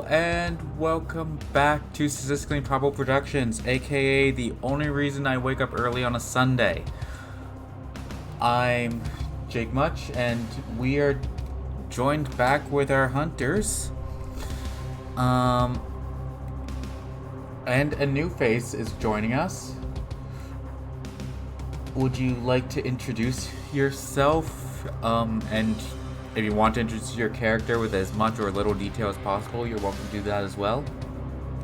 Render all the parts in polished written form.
and welcome back to Statistically Improbable Productions, aka the only reason I wake up early on a Sunday. I'm Jake Much, and we are joined back with our hunters. And a new face is joining us. Would you like to introduce yourself? And if you want to introduce your character with as much or little detail as possible, you're welcome to do that as well.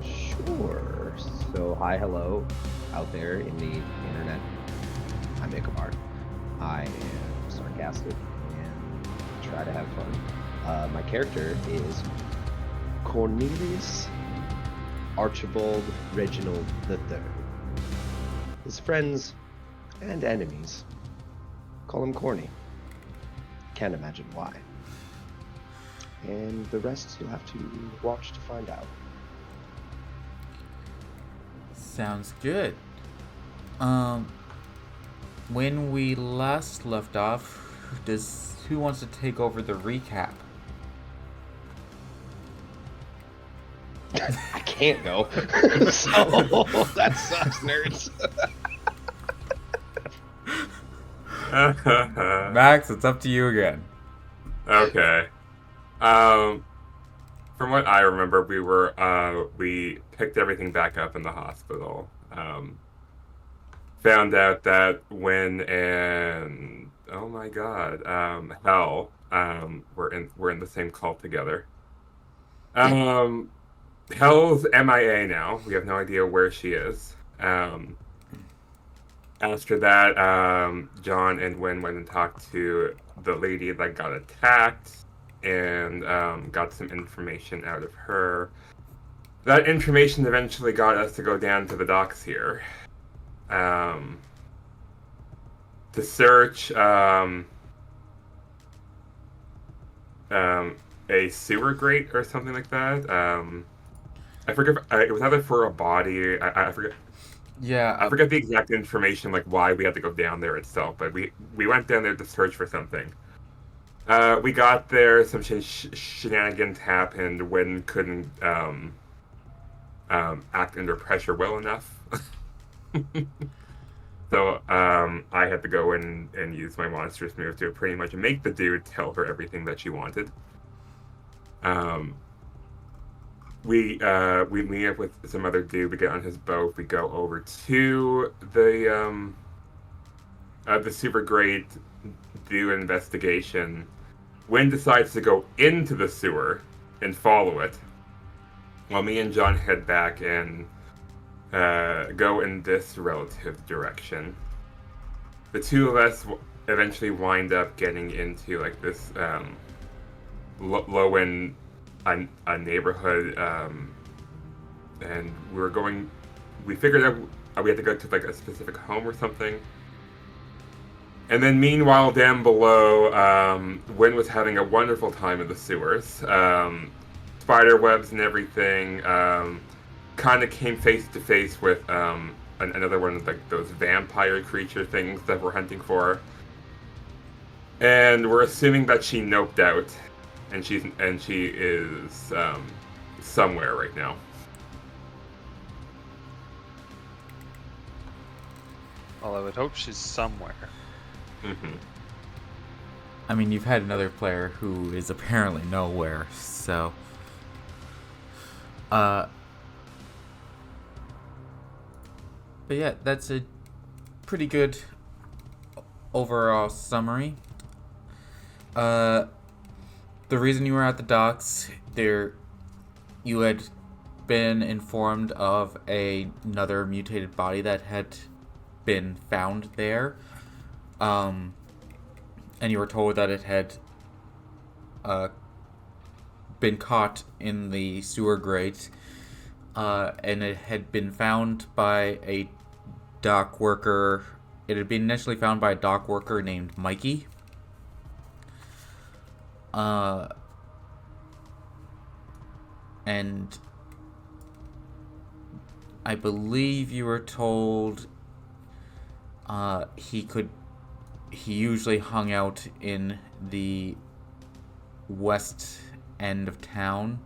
Sure. So, hi, hello, out there in the internet. I'm Ichabod. I am sarcastic and try to have fun. My character is Cornelius Archibald Reginald III. His friends and enemies call him Corny. Can't imagine why. And the rest you'll have to watch to find out. Sounds good. When we last left off, who wants to take over the recap? I can't go. So that sucks, nerds. Max, it's up to you again. Okay. From what I remember, we picked everything back up in the hospital. Found out that Wynn and oh my god, Hell, we're in the same cult together. Hell's MIA now. We have no idea where she is. After that, John and Wynn went and talked to the lady that got attacked and got some information out of her. That information eventually got us to go down to the docks here to search a sewer grate or something like that. I forget. It was either for a body. I forget. Yeah, I forget the exact information, like why we had to go down there itself, but we went down there to search for something. We got there, some shenanigans happened. Wynn couldn't act under pressure well enough. So I had to go in and use my monstrous move to pretty much make the dude tell her everything that she wanted. We meet up with some other dude. We get on his boat. We go over to the super great, do an investigation. Wynn decides to go into the sewer and follow it, while me and John head back and go in this relative direction. The two of us eventually wind up getting into like this low end a neighborhood, and we figured out we had to go to like a specific home or something. And then meanwhile down below, Wynn was having a wonderful time in the sewers. Spider webs and everything. Kind of came face to face with another one of like those vampire creature things that we're hunting for. And we're assuming that she noped out. And she is somewhere right now. Well, I would hope she's somewhere. Mm-hmm. I mean, you've had another player who is apparently nowhere, so... But yeah, that's a pretty good overall summary. The reason you were at the docks, you had been informed of another mutated body that had been found there, and you were told that it had been caught in the sewer grate, and it had been found by a dock worker. It had been initially found by a dock worker named Mikey. And I believe you were told he usually hung out in the west end of town,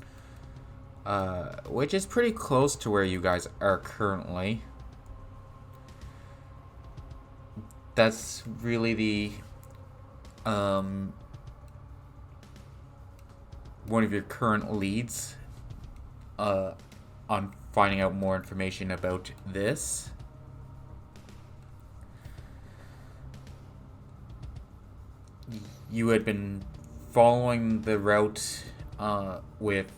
which is pretty close to where you guys are currently. That's really the one of your current leads on finding out more information about this. You had been following the route with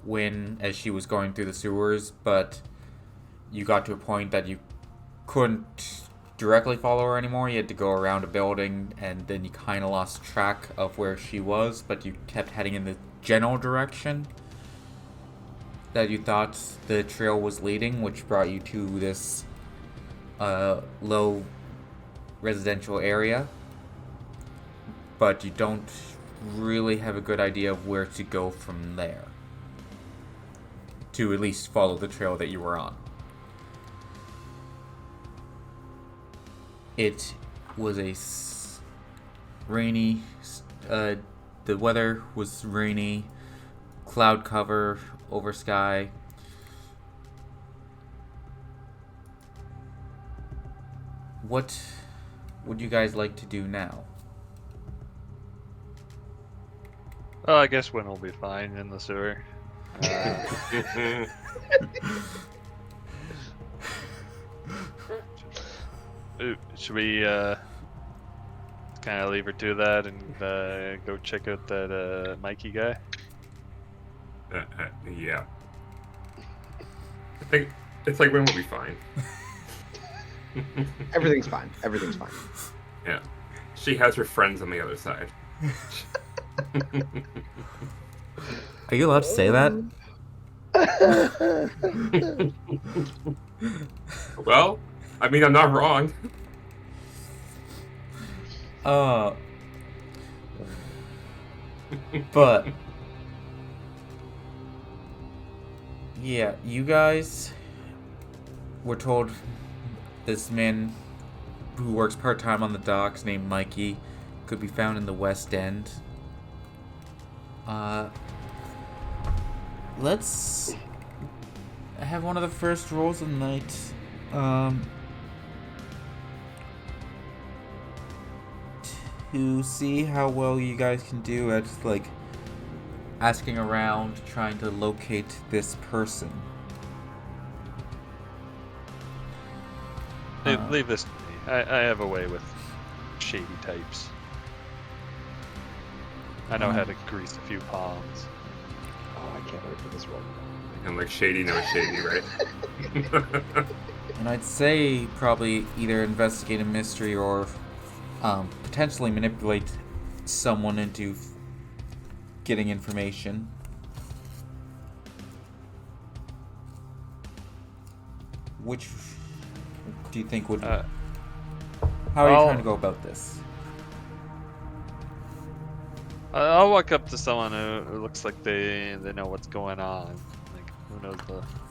Wynn as she was going through the sewers, but you got to a point that you couldn't directly follow her anymore. You had to go around a building, and then you kind of lost track of where she was, but you kept heading in the general direction that you thought the trail was leading, which brought you to this low residential area. But you don't really have a good idea of where to go from there, to at least follow the trail that you were on. It was a rainy, the weather was rainy, cloud cover over sky. What would you guys like to do now? Well, I guess Win will be fine in the sewer. Should we kind of leave her to that and go check out that Mikey guy? Yeah. I think it's like Win will be fine. Everything's fine. Everything's fine. Yeah. She has her friends on the other side. Are you allowed to say that? Well, I mean, I'm not wrong. But yeah, you guys were told this man who works part-time on the docks named Mikey could be found in the West End. Let's have one of the first rolls of the night. To see how well you guys can do at, like, asking around, trying to locate this person. Leave this to me. I have a way with shady types. I know how to grease a few palms. Oh, I can't wait for this roll. I'm like, shady, no shady, right? And I'd say probably either investigate a mystery or potentially manipulate someone into getting information. Which do you think would... how are you trying to go about this? I'll walk up to someone who looks like they know what's going on, like who knows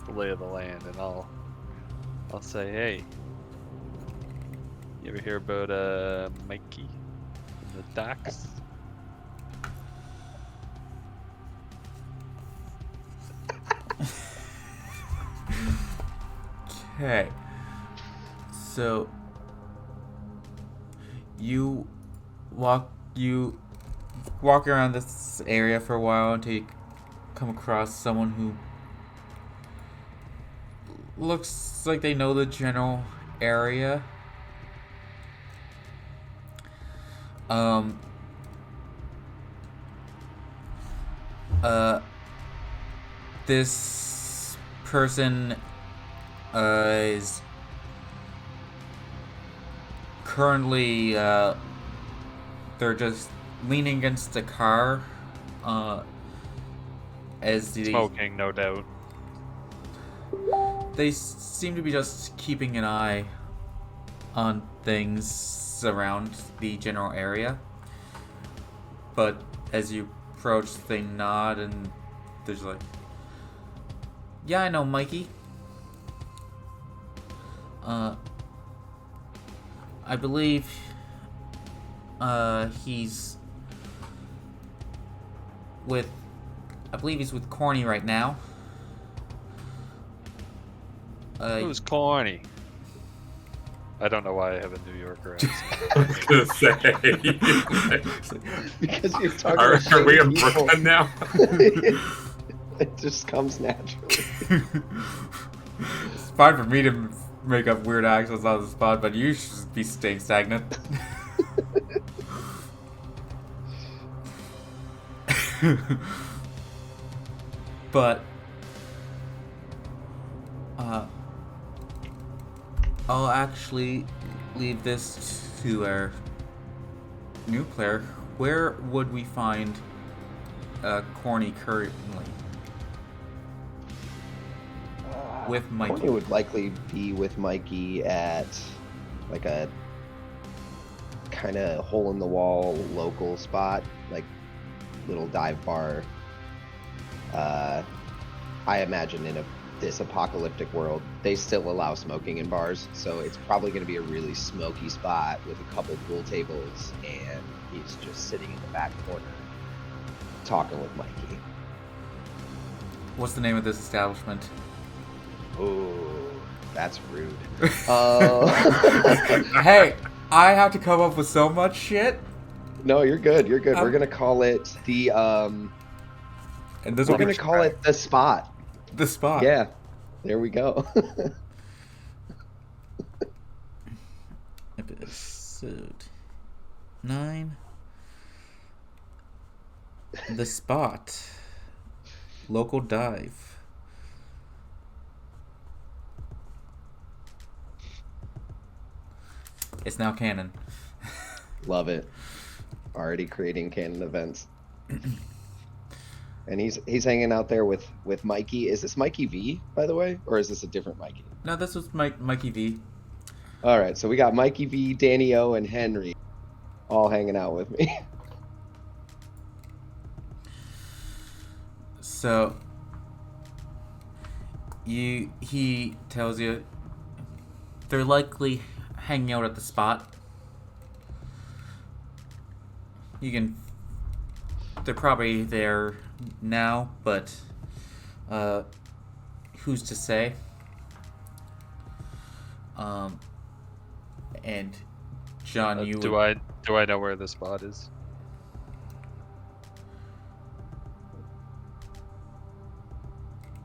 the lay of the land, and I'll say, hey, you ever hear about Mikey from the docks? Okay. So you walk around this area for a while until you come across someone who looks like they know the general area. This person is currently they're just leaning against a car as the Smoking, no doubt. they seem to be just keeping an eye on things around the general area, but as you approach they nod and there's like, yeah, I know Mikey. I believe he's with Corny right now. Who's Corny? I don't know why I have a New Yorker accent. I was gonna say. Because you're talking Are about we in people. Brooklyn now? It just comes naturally. It's fine for me to make up weird accents on the spot, but you should be staying stagnant. But I'll actually leave this to our new player. Where would we find Corny currently? With Mikey. Corny would likely be with Mikey at like a kind of hole in the wall local spot, like little dive bar. I imagine in this apocalyptic world, they still allow smoking in bars, so it's probably going to be a really smoky spot with a couple pool tables, and he's just sitting in the back corner talking with Mikey. What's the name of this establishment? Oh, that's rude. Hey, I have to come up with so much shit. No, you're good. You're good. We're gonna call it the And this We're will be gonna call it the spot. the spot. Yeah, there we go. Episode 9. The spot. Local dive. It's now canon. Love it. Already creating canon events. And he's hanging out there with Mikey. Is this Mikey V, by the way, or is this a different Mikey? No, this was Mikey V. All right, so we got Mikey V, Danny O, and Henry all hanging out with me. So he tells you they're likely hanging out at the spot. They're probably there now, but who's to say? And John, you do I know where the spot is?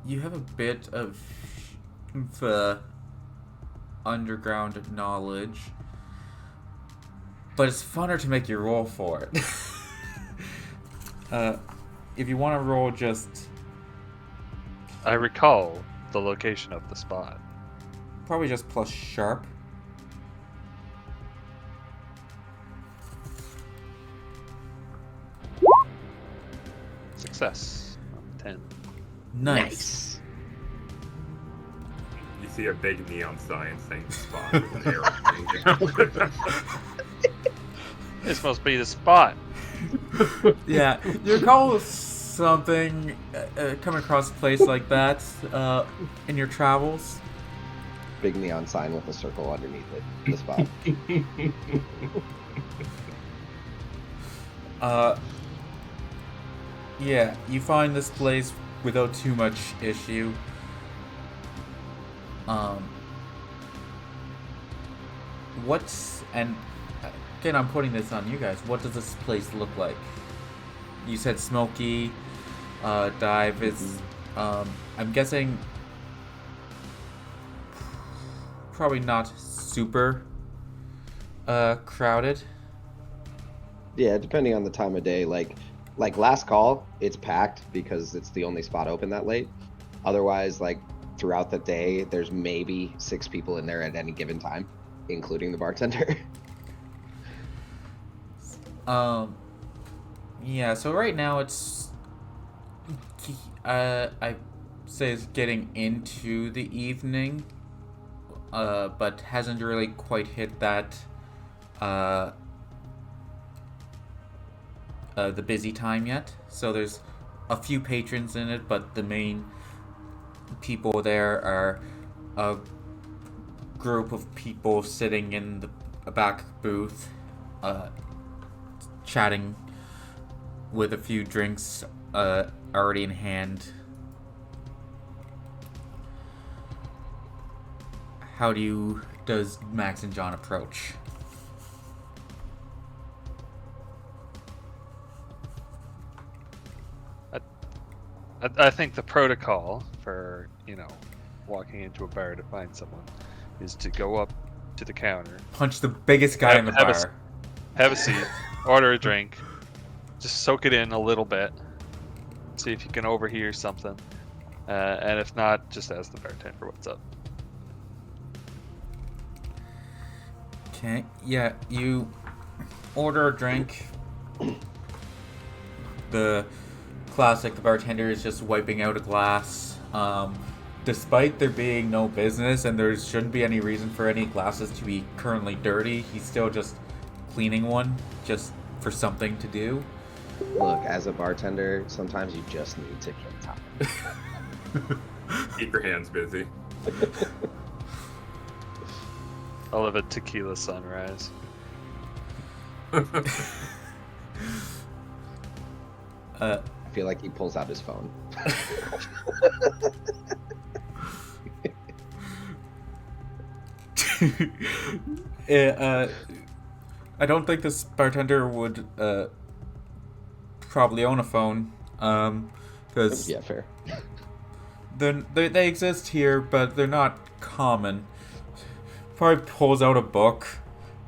You have a bit of underground knowledge, but it's funner to make you roll for it. If you want to roll, just I recall the location of the spot. probably just plus sharp. Success. 10. Nice. You see a big neon sign saying spot with an arrow. This must be the spot. Yeah, you recall something coming across a place like that in your travels? Big neon sign with a circle underneath it. The spot. Yeah, you find this place without too much issue. And again, I'm putting this on you guys. What does this place look like? You said smoky, dive is, I'm guessing, probably not super crowded. Yeah, depending on the time of day. Like last call, it's packed because it's the only spot open that late. Otherwise, like throughout the day, there's maybe 6 people in there at any given time, including the bartender. Yeah, so right now it's I say it's getting into the evening, but hasn't really quite hit that the busy time yet. So there's a few patrons in it, but the main people there are a group of people sitting in the back booth, chatting with a few drinks already in hand. does Max and John approach? I think the protocol for, walking into a bar to find someone is to go up to the counter, Punch the biggest guy in the bar. have a seat, order a drink, just soak it in a little bit, see if you can overhear something, and if not, just ask the bartender what's up. Okay, yeah, you order a drink. The classic, the bartender is just wiping out a glass. Despite there being no business and there shouldn't be any reason for any glasses to be currently dirty, he's still just cleaning one just for something to do. Look, as a bartender, sometimes you just need to kill time. Keep your hands busy. I'll have a tequila sunrise. I feel like he pulls out his phone. I don't think this bartender would probably own a phone, because yeah, fair. they exist here, but they're not common. Probably pulls out a book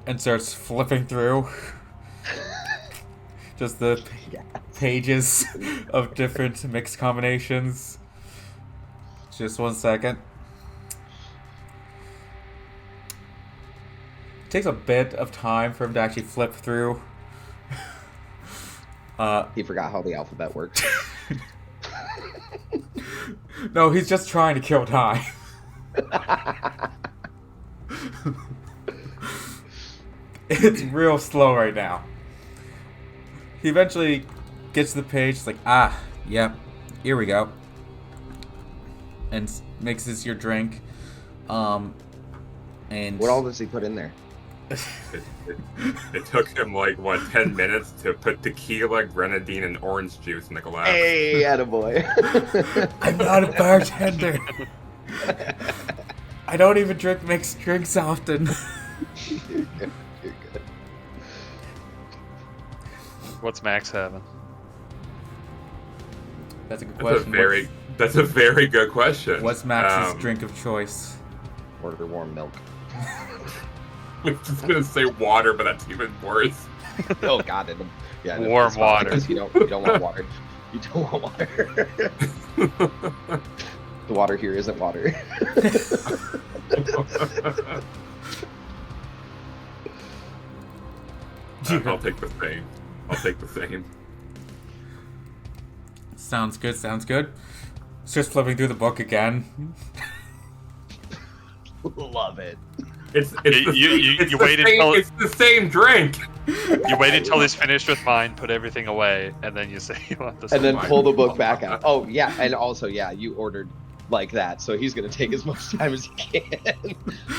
and starts flipping through just the pages of different mixed combinations. Just 1 second. Takes a bit of time for him to actually flip through. He forgot how the alphabet worked. No, he's just trying to kill time. It's real slow right now. He eventually gets to the page. It's like, yep, here we go. And mixes your drink. And What all does he put in there? It took him 10 minutes to put tequila, grenadine, and orange juice in the glass. Hey, attaboy. I'm not a bartender. I don't even drink mixed drinks often. You're good. You're good. What's Max having? That's a good question. That's a very good question. What's Max's drink of choice? Order warm milk. I was just gonna say water, but that's even worse. Oh God! Yeah, Warm water. Because you don't want water. You don't want water. The water here isn't water. I'll take the same. I'll take the same. Sounds good. Sounds good. It's just flipping through the book again. Love it. It's the same drink. You wait until he's finished with mine, put everything away, and then you say you want this. And then pull the book back out. Oh yeah, and also you ordered like that, so he's gonna take as much time as he can.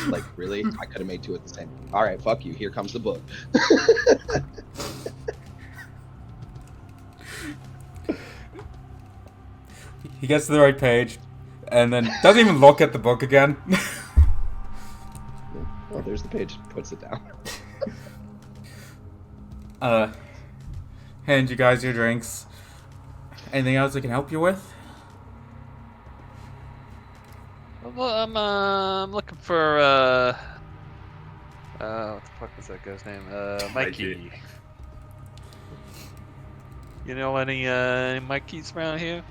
Like really, I could have made two at the same. All right, fuck you. Here comes the book. He gets to the right page, and then doesn't even look at the book again. Oh, there's the page. Puts it down. Hand you guys your drinks. Anything else I can help you with? Well, I'm looking for what the fuck was that guy's name? Mikey. You know any Mikeys around here?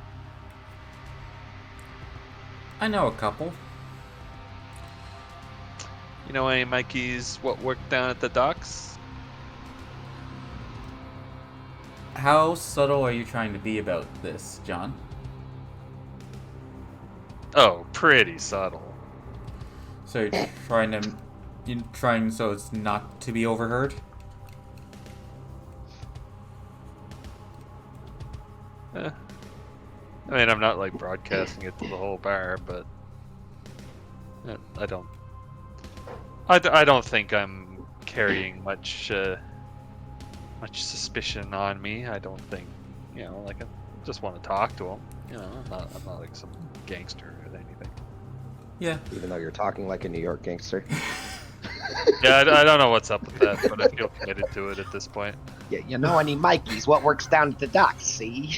I know a couple. You know any Mikeys what work down at the docks? How subtle are you trying to be about this, John? Oh, pretty subtle. So you're trying so it's not to be overheard? I mean, I'm not broadcasting it to the whole bar, but I don't think I'm carrying much suspicion on me. I don't think, I just want to talk to him. I'm not like some gangster or anything. Yeah. Even though you're talking like a New York gangster. Yeah, I don't know what's up with that, but I feel committed to it at this point. Yeah, you know any Mikeys? What works down at the docks, see?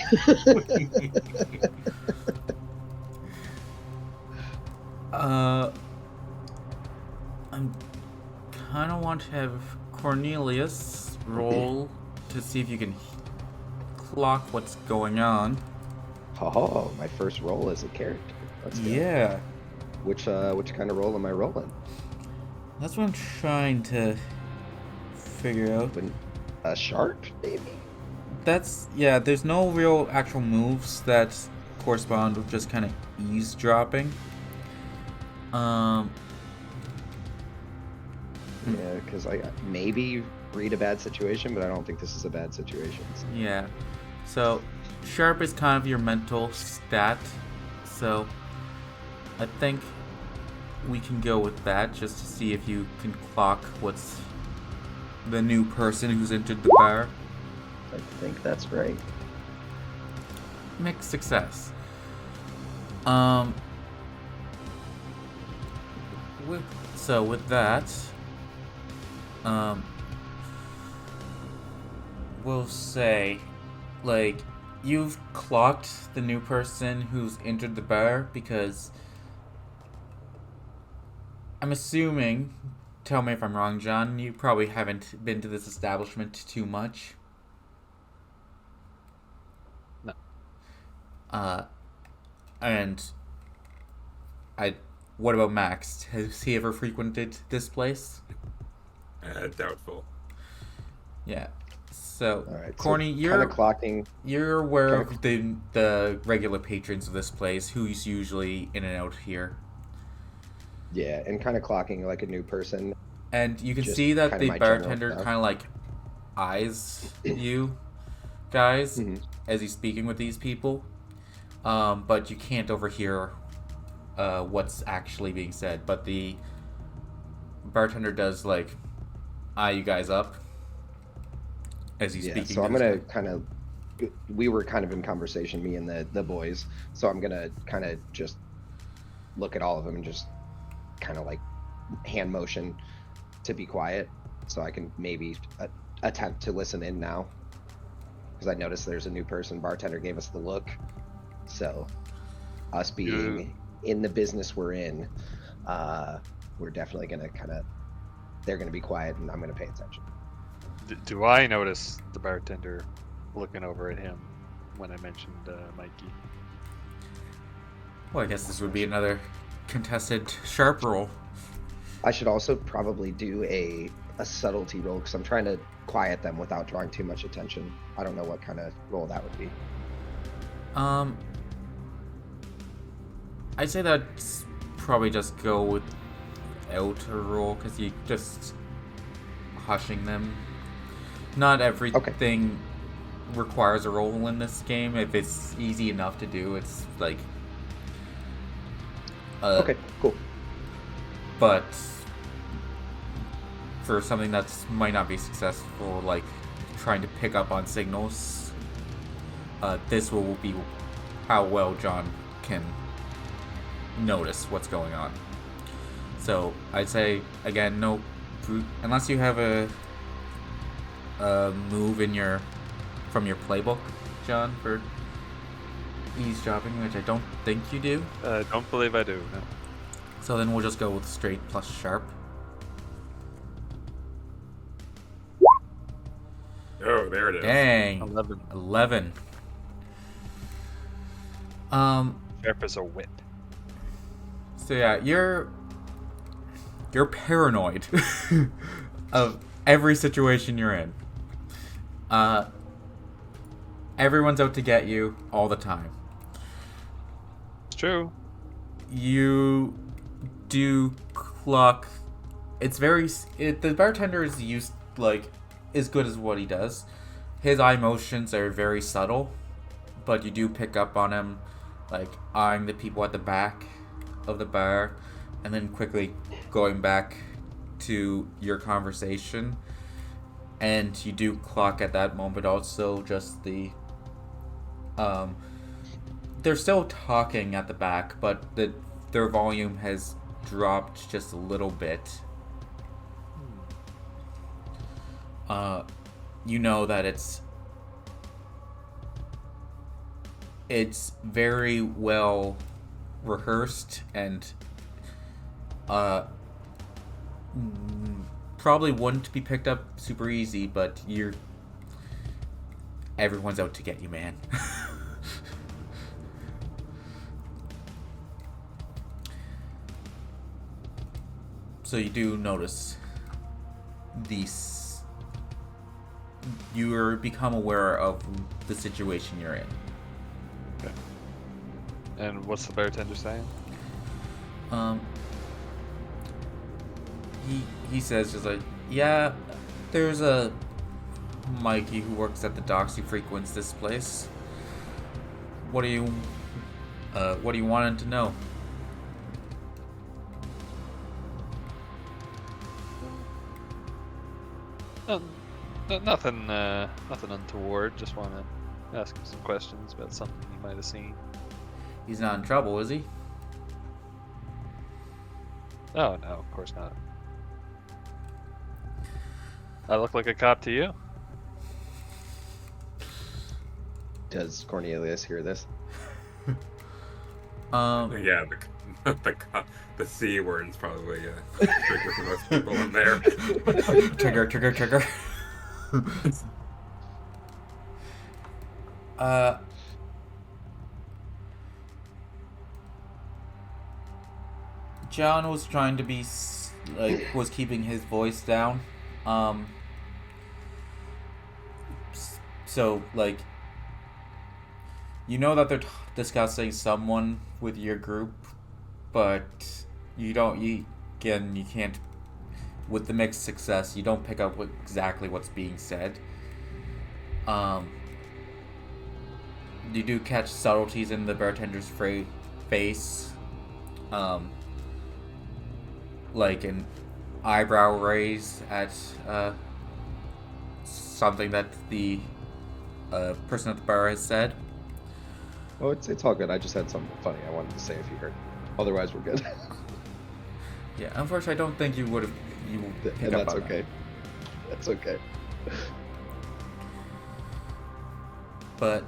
I'm kind of want to have Cornelius roll to see if you can clock what's going on. Oh, my first roll as a character. Let's go. Yeah. Which kind of roll am I rolling? That's what I'm trying to figure out. A sharp, maybe? There's no real actual moves that correspond with just kind of eavesdropping. Yeah, because I maybe read a bad situation, but I don't think this is a bad situation. So. Yeah. So, sharp is kind of your mental stat. So, I think we can go with that just to see if you can clock what's the new person who's entered the bar. I think that's right. Mixed success. With that, we'll say, like, you've clocked the new person who's entered the bar because I'm assuming, tell me if I'm wrong, John, you probably haven't been to this establishment too much. No. What about Max? Has he ever frequented this place? Doubtful. Yeah. So, Right, Corny, so you're clocking. You're aware of the regular patrons of this place, who's usually in and out here. Yeah, and kind of clocking like a new person. And you can Just see that kinda the my general bartender stuff. kind of like eyes you guys Mhm. as he's speaking with these people. But you can't overhear what's actually being said. But the bartender does like eye you guys up as he's speaking. So I'm to gonna this guy. kind of. We were kind of in conversation, me and the boys. So I'm gonna kind of just look at all of them and just kind of like hand motion to be quiet, so I can maybe attempt to listen in now. Because I noticed there's a new person. Bartender gave us the look, so us being in the business we're in, we're definitely gonna they're gonna be quiet and I'm gonna pay attention. Do I notice the bartender looking over at him when I mentioned Mikey? Well, I guess this would be another contested sharp roll. I should also probably do a subtlety roll because I'm trying to quiet them without drawing too much attention. I don't know what kind of roll that would be. I'd say that's probably just go without a roll because you just hushing them. Not everything requires a roll in this game. If it's easy enough to do, it's like Okay, cool. But for something that might not be successful, like trying to pick up on signals, this will be how well John can notice what's going on. So I'd say again, no brute unless you have a move in from your playbook, John, for eavesdropping, which I don't think you do. I don't believe I do. No. So then we'll just go with straight plus sharp. Oh, there it is. Dang. 11. Sharp as a whip. So yeah, you're paranoid of every situation you're in. Everyone's out to get you all the time. It's true. You do clock. The bartender is is good as what he does. His eye motions are very subtle, but you do pick up on him, like eyeing the people at the back of the bar, and then quickly going back to your conversation. And you do clock at that moment also just they're still talking at the back, but the their volume has dropped just a little bit. You know that it's very well rehearsed and probably wouldn't be picked up super easy, but everyone's out to get you, man. So you do notice you're become aware of the situation you're in. Okay. And what's the bartender saying? He says just like, yeah, there's a Mikey who works at the docks who frequents this place. What do you wanting to know? Nothing untoward. Just want to ask some questions about something you might have seen. He's not in trouble, is he? Oh, no, of course not. I look like a cop to you? Does Cornelius hear this? Yeah, the C word's probably trigger for most people in there. Trigger. John was trying to be was keeping his voice down. So you know that they're discussing someone with your group, but you can't, with the mixed success, you don't pick up exactly what's being said. You do catch subtleties in the bartender's face, like an eyebrow raise at something that the person at the bar has said. Oh, it's all good. I just had something funny I wanted to say if you heard. Otherwise, we're good. Yeah, unfortunately, I don't think you would have. And that's okay. That's okay. But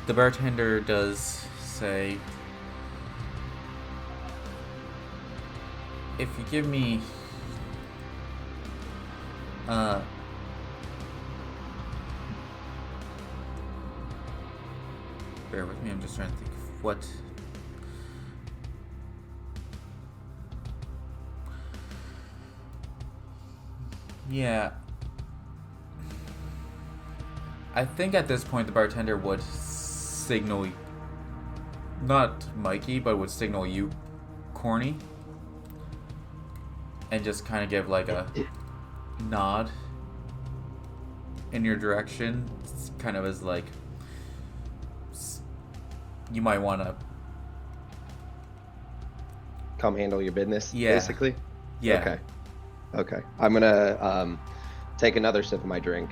the bartender does say, if you give me bear with me, I'm just trying to think of what I think at this point the bartender would signal, not Mikey, but would signal you, Corny, and just kind of give like a nod in your direction. It's kind of as like, you might want to come handle your business, basically? Yeah. Okay. I'm gonna take another sip of my drink,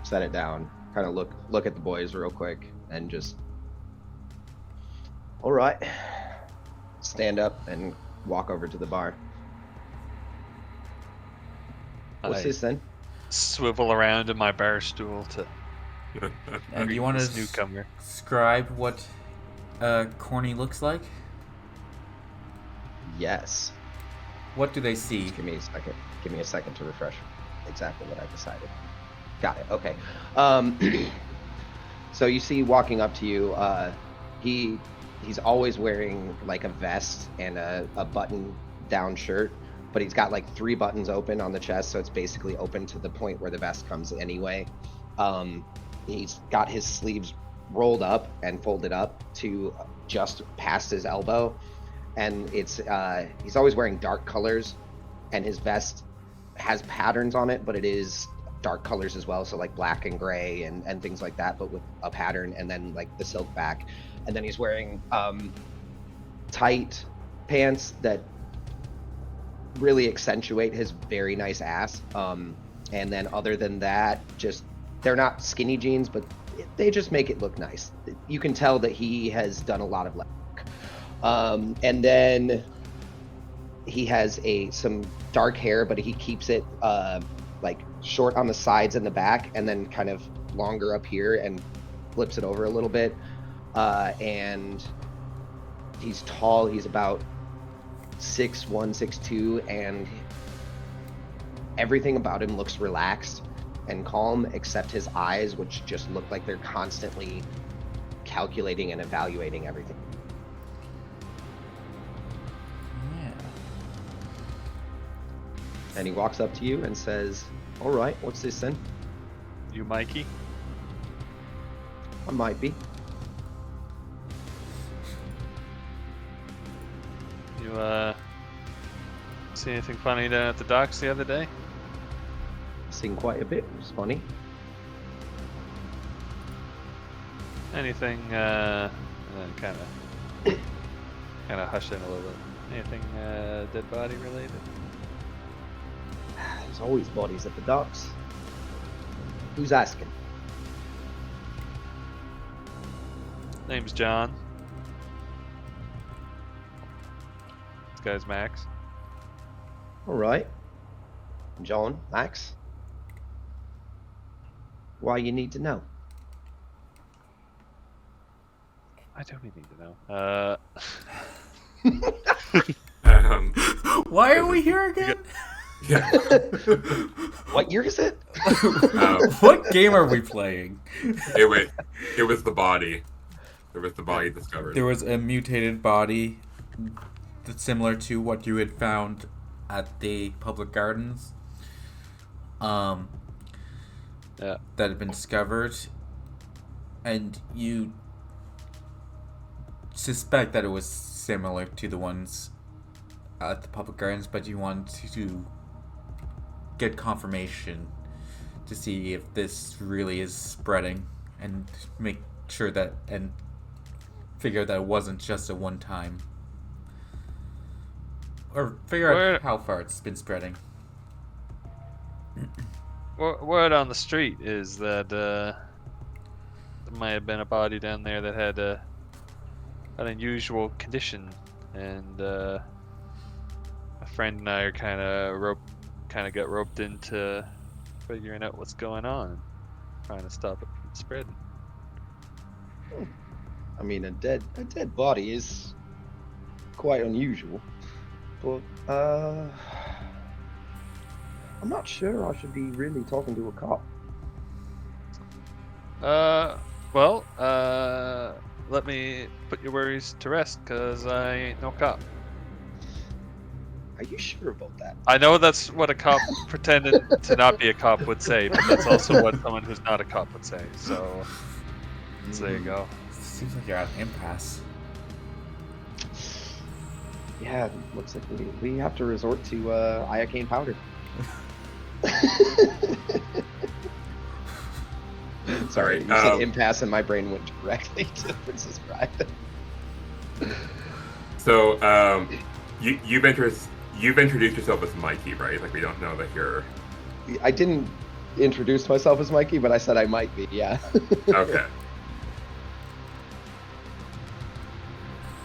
set it down, kind of look at the boys real quick, and just, all right, stand up and walk over to the bar. What's this then? Swivel around in my bar stool to And you want to newcomer. describe what Corny looks like? Yes. What do they see? Just give me a second to refresh exactly what I decided. Got it. Okay. So you see walking up to you, he's always wearing like a vest and a button down shirt, but he's got like 3 buttons open on the chest, so it's basically open to the point where the vest comes anyway. He's got his sleeves rolled up and folded up to just past his elbow, and it's he's always wearing dark colors, and his vest has patterns on it, but it is dark colors as well, so like black and gray and things like that, but with a pattern, and then like the silk back. And then he's wearing tight pants that really accentuate his very nice ass. And then other than that, just they're not skinny jeans, but they just make it look nice. You can tell that he has done a lot of work. And then he has some dark hair, but he keeps it like short on the sides and the back, and then kind of longer up here, and flips it over a little bit. And he's tall. He's about 6'1", 6'2", and everything about him looks relaxed and calm, except his eyes, which just look like they're constantly calculating and evaluating everything. Yeah. And he walks up to you and says, "All right, what's this then?" You Mikey? I might be. You see anything funny down at the docks the other day? Seen quite a bit. It was funny. Anything kind of hush in a little bit. Anything dead body related? There's always bodies at the docks. Who's asking? Name's John. This guy's Max. All right. John, Max. Why you need to know? I don't even need to know. Why are we here again? Yeah. What year is it? What game are we playing? It was the body. There was the body discovered. There was a mutated body that's similar to what you had found at the public gardens. Yeah. That had been discovered, and you suspect that it was similar to the ones at the public gardens, but you want to get confirmation to see if this really is spreading, and make sure that, and figure that it wasn't just a one-time, or figure out how far it's been spreading. Word on the street is that there might have been a body down there that had an unusual condition, and a friend and I are kind of got roped into figuring out what's going on, trying to stop it from spreading. I mean, a dead body is quite unusual, but I'm not sure I should be really talking to a cop. Well, let me put your worries to rest, cause I ain't no cop. Are you sure about that? I know that's what a cop pretending to not be a cop would say, but that's also what someone who's not a cop would say. So there you go. Seems like you're at an impasse. Yeah, looks like we have to resort to iocane powder. Sorry, you said impasse, and my brain went directly to Princess Bride. So, you've introduced yourself as Mikey, right? Like, we don't know that you're... I didn't introduce myself as Mikey, but I said I might be, yeah. Okay.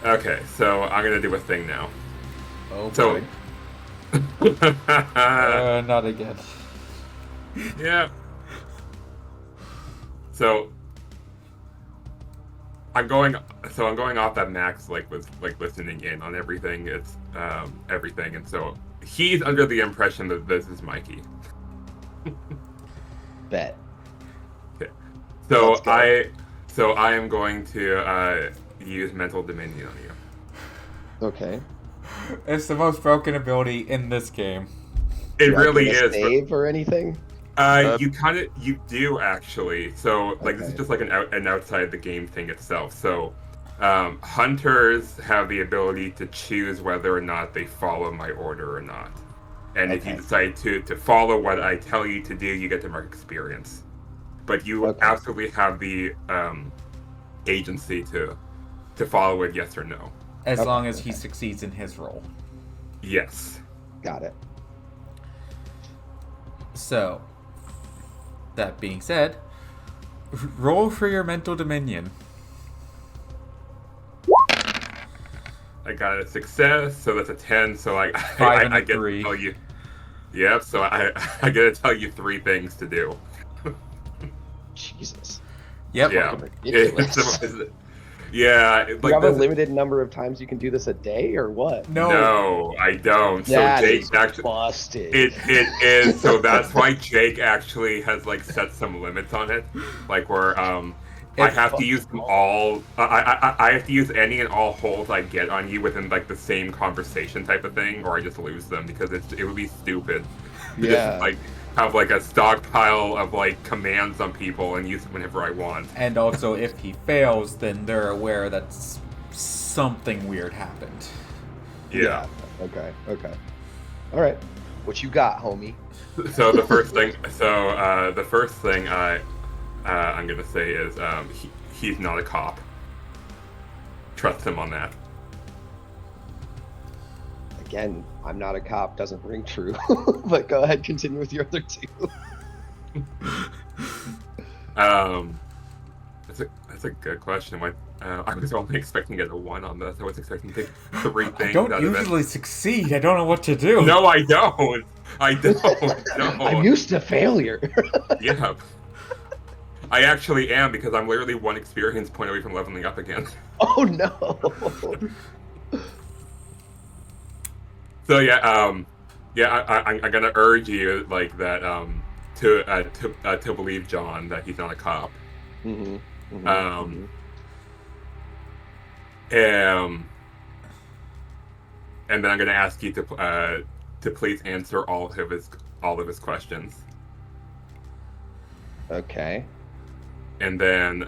Okay, so I'm gonna do a thing now. Oh So- boy. Not again. Yeah. So I'm going off that Max was listening in on everything. It's everything, and so he's under the impression that this is Mikey. Bet. Okay. So Let's go. I am going to use mental dominion on you. Okay. It's the most broken ability in this game. It Do I really get a is. save or anything? You do actually. So this is Okay. just like an outside the game thing itself. So hunters have the ability to choose whether or not they follow my order or not. And if you Okay. decide to follow what I tell you to do, you get to mark experience. But you Okay. absolutely have the agency to follow it, yes or no. As Okay, long as he okay. succeeds in his role. Yes. Got it. So, that being said, roll for your mental dominion. I got a success, so that's a 10. So I Five and a get three. to tell you. Yep. So I get to tell you 3 things to do. Jesus. Yep. Yeah. Ridiculous. Yeah. Do you have a limited number of times you can do this a day, or what? No, I don't. So That Jake is actually busted. it is so that's why Jake actually has like set some limits on it, like where I have to use them all. I have to use any and all holes I get on you within like the same conversation type of thing, or I just lose them because it would be stupid. To Yeah. just, like have like a stockpile of like commands on people and use them whenever I want. And also, if he fails, then they're aware that something weird happened. Yeah. Okay. All right. What you got, homie? So the first thing, I'm gonna say is he's not a cop. Trust him on that. Again, I'm not a cop. Doesn't ring true. But go ahead, continue with your other 2. That's a good question. I was only expecting to get a 1 on this. I was expecting to take 3 things. I don't usually succeed. I don't know what to do. No, I don't. No. I'm used to failure. Yeah. I actually am because I'm literally 1 experience point away from leveling up again. Oh no. So I'm gonna urge you like that to believe John that he's not a cop. Mm-hmm. And then I'm gonna ask you to please answer all of his questions. Okay. And then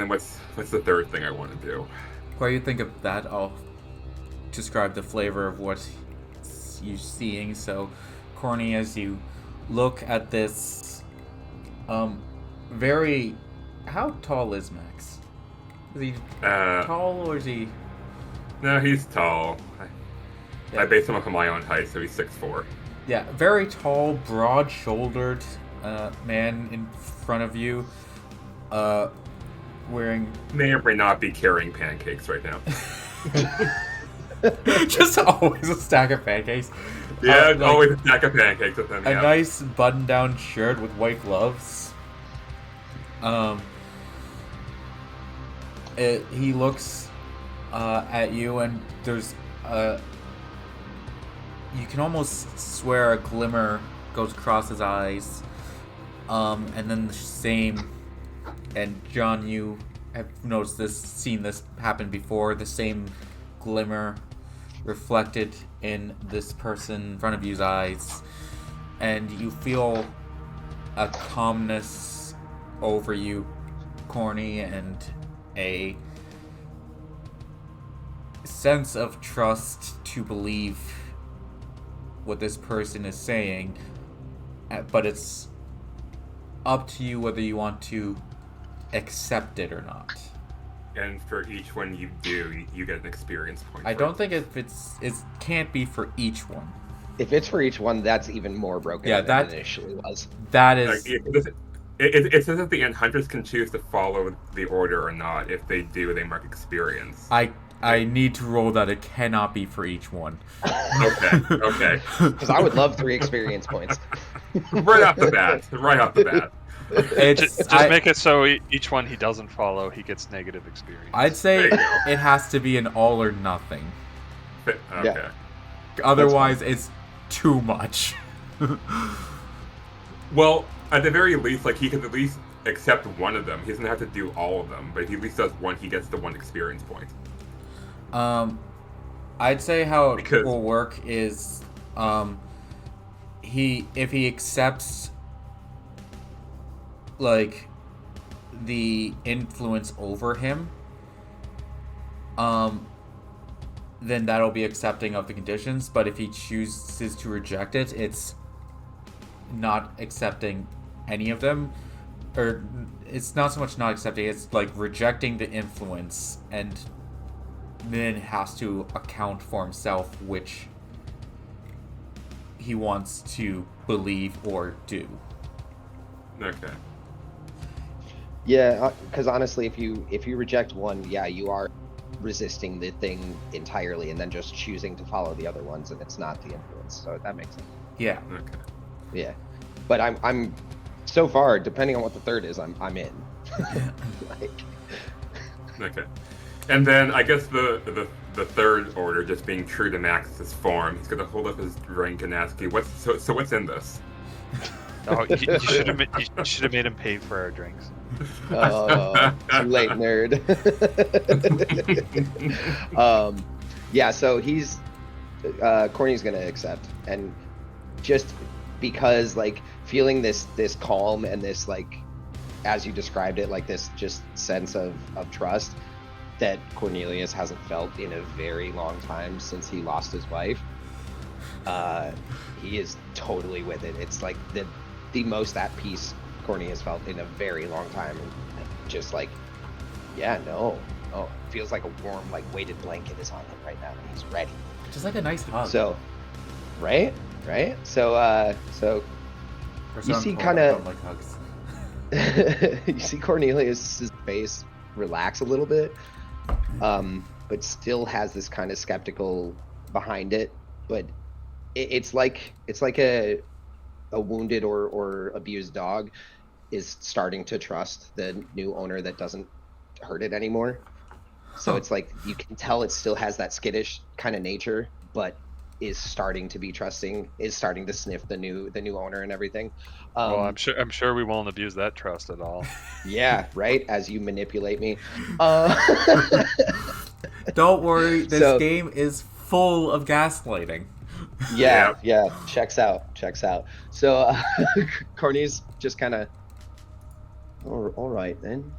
what's the third thing I want to do? While you think of that, I'll describe the flavor of what you're seeing. So, Corny, as you look at this, very... How tall is Max? Is he tall, or is he... No, he's tall. Yeah. I based him off of my own height, so he's 6'4". Yeah, very tall, broad-shouldered man in front of you, wearing... May or may not be carrying pancakes right now. Just always a stack of pancakes. Yeah, always a stack of pancakes with him. A Yeah. nice button-down shirt with white gloves. He looks at you, and there's you can almost swear a glimmer goes across his eyes. And then the same, and John, you have noticed this, seen this happen before, the same glimmer reflected in this person in front of you's eyes, and you feel a calmness over you, Corny, and a sense of trust to believe what this person is saying, but it's up to you whether you want to accept it or not. And for each one you do, you get an experience point. I don't think it can't be for each one. If it's for each one, that's even more broken Yeah, than it initially was. That is... It says at the end, hunters can choose to follow the order or not. If they do, they mark experience. I need to roll that it cannot be for each one. Okay. Because I would love 3 experience points. Right off the bat. Just make it so each one he doesn't follow, he gets negative experience. I'd say it has to be an all or nothing. Okay. Yeah. Otherwise, it's too much. Well, at the very least, like, he can at least accept one of them. He doesn't have to do all of them, but if he at least does one, he gets the 1 experience point. I'd say how it will work is, if he accepts, like, the influence over him, then that'll be accepting of the conditions. But if he chooses to reject it, it's not accepting any of them. Or it's not so much not accepting, it's like rejecting the influence and then has to account for himself which he wants to believe or do. Okay. Yeah, because honestly, if you reject one, yeah, you are resisting the thing entirely, and then just choosing to follow the other ones, and it's not the influence. So that makes sense. Yeah. Okay. Yeah, but I'm so far, depending on what the third is, I'm in. Like, Okay. And then I guess the third order, just being true to Max's form, he's gonna hold up his drink and ask you, what's in this? Oh, you should have made him pay for our drinks. too late, nerd. Yeah, so he's Corny's gonna accept, and just because like feeling this calm and this, like, as you described it, like this just sense of trust that Cornelius hasn't felt in a very long time since he lost his wife. He is totally with it. It's like the most at peace Corny has felt in a very long time, and just like, yeah, no, oh, feels like a warm, like, weighted blanket is on him right now, and he's ready. Just like a nice hug. So, right. So you see kind of like hugs. you see Cornelius's face relax a little bit, but still has this kind of skeptical behind it. But it's like a wounded or abused dog is starting to trust the new owner that doesn't hurt it anymore. So it's like you can tell it still has that skittish kind of nature, but is starting to be trusting, is starting to sniff the new owner and everything. Well, I'm sure we won't abuse that trust at all. Yeah, right. As you manipulate me. Don't worry, this So- game is full of gaslighting. Yeah. Checks out. So Corny's just kind of, all right then.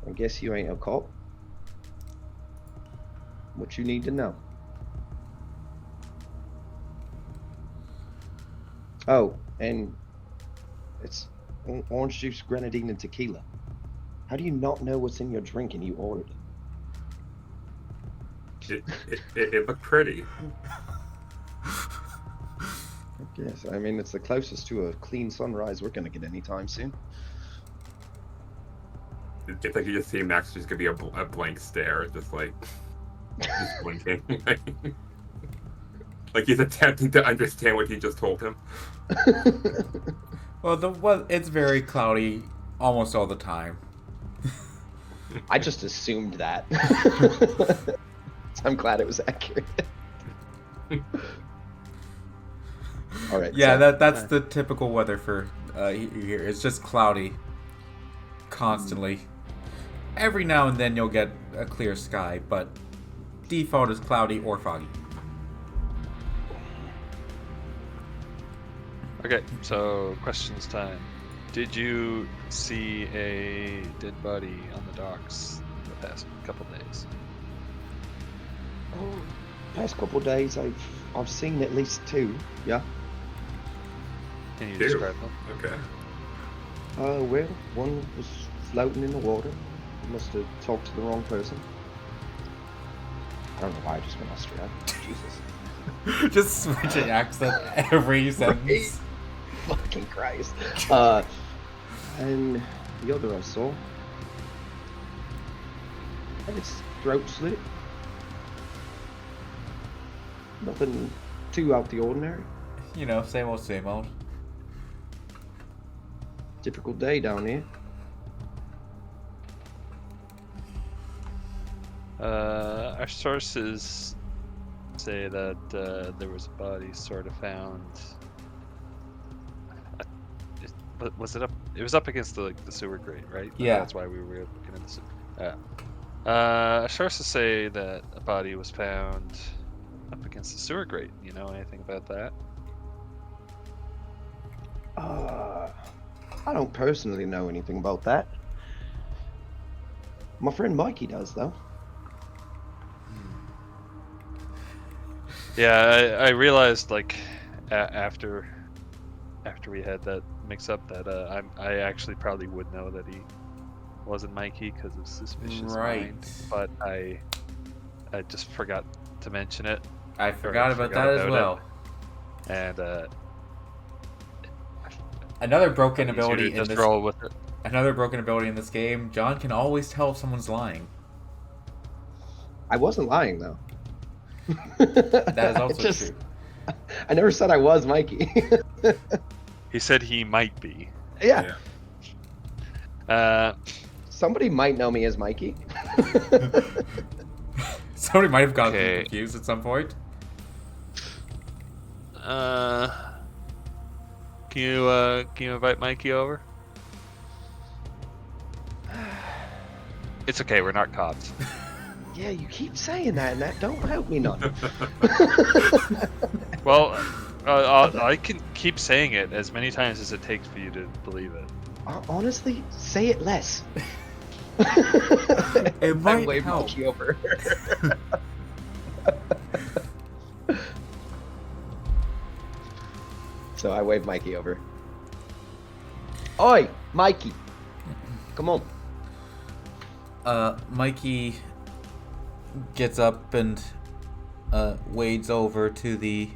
I guess you ain't a cop. What you need to know? Oh, and it's orange juice, grenadine, and tequila. How do you not know what's in your drink and you ordered it? It looked pretty. I guess. I mean, it's the closest to a clean sunrise we're gonna get anytime soon. It's like you just see Max just gonna be a blank stare, just blinking. Like he's attempting to understand what you just told him. Well, it's very cloudy almost all the time. I just assumed that. So I'm glad it was accurate. All right. Yeah, so- that's the typical weather for here. It's just cloudy constantly. Every now and then you'll get a clear sky, but default is cloudy or foggy. Okay, so questions time. Did you see a dead body on the docks the past couple days? Oh, past couple of days, I've seen at least two. Yeah. Can you Two. describe them? Okay. Well, one was floating in the water. Must have talked to the wrong person. I don't know why I just went Australia. Jesus. Just switching accent every sentence. Fucking Christ. And the other I saw had its throat slit. Nothing too out the ordinary. You know, same old, same old. Typical day down here. Our sources say that there was a body sort of found. Was it up? It was up against the sewer grate, right? Yeah. That's why we were looking at the sewer. Yeah. Our sources say that a body was found up against the sewer grate. You know anything about that? I don't personally know anything about that. My friend Mikey does, though. Yeah, I realized like after we had that mix up that I actually probably would know that he wasn't Mikey because of suspicious Right. mind, but I I just forgot to mention it. I forgot about that as well. And Another broken easier to ability in just this. roll with it. Another broken ability in this game. John can always tell if someone's lying. I wasn't lying though. That is also true. I never said I was Mikey. He said he might be. Yeah. Uh, Somebody might know me as Mikey. Somebody might have gotten Okay. confused at some point. Can you invite Mikey over? It's okay, we're not cops. Yeah, you keep saying that, and that don't help me none. Well, I can keep saying it as many times as it takes for you to believe it. Honestly, say it less. It might wave help. Mikey over. So I wave Mikey over. Oi, Mikey. Come on. Mikey gets up and wades over to the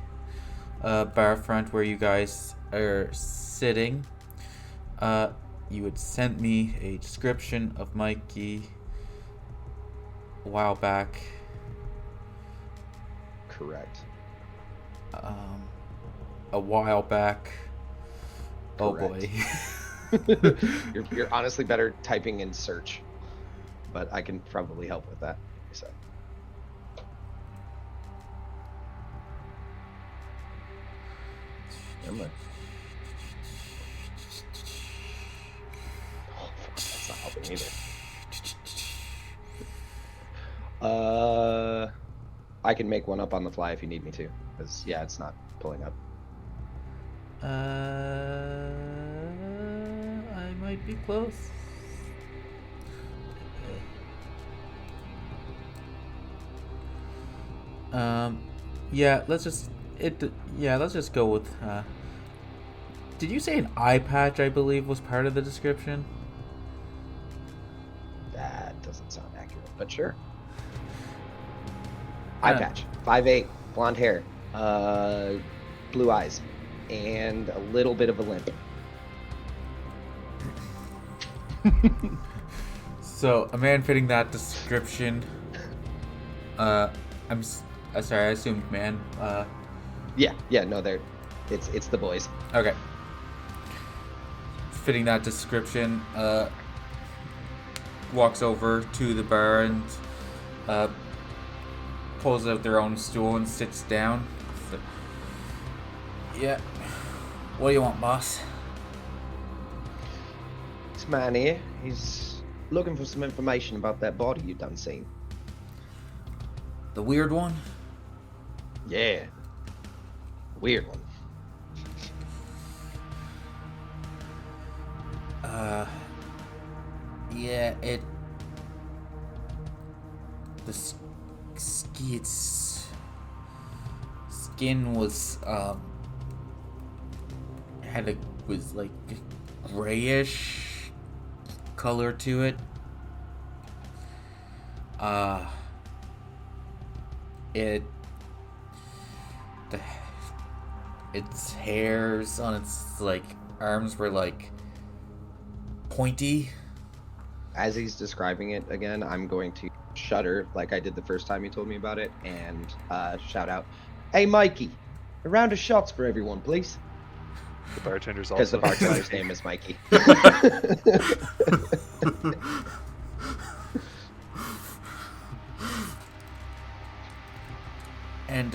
bar front where you guys are sitting. You had sent me a description of Mikey a while back. Correct. A while back. Oh boy. You're honestly better typing in search, but I can probably help with that. So. Oh, that's not helping either. I can make one up on the fly if you need me to, because yeah, it's not pulling up. I might be close. Yeah, let's just go with did you say an eye patch, I believe, was part of the description? That doesn't sound accurate, but sure. Eye patch, 5'8", blonde hair, blue eyes, and a little bit of a limp. So, a man fitting that description. Sorry, I assumed man. Yeah, no, it's the boys. Okay. Fitting that description, walks over to the bar and pulls out their own stool and sits down. So, yeah. What do you want, boss? This man here, he's looking for some information about that body you done seen. The weird one? Yeah. Weird one. Yeah, the skin was, was like grayish color to it. Its hairs on its like arms were like pointy. As he's describing it again, I'm going to shudder like I did the first time you told me about it and shout out, "Hey Mikey, a round of shots for everyone, please." The bartender's also... Because the bartender's name is Mikey. And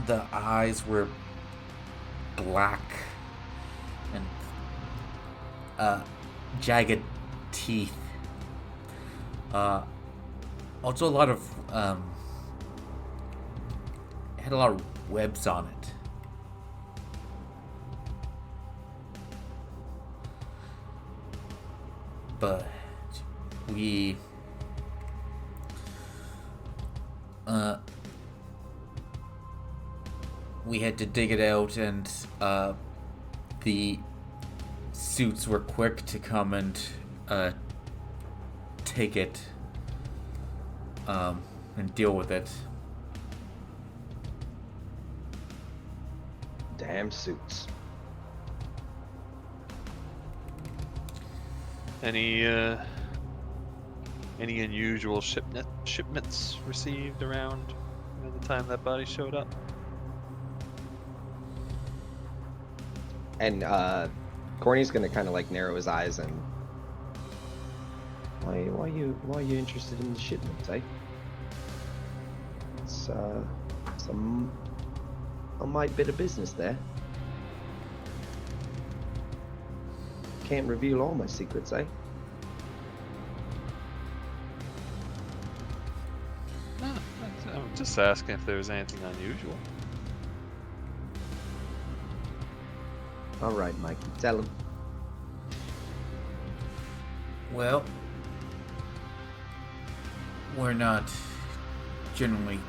the eyes were black and jagged teeth. Also a lot of it had a lot of webs on it. But we had to dig it out, and the suits were quick to come and take it. and deal with it. Damn suits. Any unusual shipments received around the time that body showed up? And Corny's gonna kind of like narrow his eyes and why are you interested in the shipment, eh? It's some a mite bit of business there. Can't reveal all my secrets, eh? No, I'm just asking if there was anything unusual. All right, Mikey, tell him. Well, we're not generally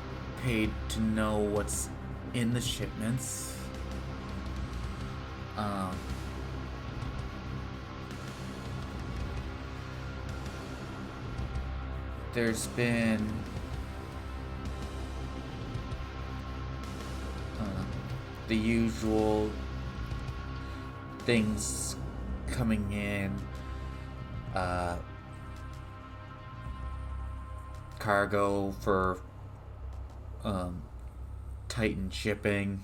paid to know what's in the shipments. There's been the usual things coming in, cargo for Titan shipping,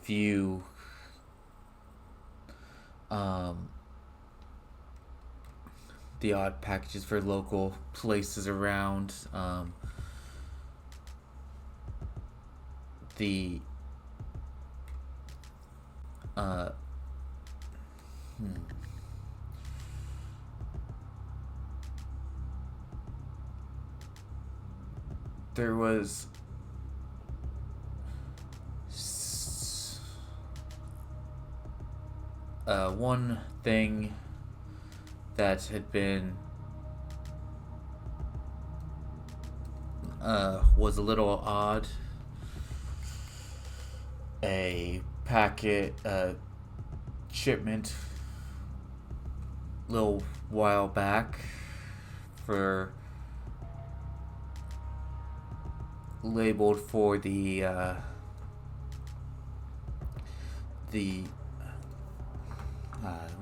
few the odd packages for local places around, the there was one thing that had been was a little odd. A packet shipment a little while back for labeled for the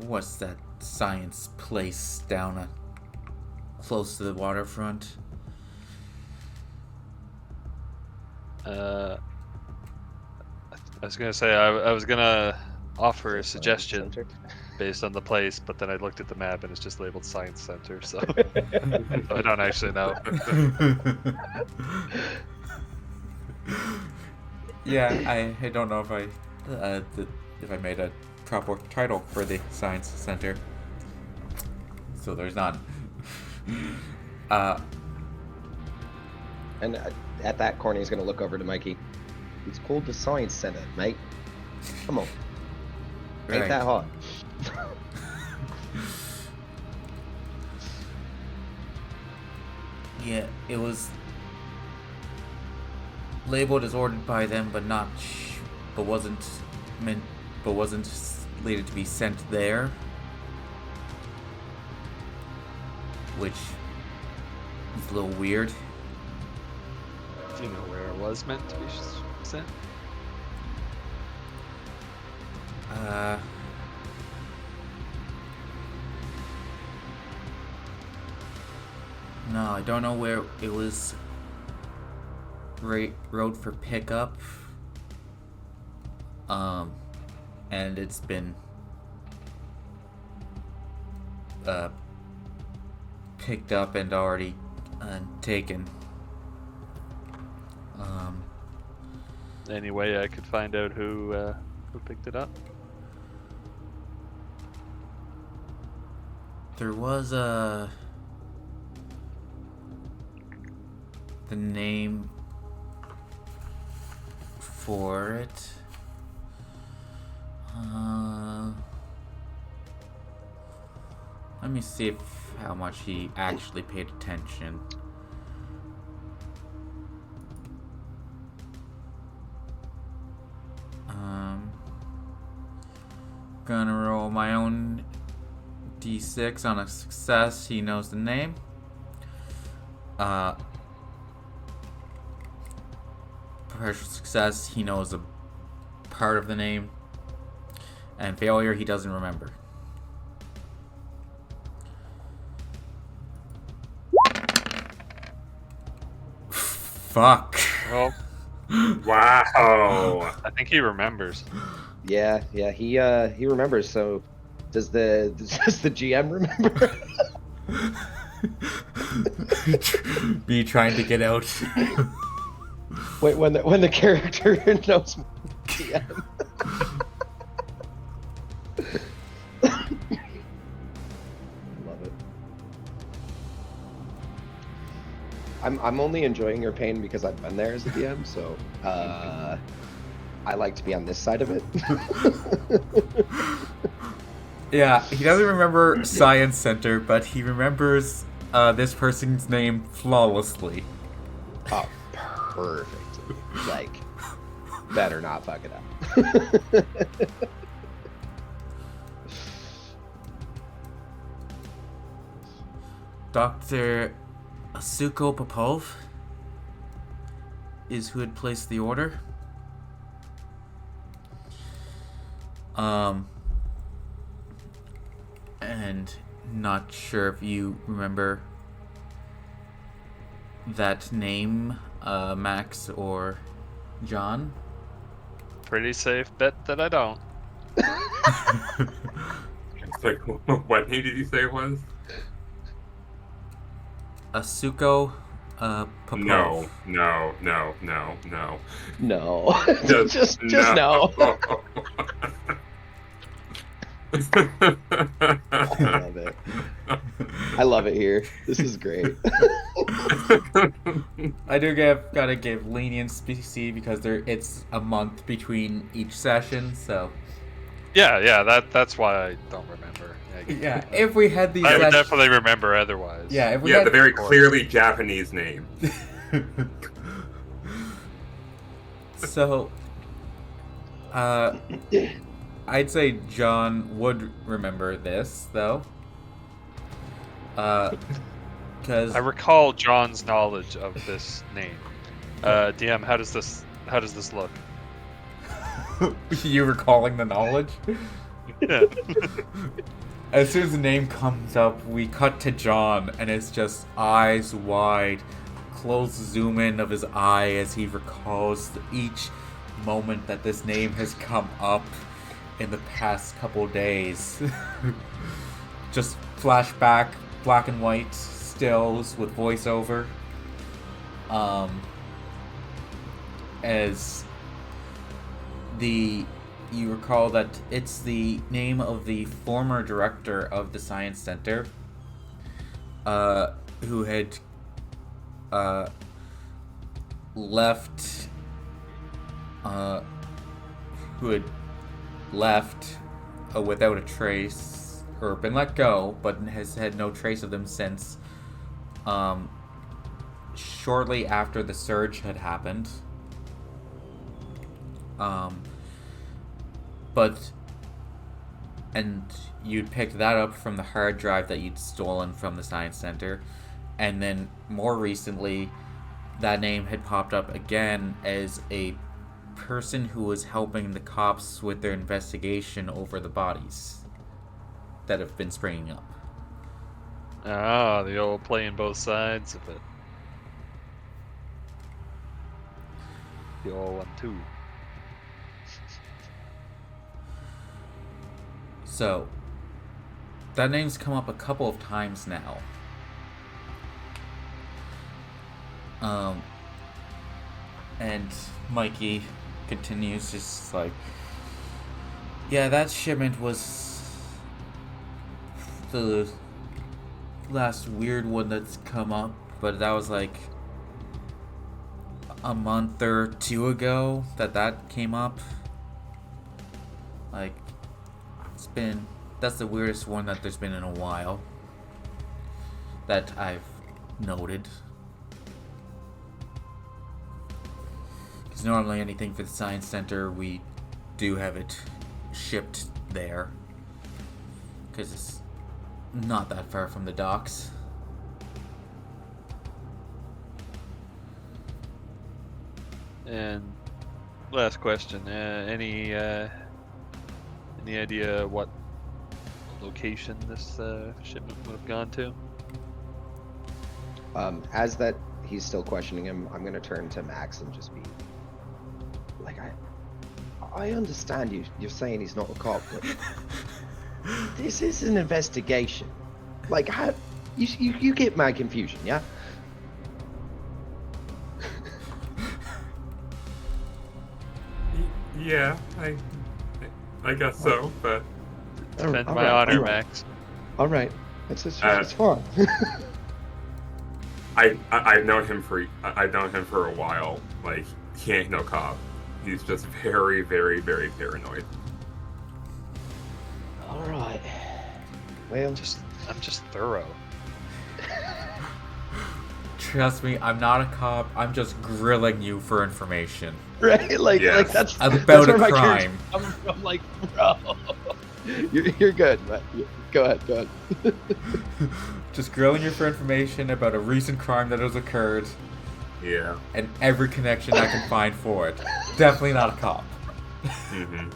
what's that science place down close to the waterfront? I was gonna say I was gonna offer a suggestion based on the place, but then I looked at the map and it's just labeled Science Center, so I don't actually know. Yeah, I don't know if I made a proper title for the Science Center. So there's none. And at that, Corny's gonna look over to Mikey. It's called the Science Center, mate. Come on. Ain't Right. that hard. Yeah, it was labeled as ordered by them, but wasn't slated to be sent there, which is a little weird. Do you know where it was meant to be sent? No, I don't know where it was road for pickup. And it's been picked up and already taken. Any way I could find out who picked it up? There was the name for it. Let me see how much he actually paid attention. Gonna roll my own D6 on a success. He knows the name. Partial success. He knows a part of the name. And failure, he doesn't remember. Fuck. Well, Wow. I think he remembers. Yeah, he remembers. So, does the GM remember? Me trying to get out. Wait, when the character knows GM. Love it. I'm only enjoying your pain because I've been there as a DM, so I like to be on this side of it. Yeah, he doesn't remember Science Center, but he remembers this person's name flawlessly. Oh, perfect. Like, better not fuck it up. Dr. Asuko Popov is who had placed the order. And not sure if you remember that name, Max or John. Pretty safe bet that I don't. It's like, what name did you say it was? Asuko Popov. No. No. just no. no. I love it. I love it here. This is great. I do gotta give leniency because it's a month between each session, so Yeah, that's why I don't remember. yeah. If we had these, I would definitely remember otherwise. yeah. If we Yeah, had the very clearly Japanese name. So, I'd say John would remember this though, because I recall John's knowledge of this name. DM, how does this look? you recalling the knowledge. Yeah. As soon as the name comes up, we cut to John, and it's just eyes wide, close zoom in of his eye as he recalls each moment that this name has come up in the past couple days. Just flashback, black and white stills with voiceover. As you recall that it's the name of the former director of the Science Center, who had left without a trace, or been let go, but has had no trace of them since shortly after the surge had happened. And you'd picked that up from the hard drive that you'd stolen from the Science Center, and then more recently, that name had popped up again as a person who was helping the cops with their investigation over the bodies that have been springing up. Ah, the old playing both sides of it. The old 1-2. So, that name's come up a couple of times now. And Mikey continues just like, yeah, that shipment was the last weird one that's come up, but that was like a month or two ago that came up. Like, that's the weirdest one that there's been in a while that I've noted. Because normally anything for the Science Center, we do have it shipped there. Because Not that far from the docks. And last question: any idea what location this shipment would have gone to? As that he's still questioning him, I'm gonna turn to Max and just be like, I understand you're saying he's not a cop, but this is an investigation. Like, how you get my confusion, yeah? Yeah, I guess so, but Defend all my right, honor, all right. Max. All right, it's fine. I've known him for a while. Like, he ain't no cop. He's just very, very, very paranoid. All right. Well, I'm just thorough. Trust me, I'm not a cop. I'm just grilling you for information. right, like Yes. that's About that's a where my crime. character's coming from. Like, bro, you're good. But go ahead. Just grilling you for information about a recent crime that has occurred Yeah. and every connection I can find for it. Definitely not a cop. Mm-hmm.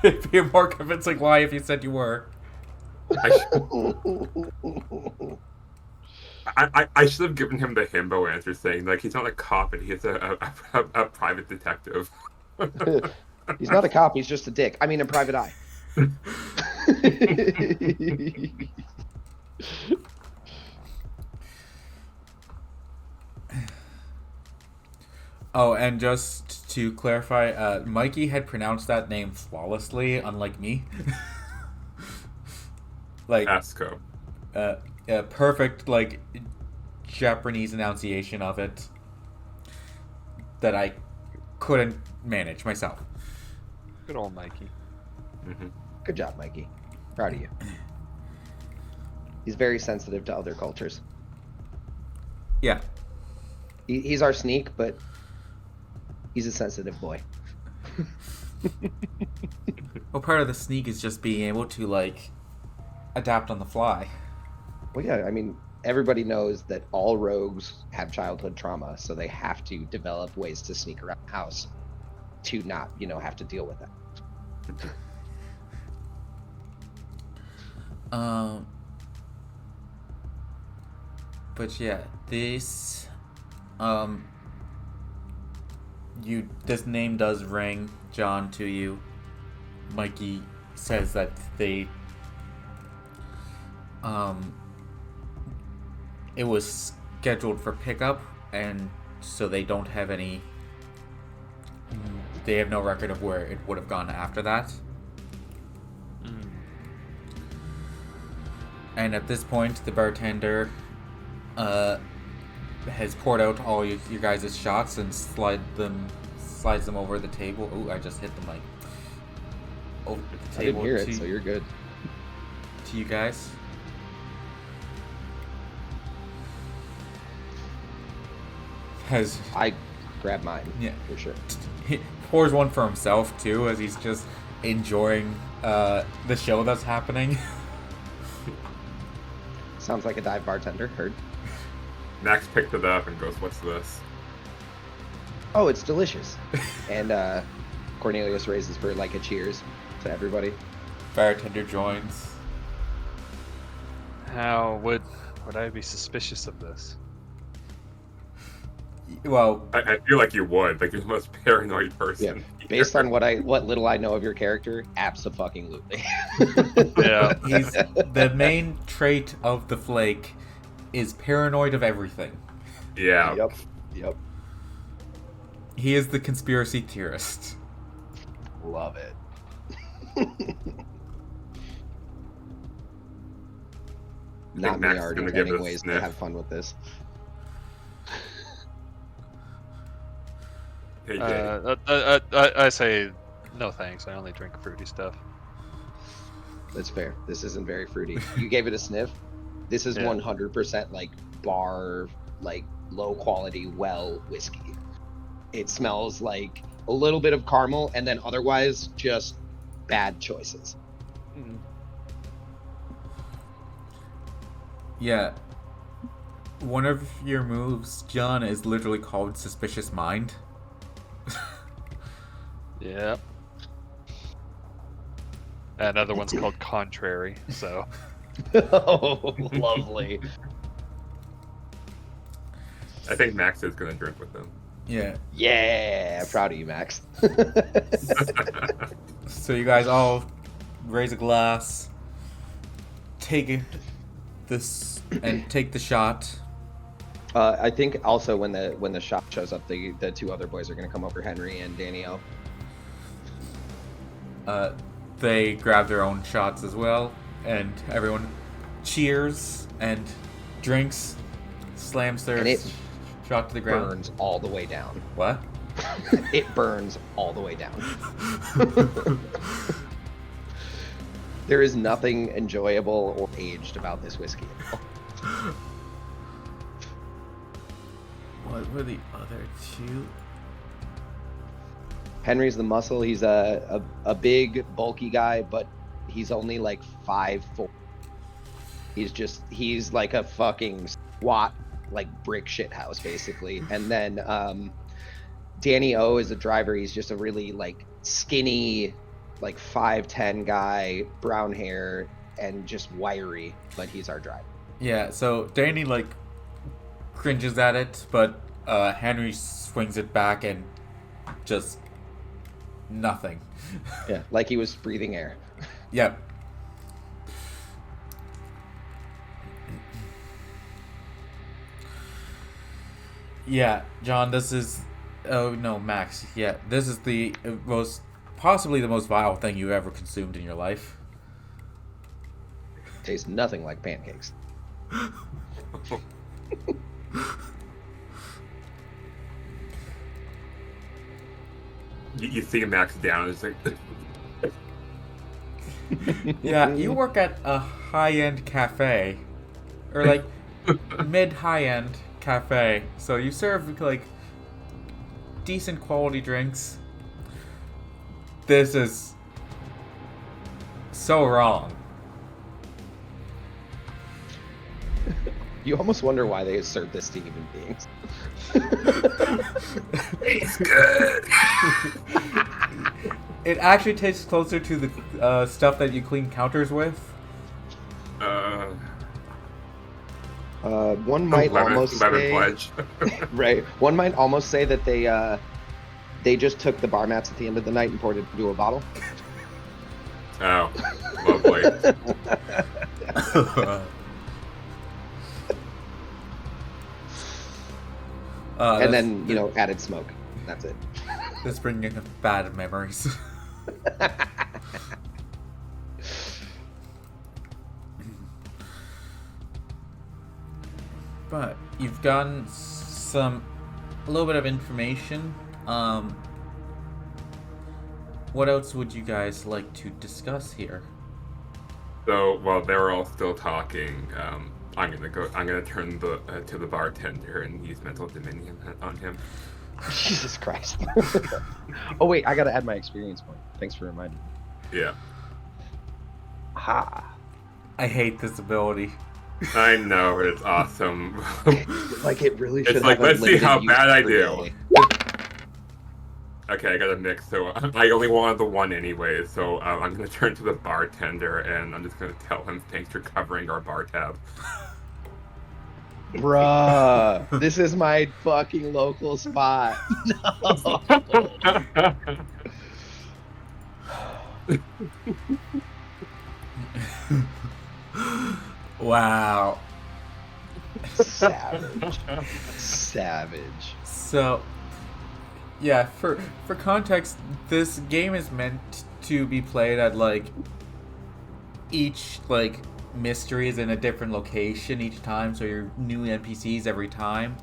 It'd be a more convincing lie if you said you were. I should have given him the himbo answer, saying like he's not a cop and he's a private detective. He's not a cop. He's just a dick. I mean, a private eye. Oh, and just to clarify, Mikey had pronounced that name flawlessly, unlike me. Like, Asco. a perfect, like, Japanese enunciation of it that I couldn't manage myself. Good old Mikey. Mm-hmm. Good job, Mikey. Proud of you. He's very sensitive to other cultures. Yeah. He's our sneak, but he's a sensitive boy. Well, part of the sneak is just being able to, like, adapt on the fly. Well, yeah, I mean, everybody knows that all rogues have childhood trauma, so they have to develop ways to sneak around the house to not, have to deal with that. But yeah, this this name does ring, John, to you. Mikey says that they it was scheduled for pickup, and so they don't have any, they have no record of where it would have gone after that. And at this point, the bartender has poured out all your guys' shots and slides them over the table. Ooh, I just hit the mic. Over the table. I didn't hear it, so you're good. To you guys. I grab mine. Yeah, for sure. He pours one for himself too, as he's just enjoying the show that's happening. Sounds like a dive bartender. Heard. Max picked it up and goes, "What's this?" Oh, it's delicious. And Cornelius raises for like a cheers to everybody. Bartender joins. How would I be suspicious of this? Well, I feel like you would. Like, you're the most paranoid person. Yeah. Based on what little I know of your character, abso-fucking-lutely. Yeah. he's the main trait of the Flake is paranoid of everything. Yeah. Yep. He is the conspiracy theorist. Love it. Not me Max is already gonna give finding this a ways to sniff. have fun with this. Hey, Jay. I say no thanks. I only drink fruity stuff. That's fair. This isn't very fruity. You gave it a sniff. This is Yeah. 100% like bar, like low quality well whiskey. It smells like a little bit of caramel, and then otherwise just bad choices. Yeah. One of your moves, John, is literally called Suspicious Mind. Yeah. Another one's called Contrary, so. Oh, lovely. I think Max is gonna drink with them. Yeah. Yeah, proud of you, Max. So you guys all raise a glass, take this, and take the shot. I think also when the shop shows up, the two other boys are gonna come over, Henry and Daniel. They grab their own shots as well, and everyone cheers and drinks, slams their And it shot to the ground. Burns all the way down. What? It burns all the way down. There is nothing enjoyable or aged about this whiskey. What were the other two? Henry's the muscle. He's a big, bulky guy, but he's only like 5'4". He's like a fucking squat, like brick shit house, basically. And then Danny O is a driver. He's just a really like skinny, like 5'10" guy, brown hair, and just wiry, but he's our driver. Yeah, so Danny like cringes at it, but Henry swings it back and just nothing. Yeah, like he was breathing air. Yep. Yeah, John, this is... Oh, no, Max. Yeah, this is the possibly the most vile thing you ever consumed in your life. Tastes nothing like pancakes. You see Max down, it's like... Yeah, you work at a high-end cafe. Or, like, mid-high-end cafe. So you serve, like, decent quality drinks. This is so wrong. You almost wonder why they serve this to human beings. It's good! It actually tastes closer to the stuff that you clean counters with. One might almost say, pledge. right. One might almost say that they just took the bar mats at the end of the night and poured it into a bottle. Oh, lovely. And then, added smoke. That's it. This bringing up bad memories. But you've gotten a little bit of information. What else would you guys like to discuss here? So while they're all still talking, I'm gonna turn to the bartender and use mental dominion on him. Jesus Christ. Oh wait, I gotta add my experience point. Thanks for reminding me. Yeah. Ha. I hate this ability. I know, it's awesome. Like it really should. It's like, have a let's see how limited bad I use do. ability. Okay, I got a mix, so I only wanted the one anyway, so I'm gonna turn to the bartender and I'm just gonna tell him thanks for covering our bar tab. Bruh, this is my fucking local spot. No. Wow. Savage. So, yeah, for context, this game is meant to be played at, like, each, like, mystery is in a different location each time, so you're new NPCs every time.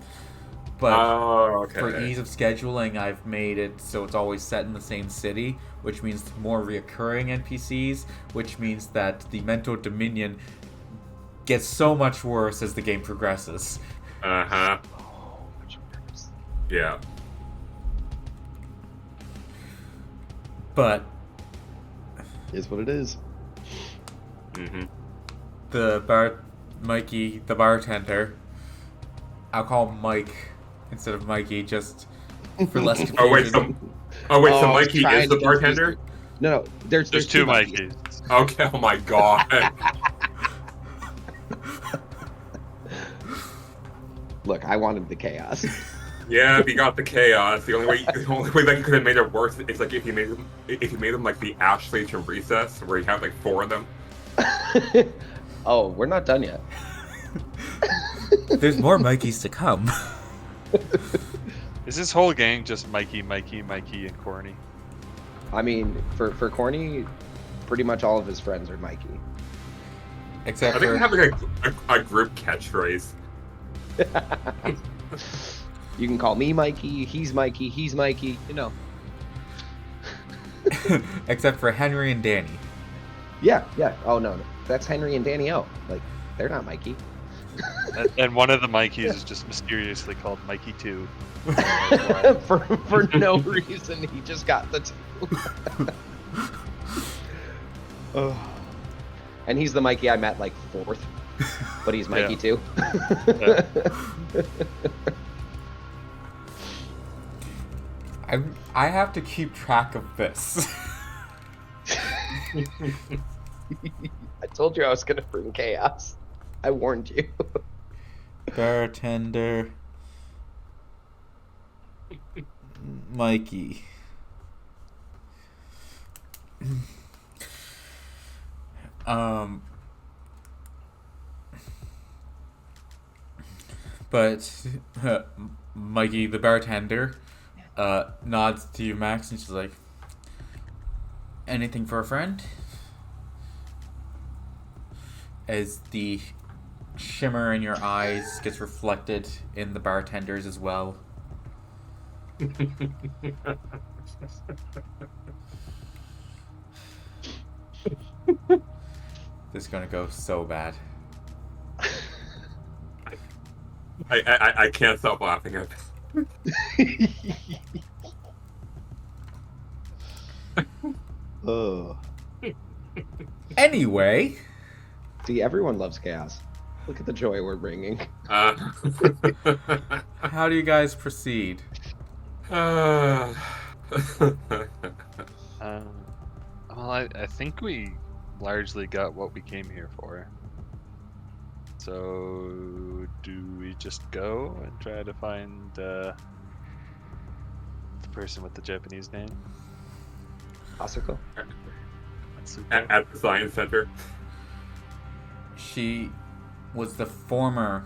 But for ease of scheduling, I've made it so it's always set in the same city, which means more reoccurring NPCs, which means that the mental dominion gets so much worse as the game progresses. Uh-huh. Yeah. But Is what it is. Mm-hmm. Mikey, the bartender, I'll call him Mike instead of Mikey, just for less confusion. Oh wait, so I was Mikey trying is the to confuse bartender? you. No, there's There's two two Mikeys. Mikeys. Okay, oh my god. Look, I wanted the chaos. Yeah, if you got the chaos, the only way that you could have made it worse is like if you made them like the Ashleys from Recess, where you have like 4 of them. Oh, we're not done yet. There's more Mikeys to come. Is this whole gang just Mikey, and Corny? I mean, for Corny, pretty much all of his friends are Mikey. Except I think for we have like a group catchphrase. You can call me Mikey, he's Mikey, you know. except for Henry and Danny. Yeah. Oh, no. That's Henry and Danny O. Like, they're not Mikey. And one of the Mikeys is just mysteriously called Mikey 2. for no reason, he just got the 2. Oh. And he's the Mikey I met like 4th, but he's Mikey too. I have to keep track of this. I told you I was gonna bring chaos. I warned you. Bartender. Mikey. But Mikey, the bartender, nods to you, Max, and she's like, "Anything for a friend?" As the shimmer in your eyes gets reflected in the bartender's as well. This is gonna go so bad. I can't stop laughing at this. Oh. Anyway, See, everyone loves chaos. Look at the joy we're bringing. how do you guys proceed? Well, I think we largely got what we came here for. So, do we just go and try to find the person with the Japanese name? Asuko? at the science center. She was the former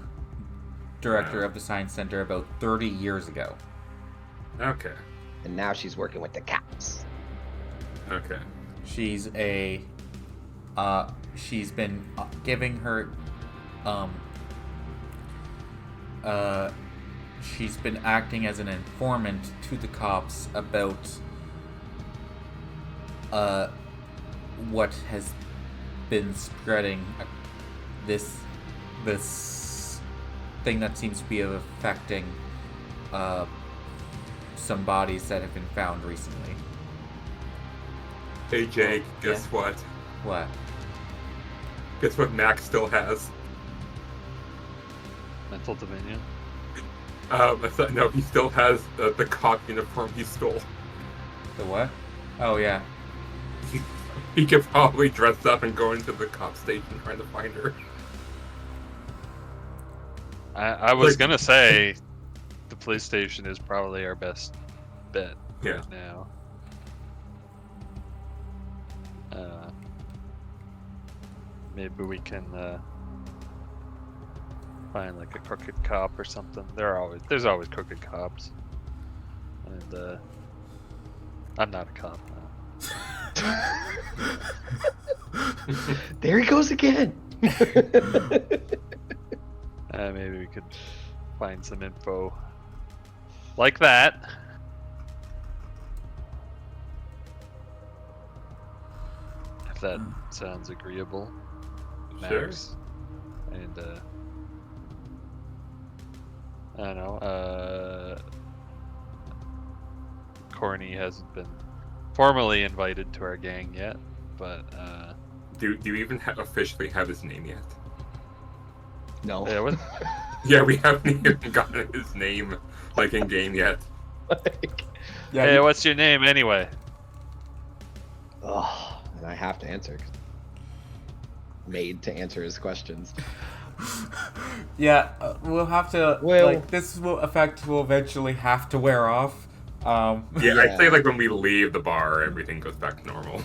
director of the Science Center about 30 years ago. Okay. And now she's working with the cops. Okay. She's been giving her, she's been acting as an informant to the cops about, what has been spreading this thing that seems to be affecting, some bodies that have been found recently. Hey Jake, guess Yeah. what? What? Guess what Max still has? Mental Dominion? No, he still has the cop uniform he stole. The what? Oh, yeah. He could probably dress up and go into the cop station trying to find her. I was Like- gonna say the police station is probably our best bet Yeah. right now. Maybe we can find like a crooked cop or something. There's always crooked cops, and I'm not a cop. There he goes again. Maybe we could find some info like that. If that sounds agreeable, Sure. Max. And I don't know. Corny hasn't been formally invited to our gang yet, but Do you even officially have his name yet? No. yeah, what? Yeah, we haven't even gotten his name like in game yet. Yeah, Hey, what's your name anyway? Oh, and I have to answer. 'Cause I'm made to answer his questions. we'll have to. Well- This effect will eventually have to wear off. Yeah, Yeah. I'd say like when we leave the bar, everything goes back to normal.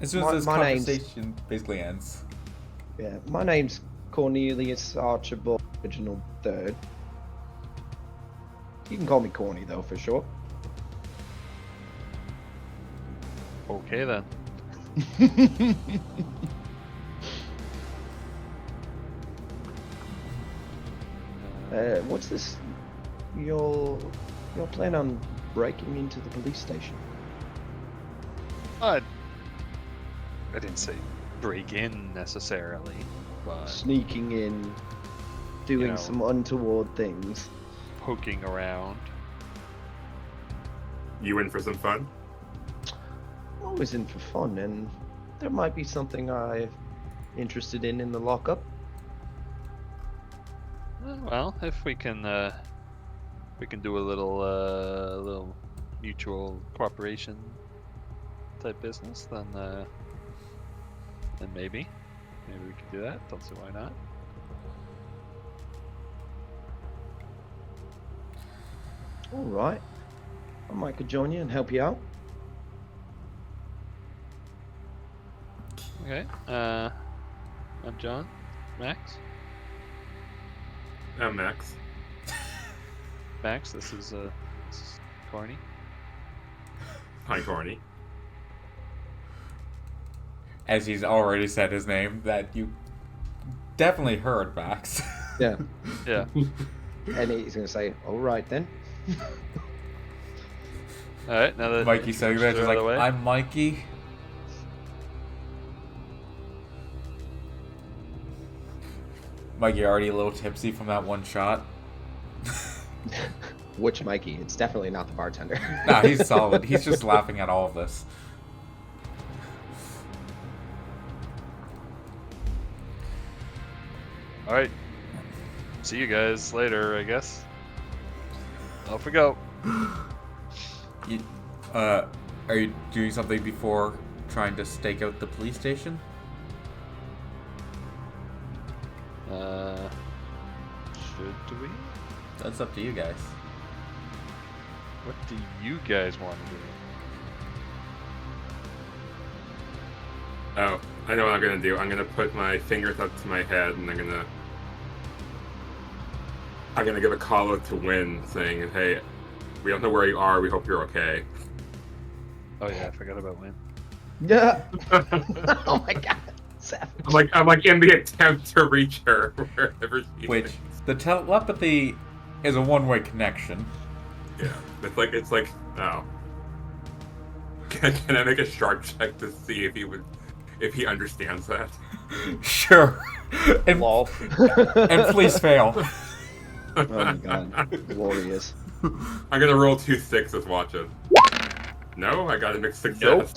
As soon as this My name's- conversation basically ends. Yeah, my name's Cornelius Archibald Original Third. You can call me Corny though, for sure. Okay then. What's this? You're planning on breaking into the police station? I didn't say break in necessarily, but Sneaking in, doing know. some untoward things. poking around. You in for some fun? I'm always in for fun, and there might be something I'm interested in the lockup. Well, if we can do a little mutual cooperation type business, then maybe we can do that. Don't see why not. All right, I might could join you and help you out. Okay. I'm John. Max. Max. Max. This is Corny. Hi, Corny. As he's already said his name, that you definitely heard, Max. Yeah, Yeah. and he's gonna say, "All right then." All right. Now that Mikey saying that, introductions just are out like, of the way. I'm Mikey. Mikey already a little tipsy from that one shot. Which Mikey? It's definitely not the bartender. Nah, he's solid. He's just laughing at all of this. All right. See you guys later, I guess. Off we go. You, are you doing something before trying to stake out the police station? Should we? That's up to you guys. What do you guys want to do? Oh, I know what I'm gonna do. I'm gonna put my fingers up to my head, and I'm gonna give a call out to Win, saying, "Hey, we don't know where you are. We hope you're okay." Oh yeah, I forgot about Win. Yeah. Oh my god, savage. I'm like in the attempt to reach her wherever she Which, is. the telepathy is a one-way connection. Yeah, it's like oh. Can I make a sharp check to see if he understands that? Sure. And, Lol. and please fail. Oh my god, glorious. I'm gonna roll 2 6s. Watch it. No, I got a mixed success.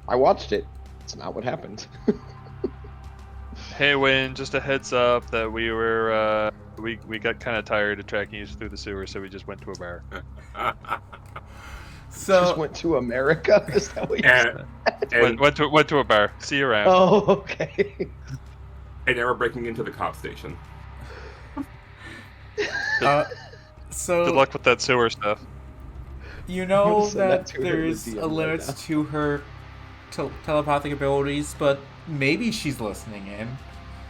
I watched it. It's not what happened. Hey Win, just a heads up that we were we got kind of tired of tracking you through the sewer, so we just went to a bar. Just So, went to America. Is that what you said? and Went to a bar. See you around. Oh, okay. now we're breaking into the cop station. so Good luck with that sewer stuff. you know Send that that to her there's in the a DM limit right now. to her telepathic abilities, but maybe she's listening in.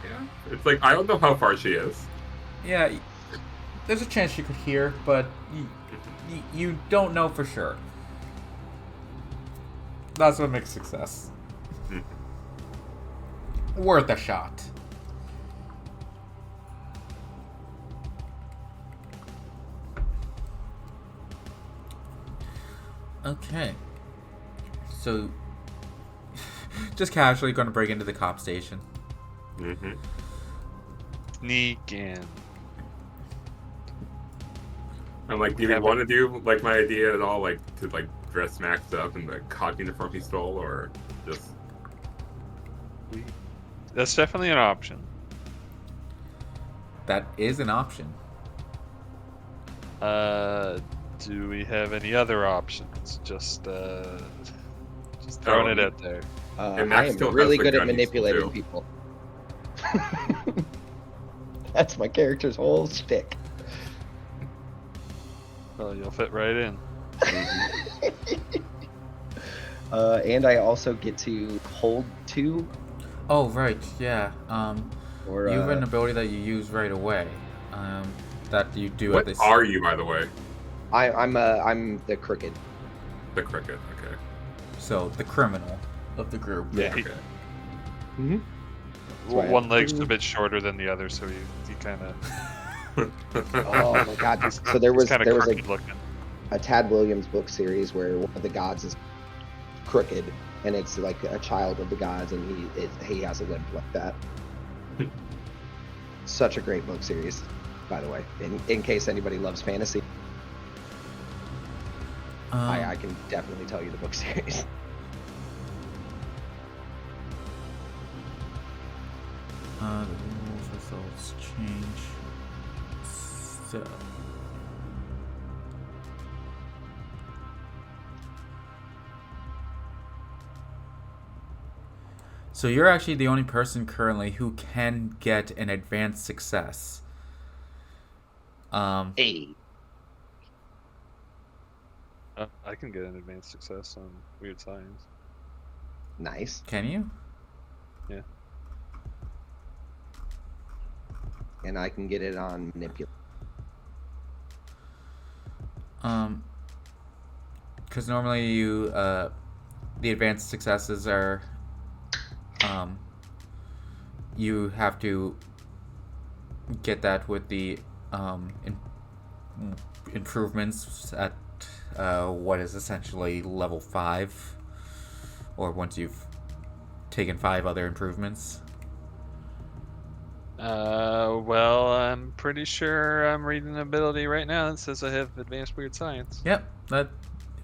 Yeah, it's like I don't know how far she is. Yeah, there's a chance she could hear, but you don't know for sure. That's what makes success. Worth a shot. Okay. So, just casually going to break into the cop station. Mm-hmm. Sneak in. I'm like, do we want to do like my idea at all, like to like dress Max up in the cop uniform he stole, or just? That's definitely an option. That is an option. Do we have any other options? Just throwing it out there. And I Max am still has really the good at gun he stole, manipulating too. people. That's my character's whole shtick. Well, you'll fit right in. And I also get to hold 2. Oh, right, yeah. Or You have an ability that you use right away. That you do What at this. are you, by the way? I'm the crooked. The cricket. Okay. So the criminal of the group. Yeah. Okay. Mm-hmm. One leg's a bit shorter than the other, so he kind of. Oh my god! So there He's was kind of crooked looking. a Tad Williams book series where one of the gods is crooked, and it's like a child of the gods, and he has a limp like that. Such a great book series, by the way. In case anybody loves fantasy, I can definitely tell you the book series. The rules results change. So. So you're actually the only person currently who can get an advanced success. Hey. I can get an advanced success on weird science. Nice. Can you? Yeah. And I can get it on manipulate. Because normally you, the advanced successes are, you have to get that with the, improvements at, what is essentially level 5, or once you've taken 5 other improvements. Well, I'm pretty sure I'm reading an ability right now that says I have advanced weird science. Yep, that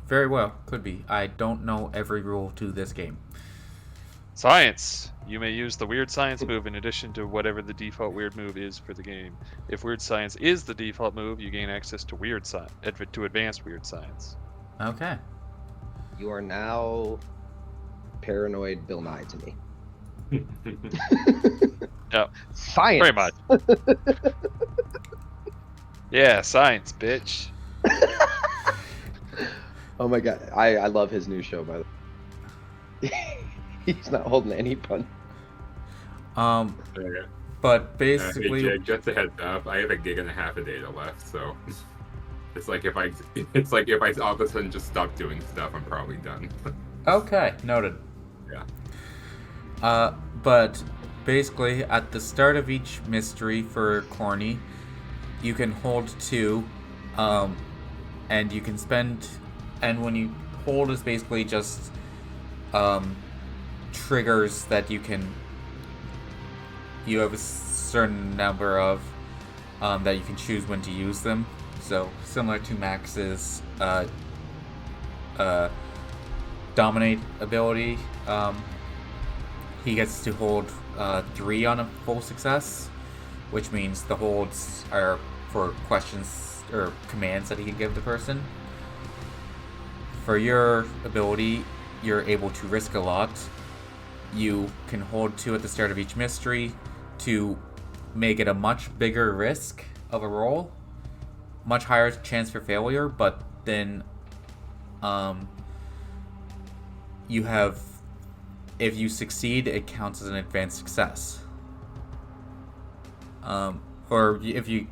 very well could be. I don't know every rule to this game. Science! You may use the weird science move in addition to whatever the default weird move is for the game. If weird science is the default move, you gain access to weird science, to advanced weird science. Okay. You are now paranoid Bill Nye to me. Yeah, Science. very much. Yeah, science, bitch. Oh my god, I love his new show, by the way. He's not holding any pun. Okay. But basically, hey Jake, just a heads up, I have a gig and a half of data left, so it's like if I all of a sudden just stop doing stuff, I'm probably done. okay, noted. Yeah. But basically, at the start of each mystery for Corny, you can hold 2, and you can spend, and when you hold is basically just, triggers that you have a certain number of, that you can choose when to use them. So, similar to Max's, Dominate ability, he gets to hold 3 on a full success, which means the holds are for questions or commands that he can give the person. For your ability, you're able to risk a lot. You can hold 2 at the start of each mystery to make it a much bigger risk of a roll, much higher chance for failure, but then you have, if you succeed, it counts as an advanced success. Or if you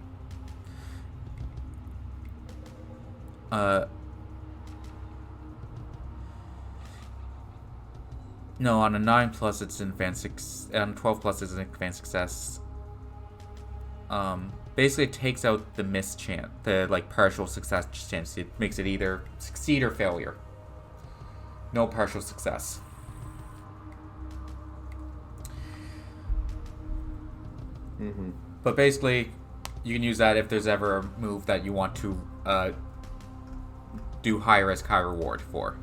no, on a 9+ it's an advanced on 12+ it's an advanced success. Basically it takes out the miss chance, the like partial success chance. It makes it either succeed or failure. No partial success. Mm-hmm. But basically, you can use that if there's ever a move that you want to do high risk, high reward for.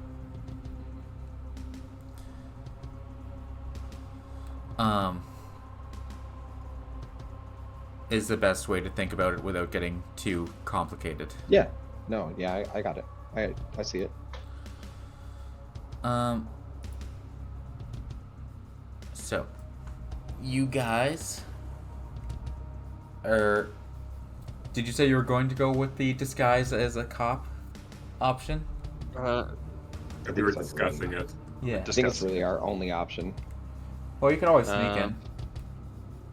Is the best way to think about it without getting too complicated. Yeah. No, yeah, I got it. I see it. So, you guys are... Did you say you were going to go with the disguise as a cop option? We were discussing it. Yeah. I think it's really our only option. Well, you could always sneak in.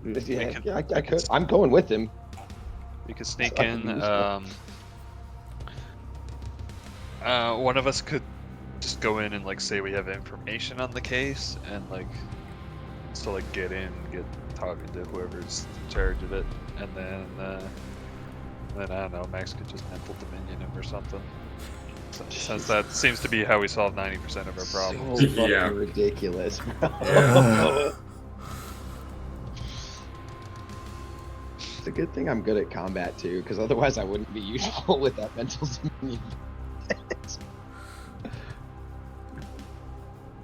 Yeah, I could. I'm going with him. We could sneak So I in. can use One of us could just go in and like say we have information on the case, and like so like get in, get talking to whoever's in charge of it, and then I don't know, Max could just mental dominion him or something. Since that seems to be how we solve 90% of our problems. So fucking Yeah. ridiculous, bro. Yeah. It's a good thing I'm good at combat too, because otherwise I wouldn't be useful with that mental dominion.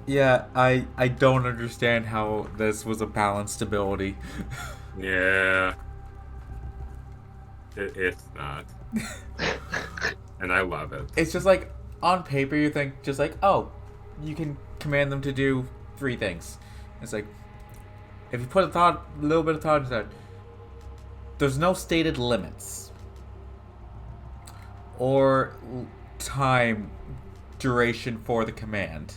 Yeah, I don't understand how this was a balanced ability. Yeah. It's not. And I love it. It's just like, on paper you think just like, oh, you can command them to do 3 things. It's like, if you put a little bit of thought into that, there's no stated limits. Or time duration for the command.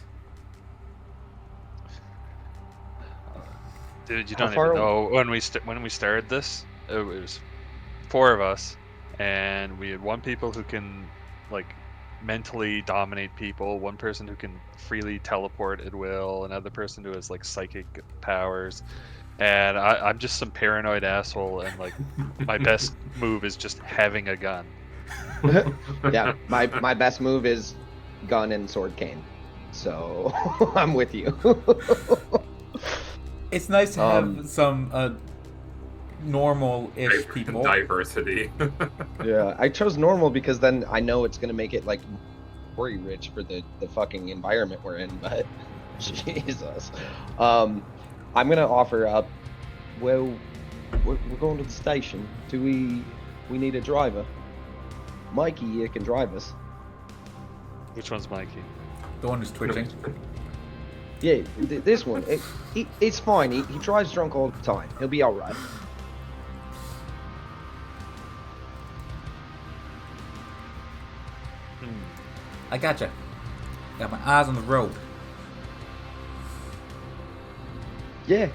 Dude, you How don't far even know when we started this. It was 4 of us, and we had 1 people who can like mentally dominate people, 1 person who can freely teleport at will, another person who has like psychic powers, and I'm just some paranoid asshole, and like my best move is just having a gun. Yeah, my best move is gun and sword cane. So I'm with you. It's nice to have some normal-ish people. Diversity. Yeah, I chose normal because then I know it's gonna make it like worry rich for the fucking environment we're in. But Jesus, I'm gonna offer up. Well, we're going to the station. Do we need a driver? Mikey here can drive us. Which one's Mikey? The one who's twitching. Yeah, this one. It's fine. He drives drunk all the time. He'll be all right. I gotcha. Got my eyes on the road. Yeah,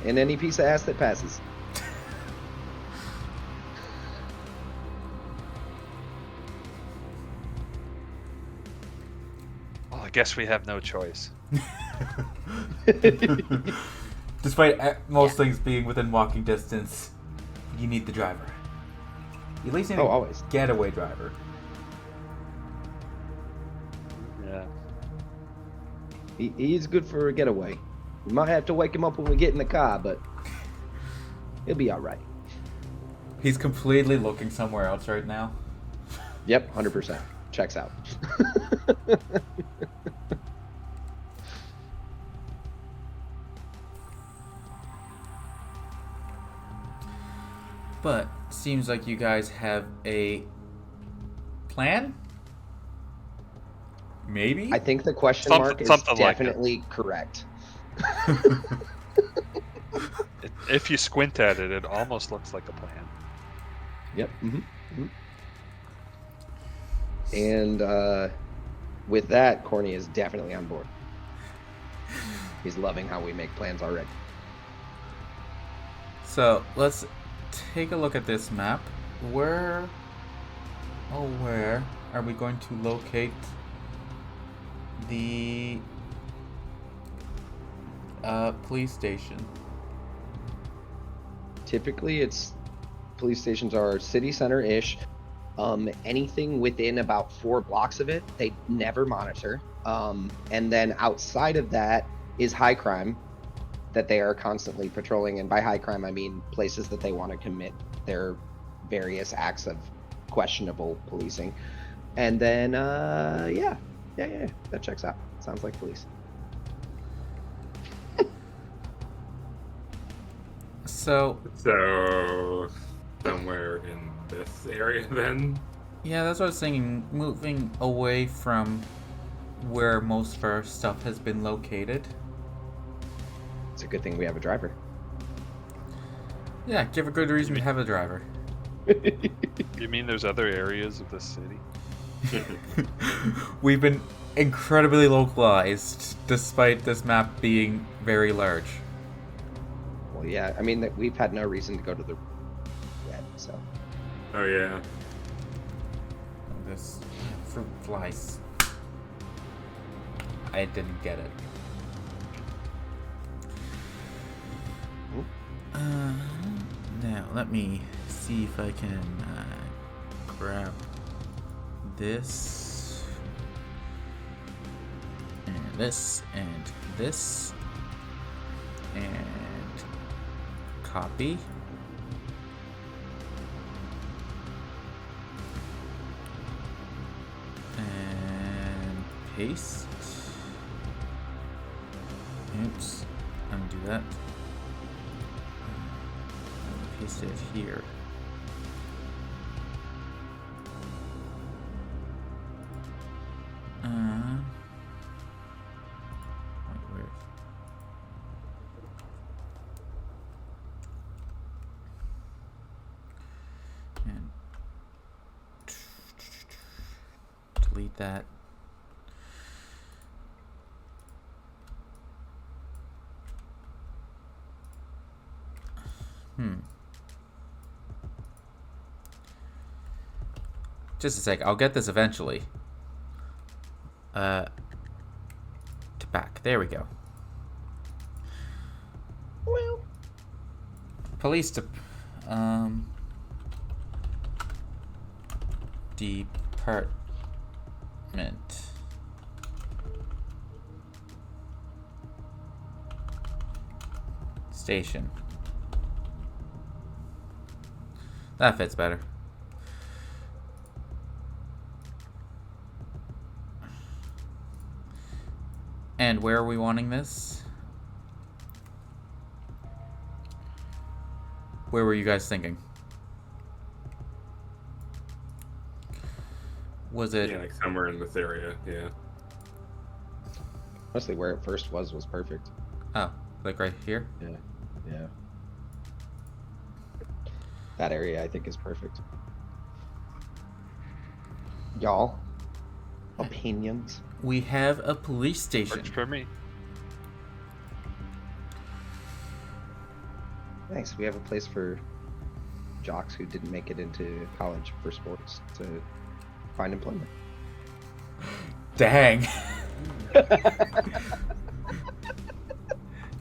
and any piece of ass that passes. Well, I guess we have no choice. Despite most things being within walking distance, you need the driver. You at least need always. a getaway driver. Yeah. He's good for a getaway. We might have to wake him up when we get in the car, but he'll be all right. He's completely looking somewhere else right now. Yep, 100%. Checks out. But seems like you guys have a plan? Maybe? I think the question Something- mark is something like it. definitely correct. If you squint at it, it almost looks like a plan. Yep. And with that, Corny is definitely on board. He's loving how we make plans already. So let's take a look at this map. Where are we going to locate the police station? Typically, police stations are city center-ish. Anything within about 4 blocks of it, they never monitor. And then outside of that is high crime that they are constantly patrolling. And by high crime, I mean places that they want to commit their various acts of questionable policing. And then, yeah, that checks out. Sounds like police. So somewhere in this area then? yeah, that's what I was thinking. Moving away from where most of our stuff has been located. It's a good thing we have a driver. Yeah, give a good reason to have a driver. You mean there's other areas of the city? We've been incredibly localized, despite this map being very large. Well, yeah, I mean, we've had no reason to go to the yet, so. Oh yeah. This fruit flies. I didn't get it. Now, let me see if I can grab this, and this, and this, and copy. And paste. Oops, undo that. Paste it here. Wait, and delete that. Just a sec, I'll get this eventually. To back. There we go. Well, Police department. Station. That fits better. And where are we wanting this? Where were you guys thinking? Was it? Yeah, like somewhere in this area, yeah. honestly, where it first was perfect. Oh, like right here? Yeah. That area, I think, is perfect. Y'all, opinions? We have a police station. Works for me. Nice. We have a place for jocks who didn't make it into college for sports to find employment. Dang.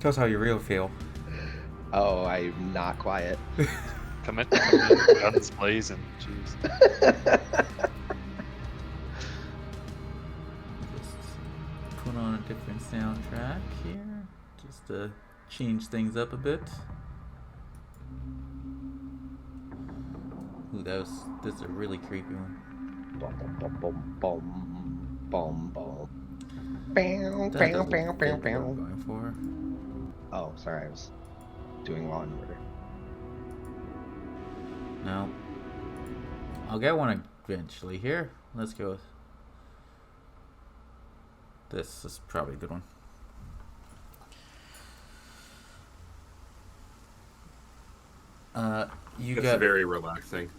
Tell us how you real feel. Oh, I'm not quiet. Come in, guns blazing. Jeez. Put on a different soundtrack here, just to change things up a bit. Ooh, this is a really creepy one. Bum, bum, bum, bum, bum, bum. Bam, That bam, doesn't bam, fit bam, what I'm bam. going for. Oh, sorry, I was doing Law and Order. No. I'll get one eventually. Here, let's go with this. This is probably a good one. You It's got very relaxing.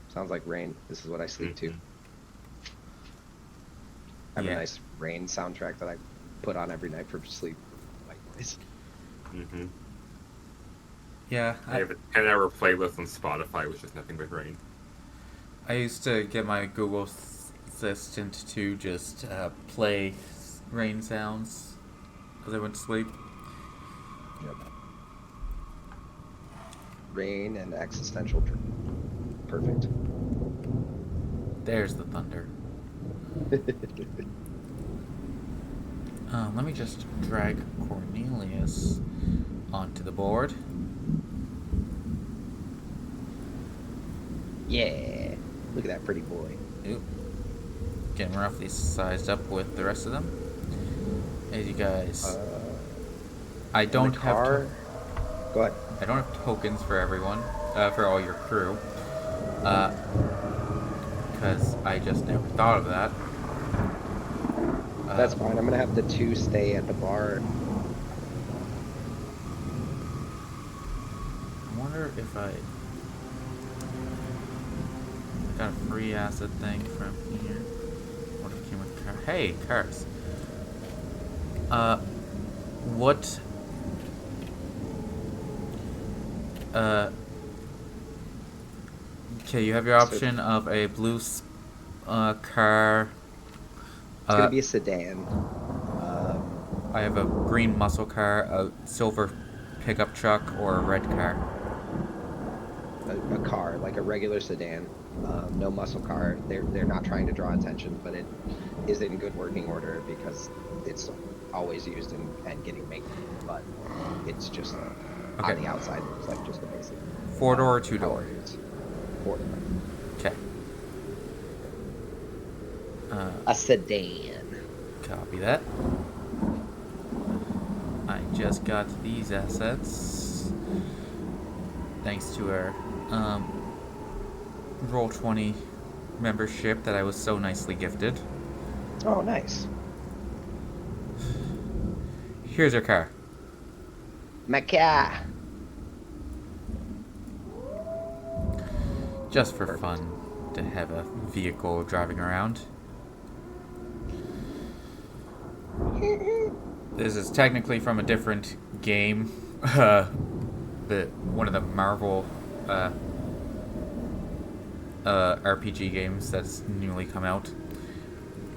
Sounds like rain. This is what I sleep to. Mhm. I have Yeah. a nice rain soundtrack that I put on every night for sleep. Likewise. Mm-hmm. yeah. I have a 10-hour playlist on Spotify, which is nothing but rain. I used to get my Google Assistant to just play rain sounds as I went to sleep. Yep. Rain and existential dream. Perfect. There's the thunder. Let me just drag Cornelius onto the board. Yeah. Look at that pretty boy. Oop. Getting roughly sized up with the rest of them. As you guys, I And don't the have car. Go ahead. I don't have tokens for everyone, for all your crew, because I just never thought of that. That's fine. I'm gonna have the 2 stay at the bar. I wonder if I got a free asset thing from here. What if it came with car? Hey, cars. What? Okay, you have your option of a blue car. It's gonna be a sedan. I have a green muscle car, a silver pickup truck, or a red car. A car, like a regular sedan. No muscle car. They're not trying to draw attention, but it is in good working order because it's always used and getting made. But it's just Okay. on the outside. It's like just a basic. 4-door or 2-door? How it is. 4-door. Okay. A sedan. Copy that. I just got these assets thanks to our Roll20 membership that I was so nicely gifted. Oh, nice. Here's your car. My car. Just for fun to have a vehicle driving around. This is technically from a different game. One of the Marvel RPG games that's newly come out.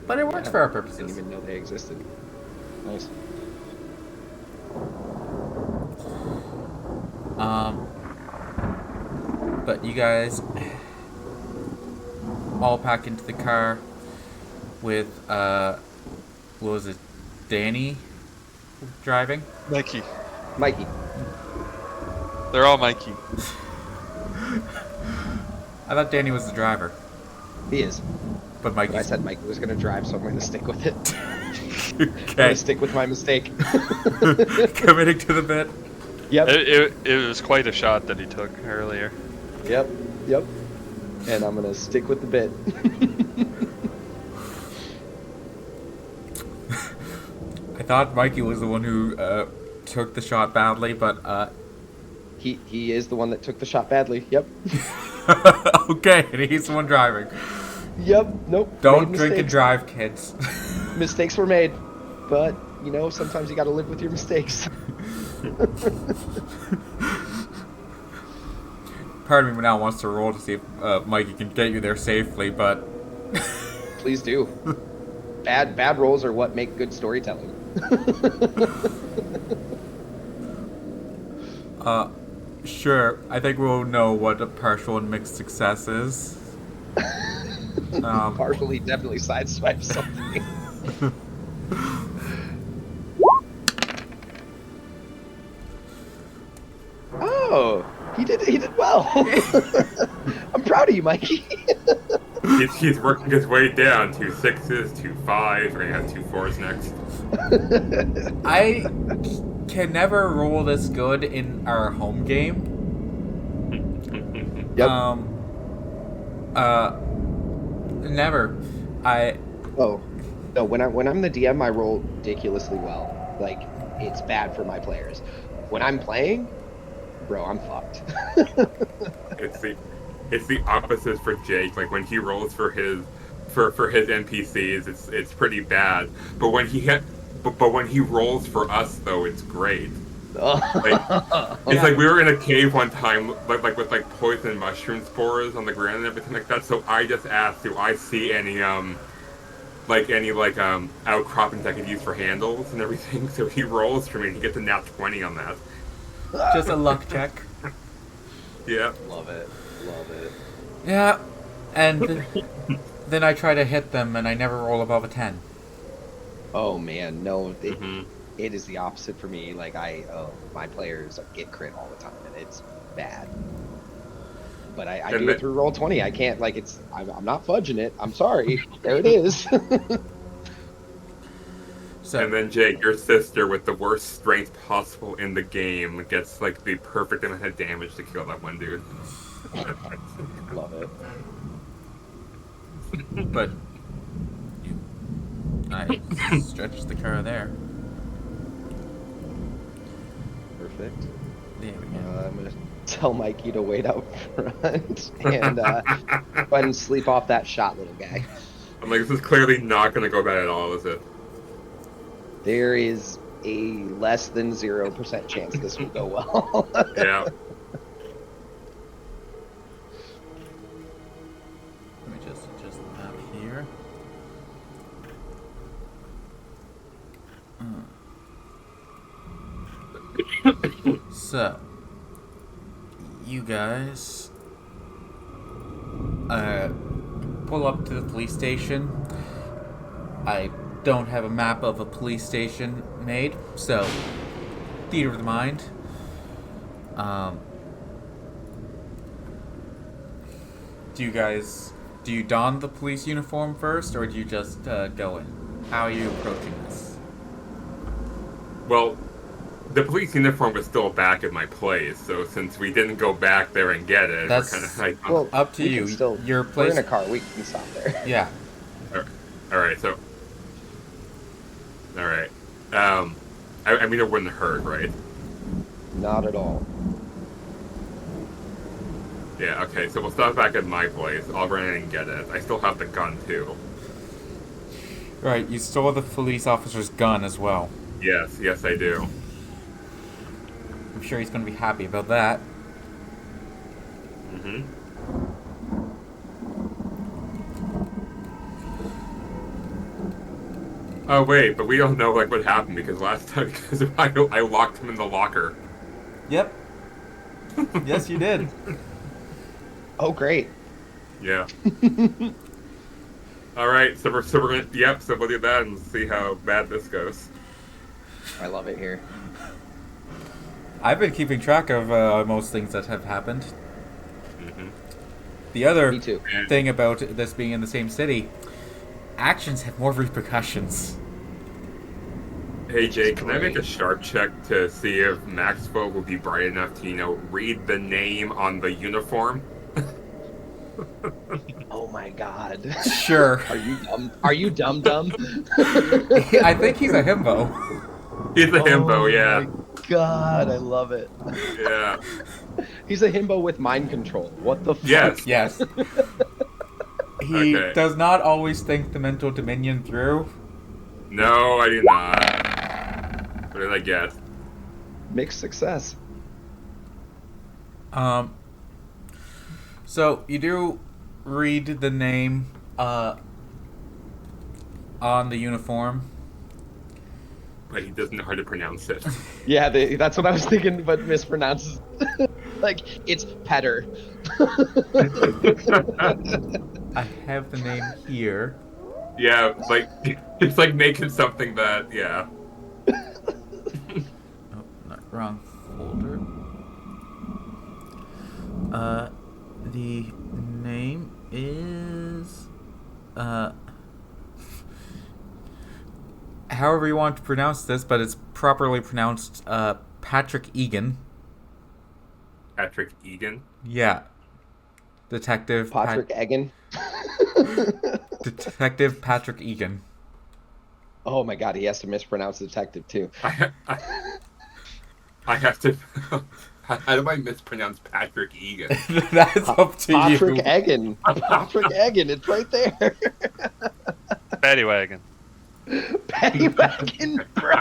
But it works for our Didn't purposes. even know they existed. Nice. But you guys all pack into the car with what was it, Danny driving? Mikey. Mikey. They're all Mikey. I thought Danny was the driver, He is. but But I Mikey's said Mikey was gonna drive, so I'm gonna stick with it. I'm okay. gonna stick with my mistake. Committing to the bit. Yep. It was quite a shot that he took earlier. Yep. Yep. And I'm gonna stick with the bit. I thought Mikey was the one who took the shot badly, but He is the one that took the shot badly. Yep. okay, and he's the one driving. Yep. Nope. Don't Made drink and mistakes. drive, kids. Mistakes were made, but you know sometimes you got to live with your mistakes. Part of me now wants to roll to see if Mikey can get you there safely, but Please do. Bad rolls are what make good storytelling. sure. I think we'll know what a partial and mixed success is. Partially, definitely sideswipe something. Oh, he did well. I'm proud of you, Mikey. He's working his way down. 2 6s, 2 5s. We're gonna have 2 4s next. I can never roll this good in our home game. Yep. Never. Oh, no. When I'm the DM, I roll ridiculously well. Like it's bad for my players. When I'm playing, bro, I'm fucked. It's the opposite for Jake. Like when he rolls for his NPCs, it's pretty bad. But when he rolls for us though, it's great. It's like we were in a cave one time, like with like poison mushroom spores on the ground and everything like that. So I just asked, do I see any outcroppings I could use for handles and everything? So he rolls for me and he gets a nat 20 on that. Just a luck check. Yeah. Love it. Yeah, and then I try to hit them and I never roll above a 10. Oh man, no. Mm-hmm. It is the opposite for me. Like my players get crit all the time, and it's bad. But I And do then- it through roll 20. I can't like it's. I'm not fudging it. I'm sorry. There it is. So And then Jake, your sister with the worst strength possible in the game gets like the perfect amount of damage to kill that one dude. Love it. but I stretched the car there. Perfect. There we go. I'm gonna tell Mikey to wait out front and go ahead and sleep off that shot, little guy. I'm like, this is clearly not going to go bad at all, is it? There is a less than 0% chance this will go well. Yeah. Let me just adjust the map here. So, you guys pull up to the police station. I don't have a map of a police station made, so theater of the mind. Do you don the police uniform first, or do you just go in? How are you approaching this? Well, the police uniform was still back at my place, so since we didn't go back there and get it, That's- we're kind of like, Well, Up to we you. can Still, Your we're place. in a car. We can stop there. Yeah. all right, so, all right. I mean, it wouldn't hurt, right? Not at all. Yeah. Okay, so we'll stop back at my place. I'll run in and get it. I still have the gun too. Right. You stole the police officer's gun as well. Yes, I do. I'm sure he's going to be happy about that. Mm-hmm. Oh wait, but we don't know like what happened because last time because I locked him in the locker. Yep. Yes, you did. Oh, great. Yeah. All right, so we're gonna so we'll do that and see how bad this goes. I love it here. I've been keeping track of most things that have happened. Mm-hmm. The other Me too. thing about this being in the same city, actions have more repercussions. Hey Jake, can I make a Great. sharp check to see if Maxwell will be bright enough to read the name on the uniform? Oh my god. Sure. Are you dumb? Are you dumb? I think he's a himbo. He's a himbo, yeah. My god, I love it. Yeah. He's a himbo with mind control. What the fuck? Yes. Yes. He Okay. does not always think the mental dominion through. No, I do not. What did I get? Mixed success. So you do read the name on the uniform. But he doesn't know how to pronounce it. Yeah, that's what I was thinking, but mispronounces. Like, it's Petter. I have the name here. Yeah, like it's like making something that Oh, not wrong folder. The name is however you want to pronounce this, but it's properly pronounced Patrick Egan. Patrick Egan. Yeah. Detective Patrick Egan. Detective Patrick Egan. Oh my god, he has to mispronounce detective too. I have to. How do I mispronounce Patrick Egan? That's up to Patrick you. Egan. Patrick Egan, it's right there. Paddy wagon. Paddy wagon, bro.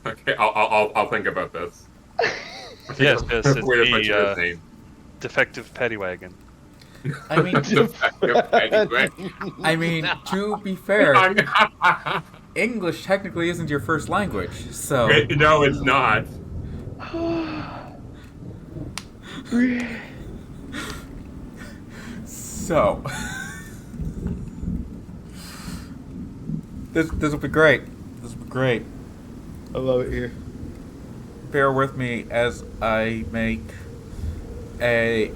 Okay, I'll think about this. Yes, yes, it's Wait a me, his name. Defective Paddy wagon. I mean, I mean, to be fair, English technically isn't your first language, so No, it's not. so this will be great. This will be Great. I love it here. Bear with me as I make a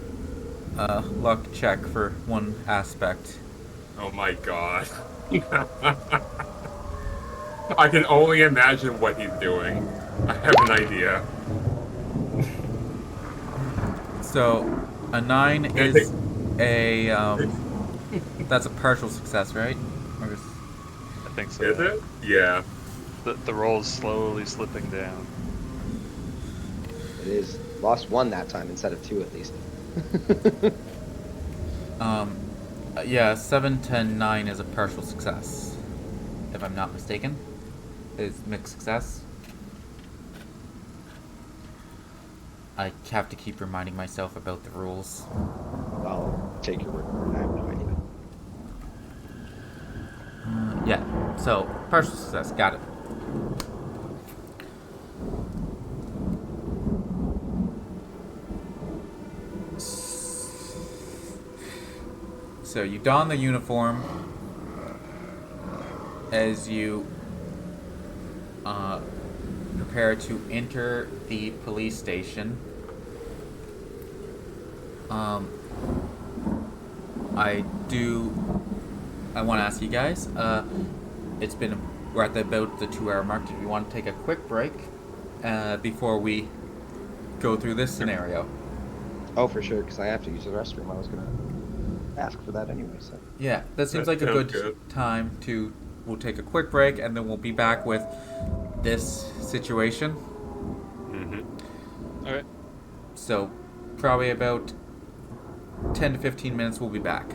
luck check for one aspect. Oh my god. I can only imagine what he's doing. I have an idea. So, a 9 I is think- a that's a partial success, right? Or is- I think so. Is it? Yeah. The roll's slowly slipping down. It is. Lost 1 that time instead of 2 at least. Yeah, 7, 10, 9 is a partial success, if I'm not mistaken. Is mixed success. I have to keep reminding myself about the rules. I'll take your word for it. I have no idea. Yeah, so partial success, got it. So you don the uniform as you prepare to enter the police station. I want to ask you guys, we're at about the 2-hour mark. Do you want to take a quick break before we go through this scenario? Oh, for sure, because I have to use the restroom. I was going to ask for that anyway, so. Yeah, that seems That like a sounds good good. time to. We'll take a quick break and then we'll be back with this situation. Mm-hmm. Okay. So, probably about 10 to 15 minutes, we'll be back.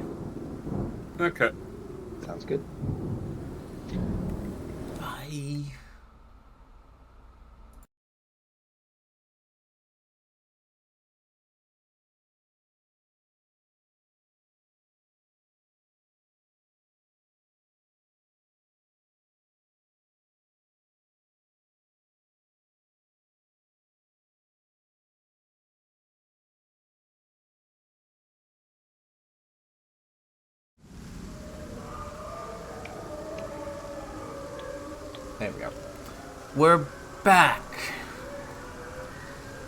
Okay. Sounds good. Bye. There we go. We're back.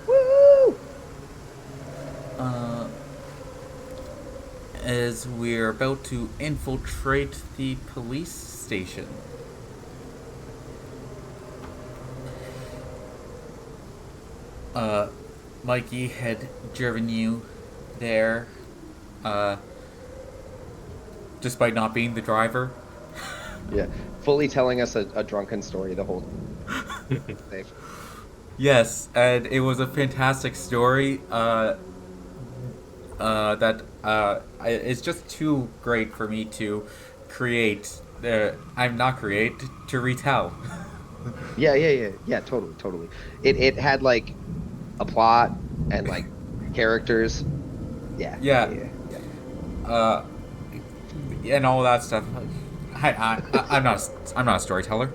Woo! As we're about to infiltrate the police station. Mikey had driven you there, despite not being the driver. Yeah, fully telling us a drunken story the whole day. Yes, and it was a fantastic story. It's just too great for me to create. I'm not create to retell. Yeah, totally. It had like a plot and like characters. Yeah. And all that stuff. I'm not a storyteller.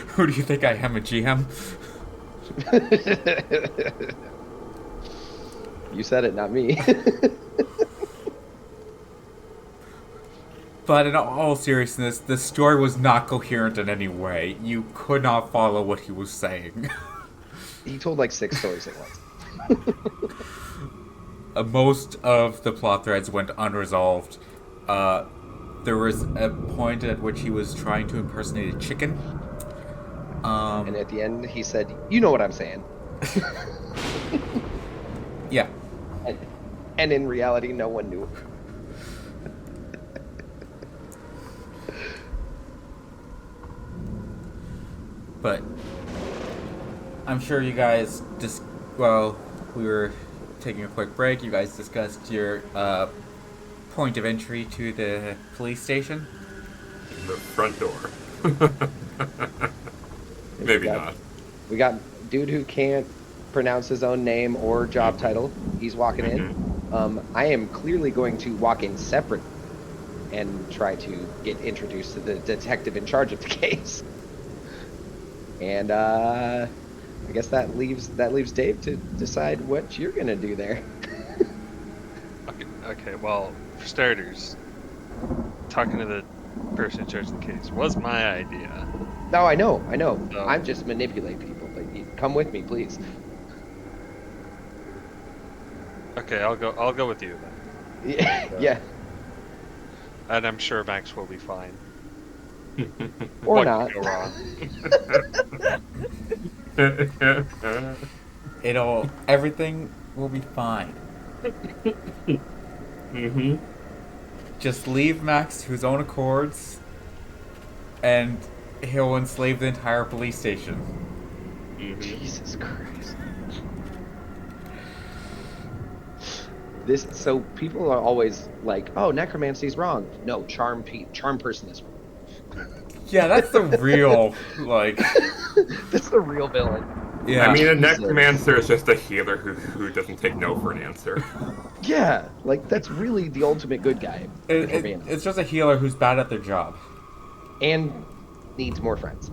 Who do you think I am, a GM? You said it, not me. But in all seriousness, the story was not coherent in any way. You could not follow what he was saying. He told like 6 stories at once. Most of the plot threads went unresolved. There was a point at which he was trying to impersonate a chicken. And at the end, he said, "You know what I'm saying." Yeah. And in reality, no one knew. But I'm sure you guys we were taking a quick break. You guys discussed your point of entry to the police station. The front door. Maybe not. We got dude who can't pronounce his own name or job title. He's walking in. I am clearly going to walk in separate and try to get introduced to the detective in charge of the case. And I guess that leaves Dave to decide what you're gonna do there. Okay. Well, for starters, talking to the person in charge of the case was my idea. No, I know. So- I'm just manipulate people, but come with me, please. Okay, I'll go with you then. Yeah. And I'm sure Max will be fine. Or What not. could go wrong? Everything will be fine. Mm-hmm. Just leave Max to his own accords, and he'll enslave the entire police station. Mm-hmm. Jesus Christ. So people are always like, "Oh, necromancy's wrong." No, charm person is wrong. Yeah, that's the real, like... That's the real villain. Yeah. I mean, a Jesus. necromancer is just a healer who doesn't take no for an answer. Yeah, like that's really the ultimate good guy. if we're being honest. It's just a healer who's bad at their job. And needs more friends.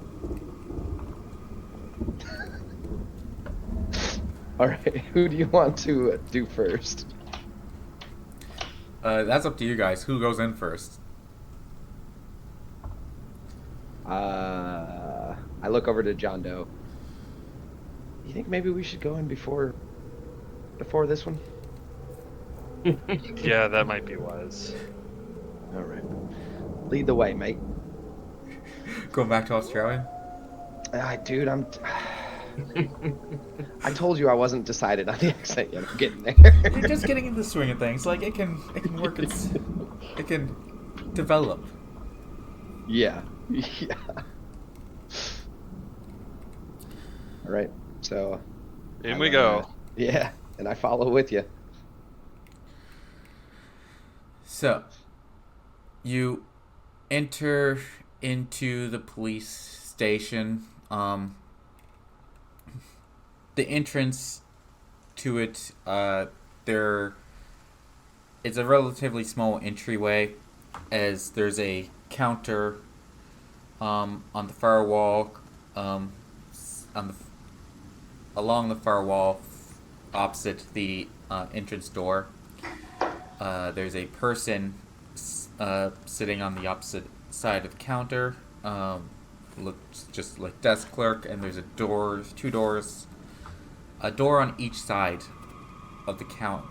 All right, who do you want to do first? That's up to you guys. Who goes in first? I look over to John Doe. You think maybe we should go in before this one? Yeah, that might be wise. All right. Lead the way, mate. Going back to Australia? Dude, I told you I wasn't decided on the accent yet. I'm getting there. You're just getting into the swing of things. Like, it can work. It can develop. Yeah. Yeah. All right. So. In we go. Yeah, and I follow with you. So, you enter into the police station. The entrance to it, it's a relatively small entryway, as there's a counter on the far wall, along the far wall, opposite the entrance door. There's a person sitting on the opposite side of the counter. Looks just like desk clerk, and there's two doors, a door on each side of the counter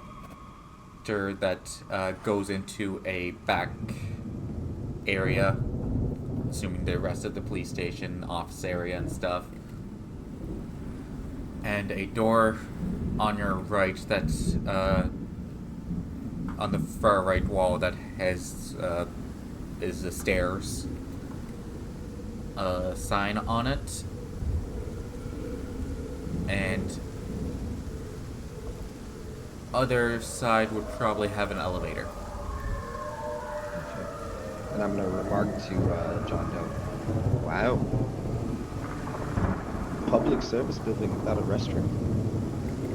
that goes into a back area, assuming the rest of the police station, office area, and stuff. And a door on your right that's on the far right wall that has is the stairs sign on it, and other side would probably have an elevator. Okay. And I'm gonna remark to John Doe. Wow. Public service building without a restroom.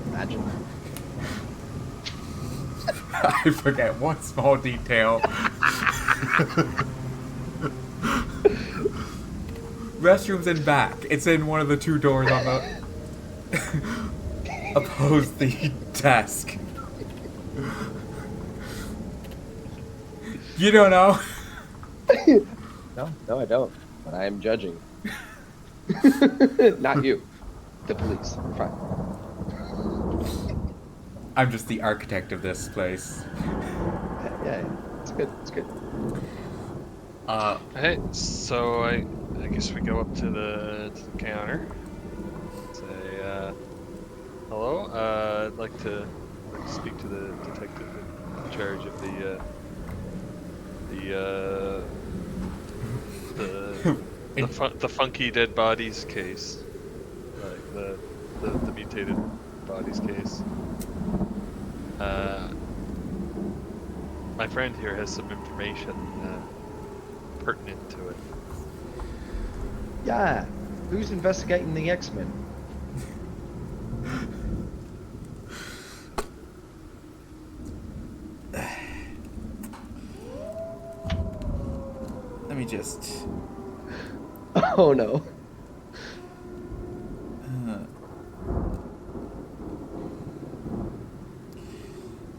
Imagine. I forget one small detail. Restrooms in back. It's in one of the two doors on the opposed the desk. You don't know? No, I don't. But I am judging. Not you. The police. You're fine. I'm just the architect of this place. Yeah, it's good. It's good. Hey, so I guess we go up to the counter. Say, hello. I'd like to speak to the detective in charge of the funky dead bodies case, like the mutated bodies case. My friend here has some information pertinent to it. Yeah. Who's investigating the X-Men? Let me just... Oh no.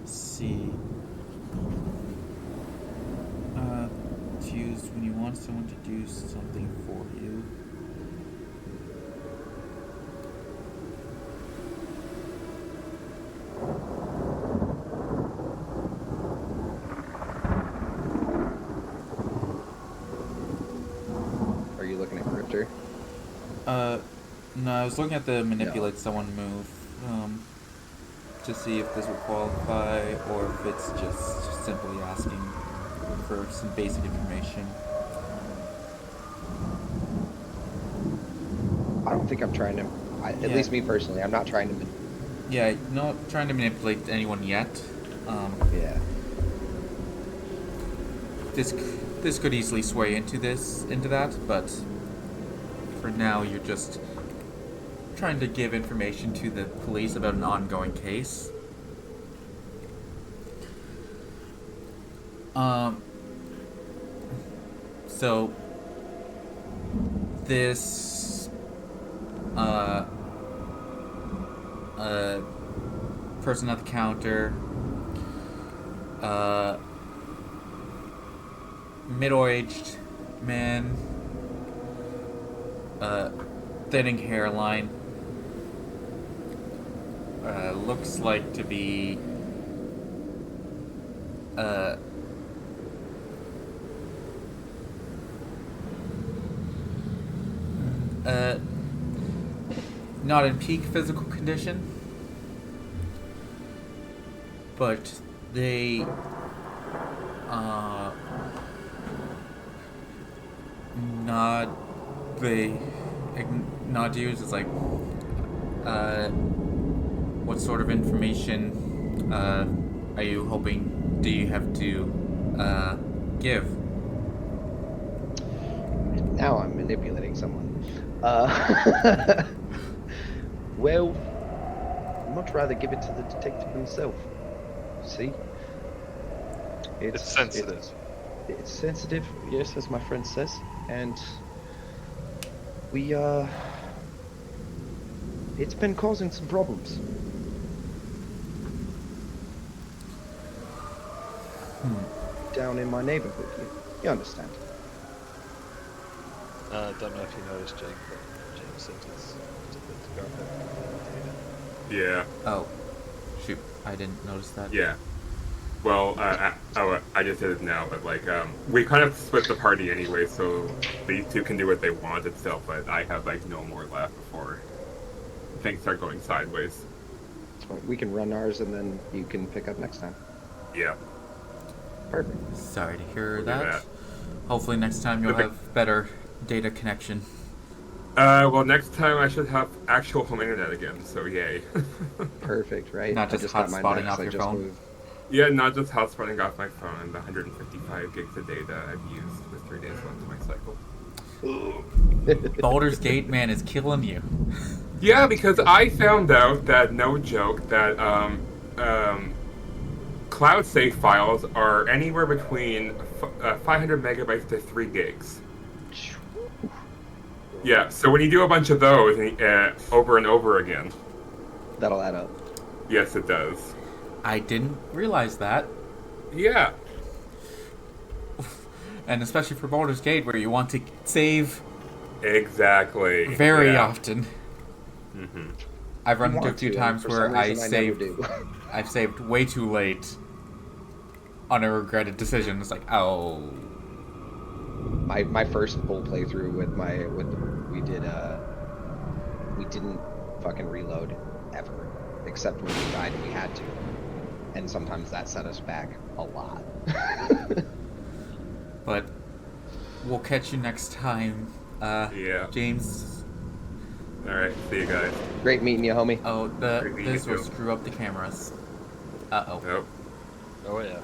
See. used when you want someone to do something for you. Are you looking at Grifter? No, I was looking at the manipulate someone move, to see if this would qualify or if it's just simply asking for some basic information. I don't think I'm trying to. At least me personally, I'm not trying to. Yeah, not trying to manipulate anyone yet. Yeah. This could easily sway into that, but for now you're just trying to give information to the police about an ongoing case. So this person at the counter, middle-aged man, thinning hairline, looks like to be not in peak physical condition, but they nod to you. It's like, what sort of information are you hoping? Do you have to give? Now I'm manipulating someone. Well, I'd much rather give it to the detective himself. See? It's sensitive. It's sensitive, yes, as my friend says. And we, it's been causing some problems. Down in my neighborhood, you understand. Don't know if you noticed, Jake, but James sent us to the government data. Yeah. Oh, shoot! I didn't notice that. Yeah. Well, I just did it now, but like, we kind of split the party anyway, so these two can do what they want itself, but I have like no more left before things start going sideways. So we can run ours and then you can pick up next time. Yeah. Perfect. Sorry to hear We'll do that. that. Hopefully next time you'll Okay. have better data connection. Well, next time I should have actual home internet again, so yay. Perfect, right? Not I just got mine hotspotting next, off I your just phone? moved. Yeah, not just hotspotting off my phone and the 155 gigs of data I've used with 3 days left of my cycle. Baldur's Gate, man, is killing you. Yeah, because I found out that, no joke, that cloud save files are anywhere between 500 megabytes to 3 gigs. Yeah, so when you do a bunch of those over and over again, That'll add up. yes, it does. I didn't realize that. Yeah. And especially for Baldur's Gate, where you want to save Exactly. very Yeah. often. Mm-hmm. I've run I into a want few to, times and for where some I reason never saved. do. I've saved way too late on a regretted decision. It's like, oh. My first full playthrough we didn't fucking reload ever, except when we died and we had to, and sometimes that set us back a lot. But we'll catch you next time. Yeah. James. Alright, see you guys. Great meeting you, homie. Oh, Great meeting this you will too. screw up the cameras. Uh-oh. Nope. Oh yeah.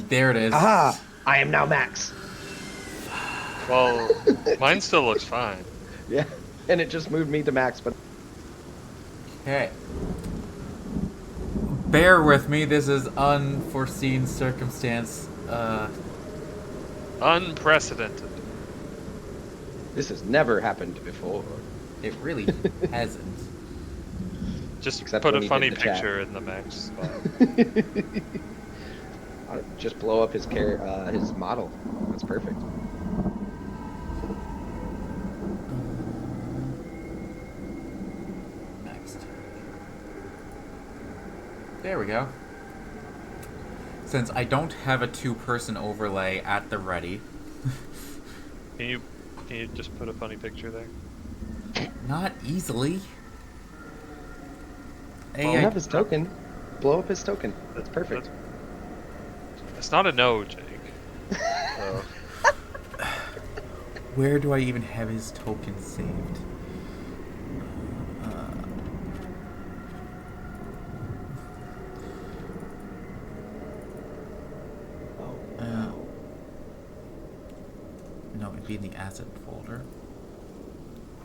There it is. Aha! I am now Max. Well, mine still looks fine. Yeah, and it just moved me to Max, but Okay. Bear with me, this is unforeseen circumstance. Unprecedented. this has never happened before. It really hasn't. Just Except put when a he funny did the chat. picture in the max spot. Just blow up his model. That's perfect. Next. There we go. Since I don't have a 2-person overlay at the ready. Can you just put a funny picture there? Not easily. You have his token. Blow up his token. That's perfect. It's not a no, Jake. So. Where do I even have his token saved? No, it'd be in the asset folder.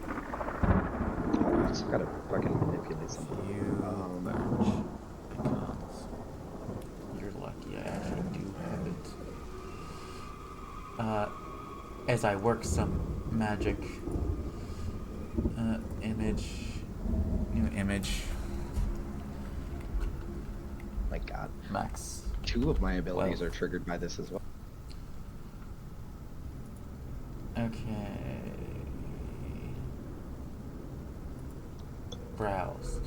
I just gotta fucking manipulate something. Large icons. You're lucky I actually do have it. As I work some magic. Image. New image. My god. Max. 2 of my abilities are triggered by this as well. Okay. Browse.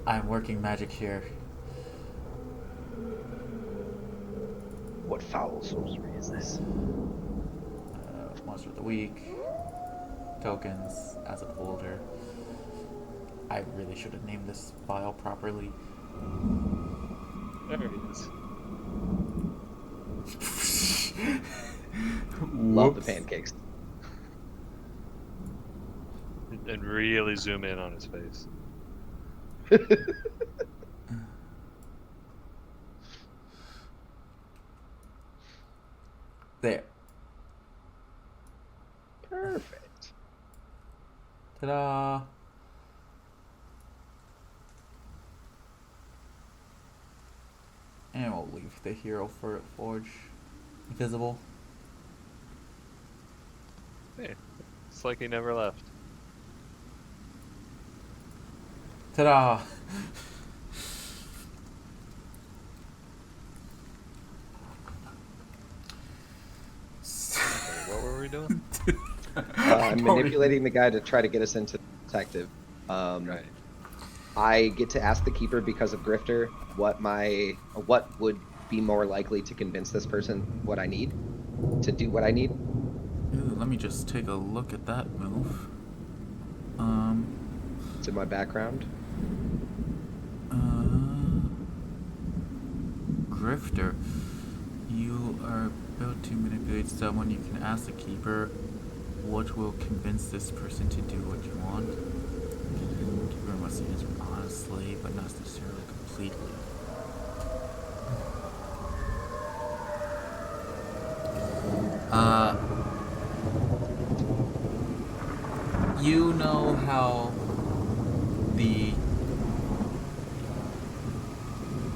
I'm working magic here. What foul sorcery is this? Monster of the week. Tokens. Asset folder. I really should have named this file properly. There it is. Love the pancakes. And really zoom in on his face. There. Perfect. Ta-da! And we'll leave the hero for Forge visible. Hey, it's like he never left. Ta-da! What were we doing? I'm manipulating the guy to try to get us into detective. Right. I get to ask the keeper because of Grifter what would be more likely to convince this person what I need to do what I need. Ooh, let me just take a look at that move. It's in my background. Grifter. You are about to manipulate someone. You can ask the keeper what will convince this person to do what you want. The keeper must answer honestly, but not necessarily completely. You know how the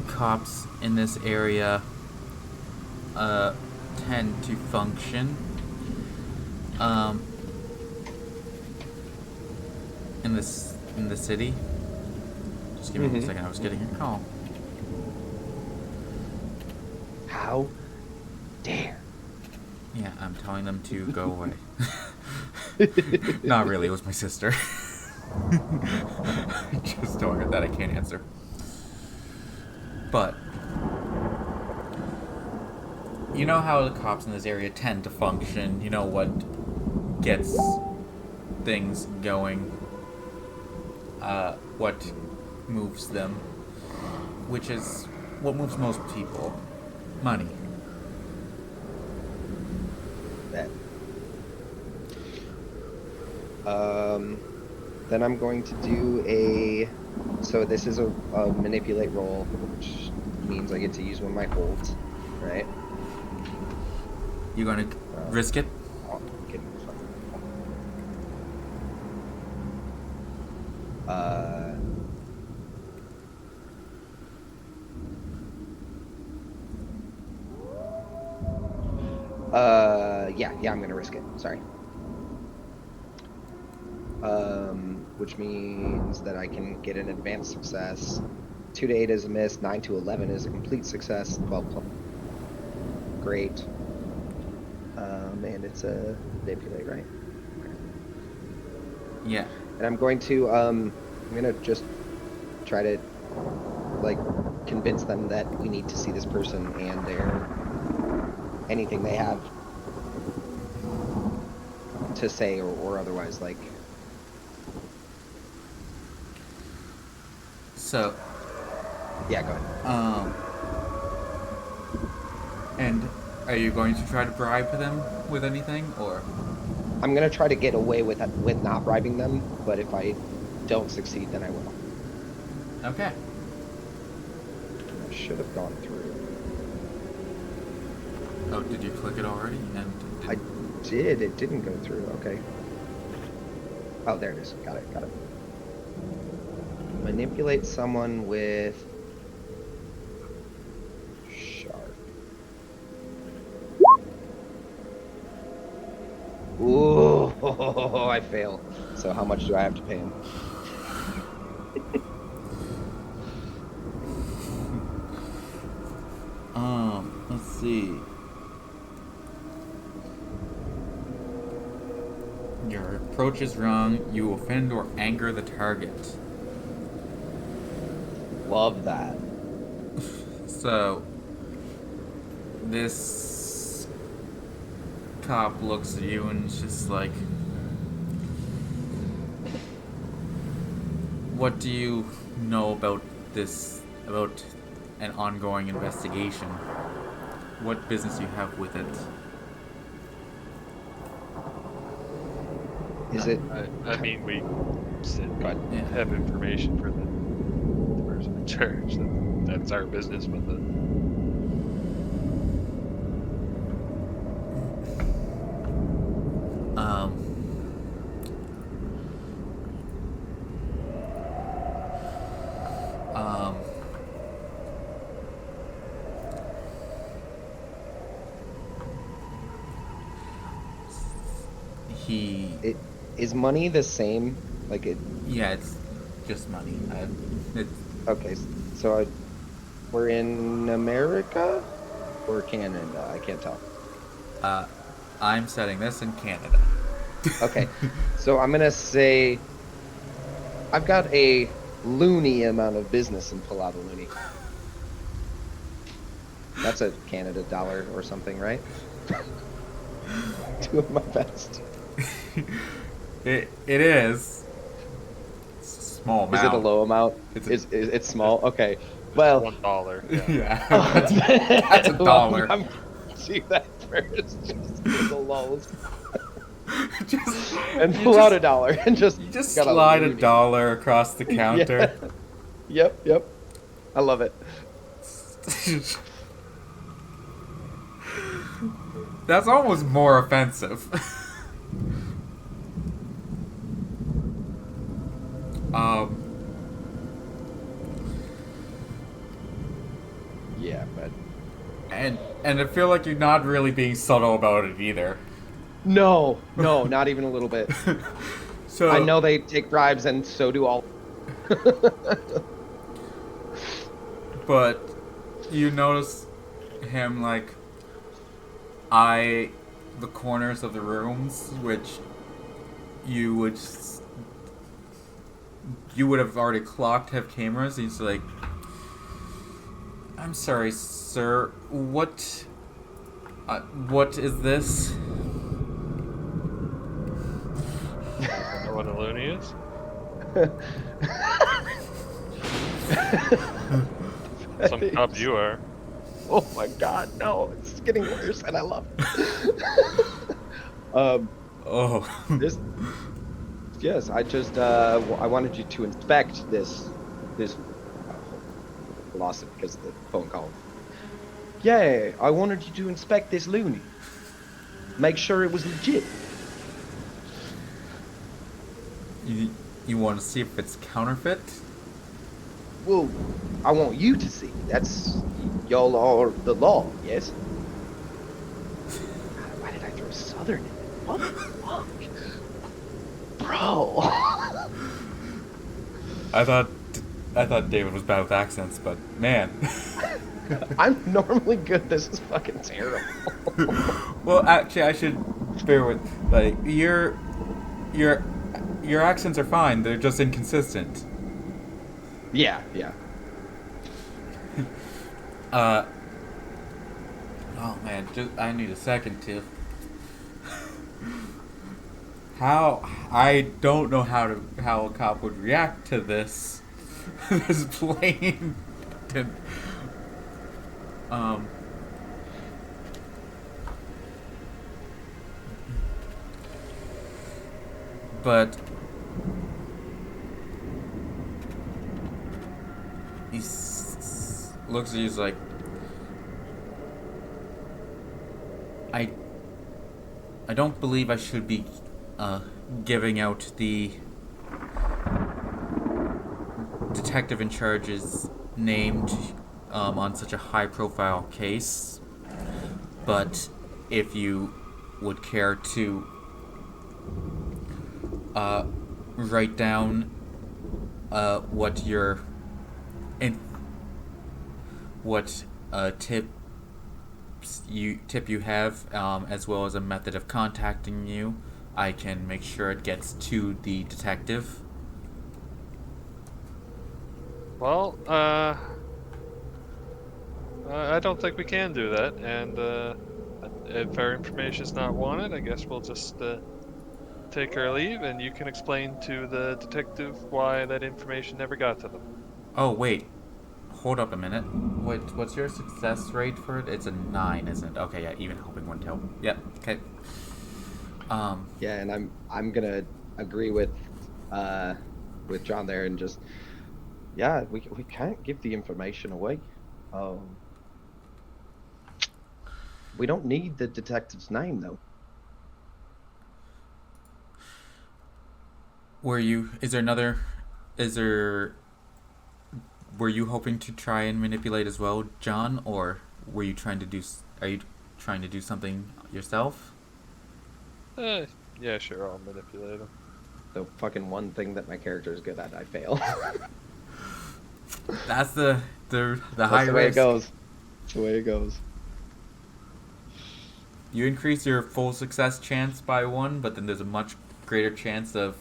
cops in this area tend to function in the city. Just give me a second. I was getting a call. How dare? Yeah, I'm telling them to go away. Not really. It was my sister. Just telling her that I can't answer. But you know how the cops in this area tend to function. You know what gets things going. What moves them. Which is what moves most people. Money. That. Then I'm going to do so this is a manipulate roll, which means I get to use one of my holds, right? You gonna risk it? Oh, get in the fucking yeah, I'm gonna risk it. Sorry. Which means that I can get an advanced success. 2 to 8 is a miss. 9 to 11 is a complete success. 12 plus. Great. And it's a manipulate, right? Yeah. And I'm going to just try to like convince them that we need to see this person and anything they have to say or otherwise, like. So. Yeah, go ahead. And are you going to try to bribe them with anything, or? I'm gonna try to get away with not bribing them, but if I don't succeed, then I will. Okay. I should have gone through. Oh, did you click it already? And I did. It didn't go through. Okay. Oh, there it is. Got it. Got it. Manipulate someone with sharp. Ooh, I fail. So how much do I have to pay him? Let's see. Your approach is wrong. You offend or anger the target. Love that. So, this cop looks at you and is just like, what do you know about an ongoing investigation? What business you have with it? Is it? I mean, we said Go ahead. Yeah. have information for the person in charge. That's our business with it. Is money the same? Like it? Yeah, it's just money. Okay, so we're in America or Canada? I can't tell. I'm setting this in Canada. Okay, so I'm gonna say I've got a loony amount of business and pull out a loony. That's a Canada dollar or something, right? Doing my best. It is. It's a small amount. Is it a low amount? It's small. Okay. Well. $1. Yeah. Yeah. That's a dollar. I'm gonna do that first, just for the lulls, and pull out a dollar and just. You just got slide a loony. dollar across the counter. Yeah. Yep. I love it. That's almost more offensive. Yeah, but. And I feel like you're not really being subtle about it either. No, not even a little bit. So I know they take bribes, and so do all. But you notice him like eye the corners of the rooms, which you would have already clocked have cameras. He's like, "I'm sorry, sir. What is this?" Know what a loony is? Some cop you are. Oh my God, no! It's getting worse, and I love it. Oh. This. Yes, I just I wanted you to inspect this lost it because of the phone call. Yeah, I wanted you to inspect this loony. Make sure it was legit. You want to see if it's counterfeit? Well, I want you to see. That's y'all are the law, yes? God, why did I throw Southern in it? What the fuck? Bro. I thought David was bad with accents, but man. I'm normally good. This is fucking terrible. Well, actually, I should bear with like your accents are fine. They're just inconsistent. Yeah. Uh. Oh man, I need a second to. How I don't know how a cop would react to this. This plain. Um. But looks at you, he's like, I don't believe I should be giving out the detective in charge's name on such a high profile case, but if you would care to write down what your tip you have, as well as a method of contacting you, I can make sure it gets to the detective. Well, I don't think we can do that, and if our information is not wanted, I guess we'll just take our leave, and you can explain to the detective why that information never got to them. Oh wait, hold up a minute. What's your success rate for it? It's a 9, isn't it? Okay, yeah, even helping wouldn't help. Yep. Okay. Yeah, and I'm gonna agree with John there, and just we can't give the information away. We don't need the detective's name though. Were you hoping to try and manipulate as well, John, or are you trying to do something yourself? Yeah, sure, I'll manipulate him. The fucking one thing that my character is good at, I fail. That's the That's high the way risk. it goes. That's the way it goes. You increase your full success chance by 1, but then there's a much greater chance of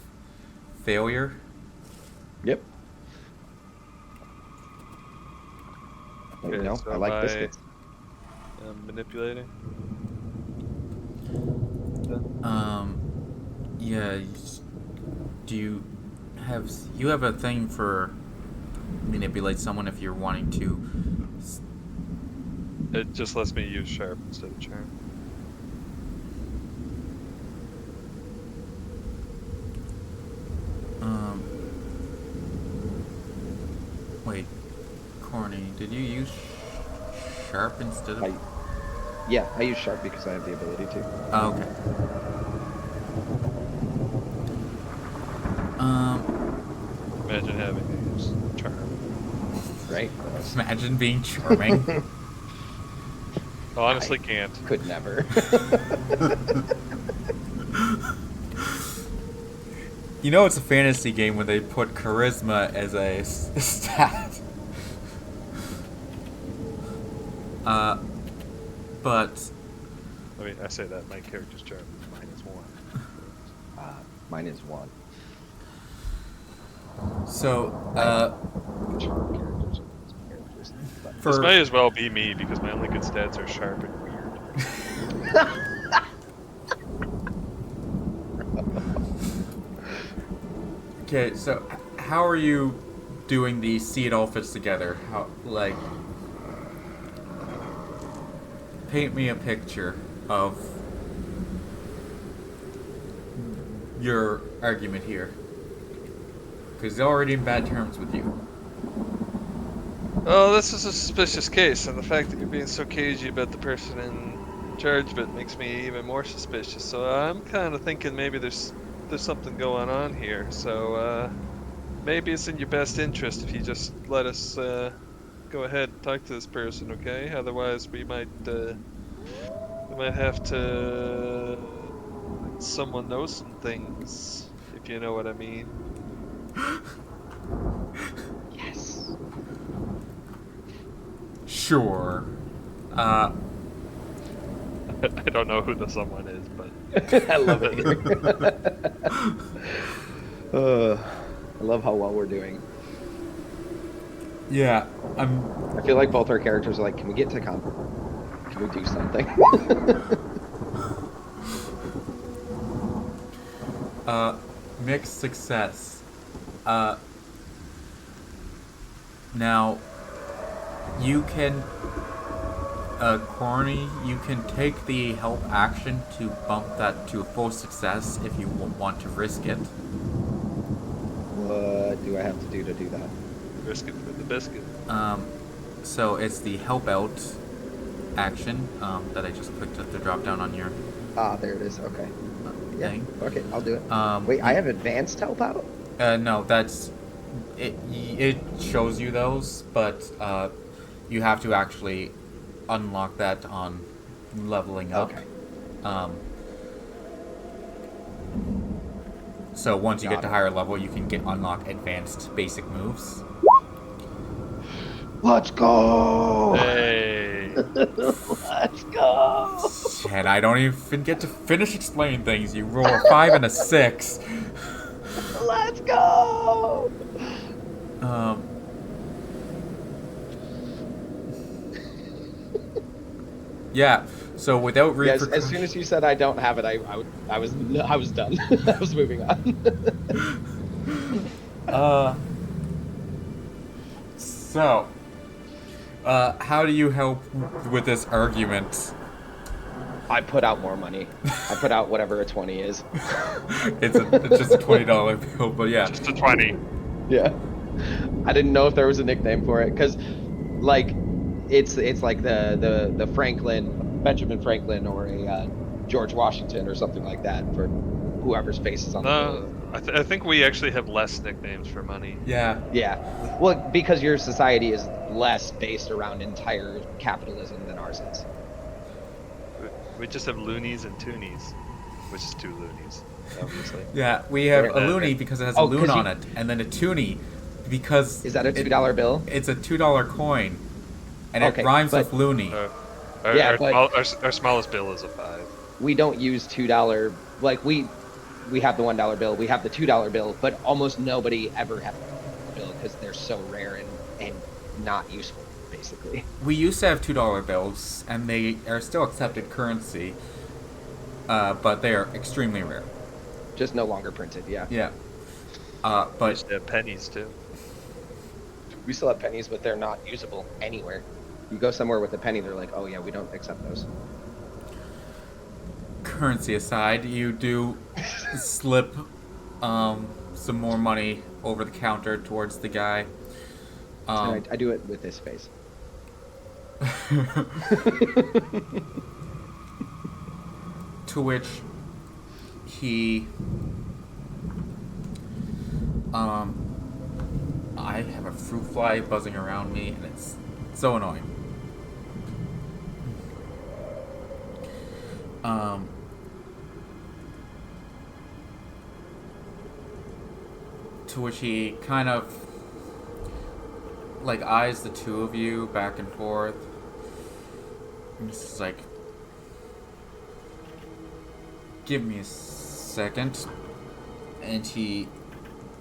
failure. Yep. Okay, so I like biscuits. Manipulating. Yeah. Do you have a thing for manipulate someone if you're wanting to? It just lets me use sharp instead of charm. Wait, Corny, did you use sharp instead of? I use sharp because I have the ability to. Oh, okay. Imagine having to use charm. Right? Imagine being charming. Honestly, can't. Could never. You know it's a fantasy game when they put charisma as a stat. But I mean, I say that my character's charm is -1. Mine is 1. so Charm characters. But This may as well be me because my only good stats are sharp and weird. okay, so how are you doing the see it all fits together? How, like, paint me a picture of your argument here, because they're already in bad terms with you. Oh, this is a suspicious case, and the fact that you're being so cagey about the person in charge of it makes me even more suspicious. So I'm kind of thinking maybe there's something going on here. So maybe it's in your best interest if you just let us go ahead and talk to this person, okay? Otherwise, we might have to let someone know some things, if you know what I mean. yes. Sure. I don't know who the someone is, but I love it here. I love how well we're doing. Yeah, I feel like both our characters are like, can we get to combat? Can we do something? mixed success. Now, you can, Corny, you can take the help action to bump that to a full success if you want to risk it. What do I have to do that? risk it for the biscuit. So it's the help out action that I just clicked at the drop down on your Ah, there it is. Okay. Yeah. thing. Okay, I'll do it. Wait, you- I have advanced help out? No, that's it. It shows you those, but you have to actually unlock that on leveling up. Okay. So once you Got get to it. higher level, you can unlock advanced basic moves. Let's go! Hey. Let's go! And I don't even get to finish explaining things. You roll a 5 and a 6. Let's go! Yeah. So without Yes, repercussions. as soon as you said I don't have it, I was done. I was moving on. So, how do you help with this argument? I put out more money. I put out whatever a 20 is. It's just a $20 bill, but yeah. Just a 20. Yeah. I didn't know if there was a nickname for it because, like, it's like the Benjamin Franklin or a George Washington or something like that for whoever's face is on the bill. I think we actually have less nicknames for money. Yeah. Yeah. Well, because your society is less based around entire capitalism than ours is. We just have loonies and toonies, which is 2 loonies, obviously. Yeah, we have Okay. a loony because it has a Oh, loon 'cause on it, and then a toonie because Is that a $2 bill? it's a $2 coin, and Okay, it rhymes but- with loony. Yeah, but- Our smallest bill is a 5. We don't use $2. Like we have the $1 bill, we have the $2 bill, but almost nobody ever has a bill because they're so rare and not useful, basically. We used to have $2 bills, and they are still accepted currency, but they are extremely rare. Just no longer printed. Yeah. Yeah. We But used to have pennies too. We still have pennies, but they're not usable anywhere. You go somewhere with a penny, they're like, oh yeah, we don't accept those. currency aside, you do slip some more money over the counter towards the guy. And I do it with this face. To which he I have a fruit fly buzzing around me and it's so annoying. To which he kind of like eyes the two of you back and forth. And this is like, give me a second. And he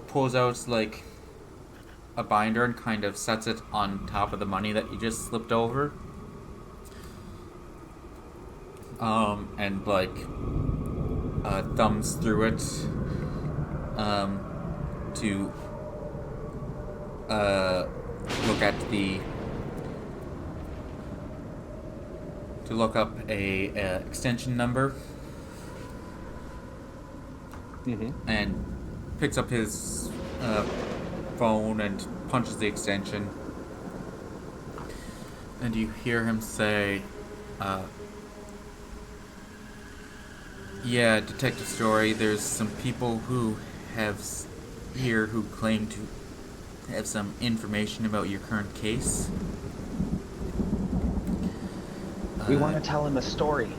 pulls out like a binder and kind of sets it on top of the money that you just slipped over. And like thumbs through it to look up a extension number. Mm-hmm. And picks up his phone and punches the extension. And you hear him say, yeah, Detective Story, there's some people who here who claim to have some information about your current case. We want to tell him a story.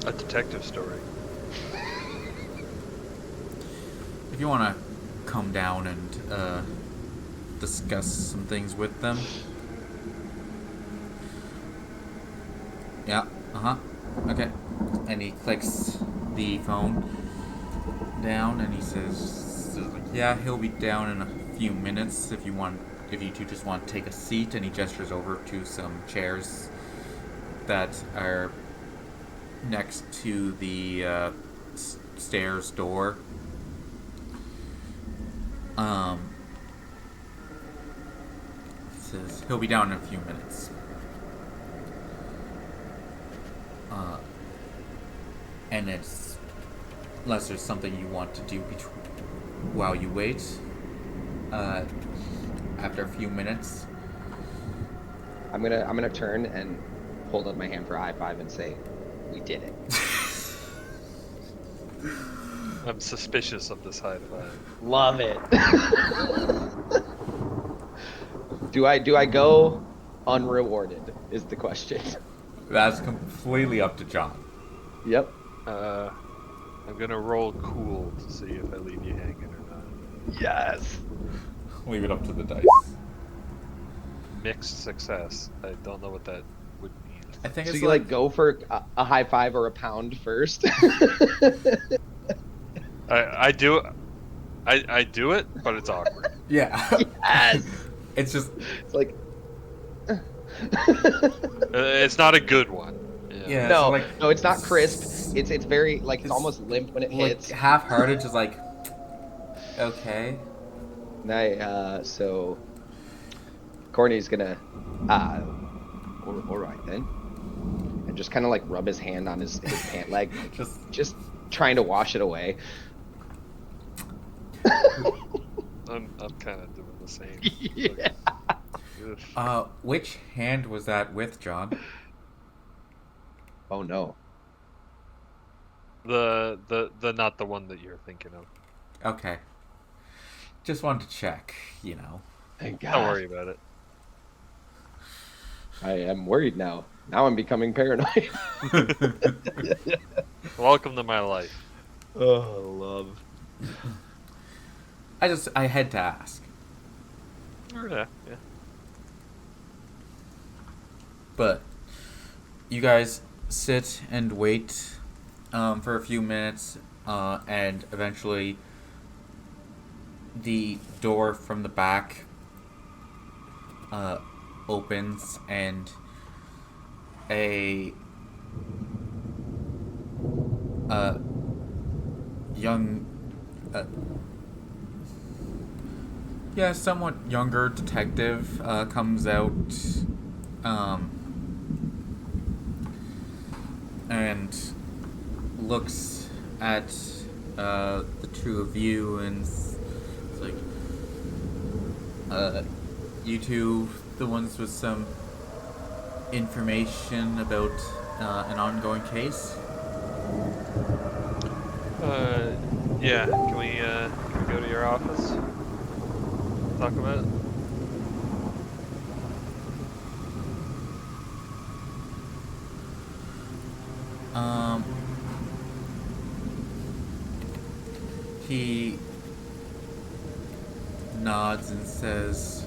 A detective story. If you want to come down and discuss some things with them. Yeah. Okay. And he clicks the phone down, and he says, "Yeah, he'll be down in a few minutes. If you two just want to take a seat." And he gestures over to some chairs that are next to the stairs door. Says he'll be down in a few minutes. And it's unless there's something you want to do while you wait. After a few minutes, I'm gonna turn and hold up my hand for a high five and say, "We did it." I'm suspicious of this high five. Love it. Do I go unrewarded? Is the question. that's completely up to John. Yep. I'm gonna roll cool to see if I leave you hanging or not. Yes. Leave it up to the dice. Mixed success. I don't know what that would mean. I think So it's you like go for a high five or a pound first? I do it, but it's awkward. yeah. Yes. It's just It's like. It's not a good one. yeah. No, so like, no, it's not crisp. It's very like it's almost limp when it like hits. half-hearted, just like okay. So Corny's gonna all right then, and just kind of like rub his hand on his pant leg, just trying to wash it away. I'm kind of doing the same. Yeah. Ugh. Which hand was that with, John? Oh no. The not the one that you're thinking of. Okay. Just wanted to check, you know. Thank God. Don't worry about it. I am worried now. Now I'm becoming paranoid. Welcome to my life. Oh, love. I had to ask. Yeah. But you guys sit and wait for a few minutes, and eventually the door from the back opens, and a young somewhat younger detective comes out, and looks at the two of you, and it's like, you two, the ones with some information about an ongoing case? Yeah. Can we go to your office? Talk about it. He nods and says,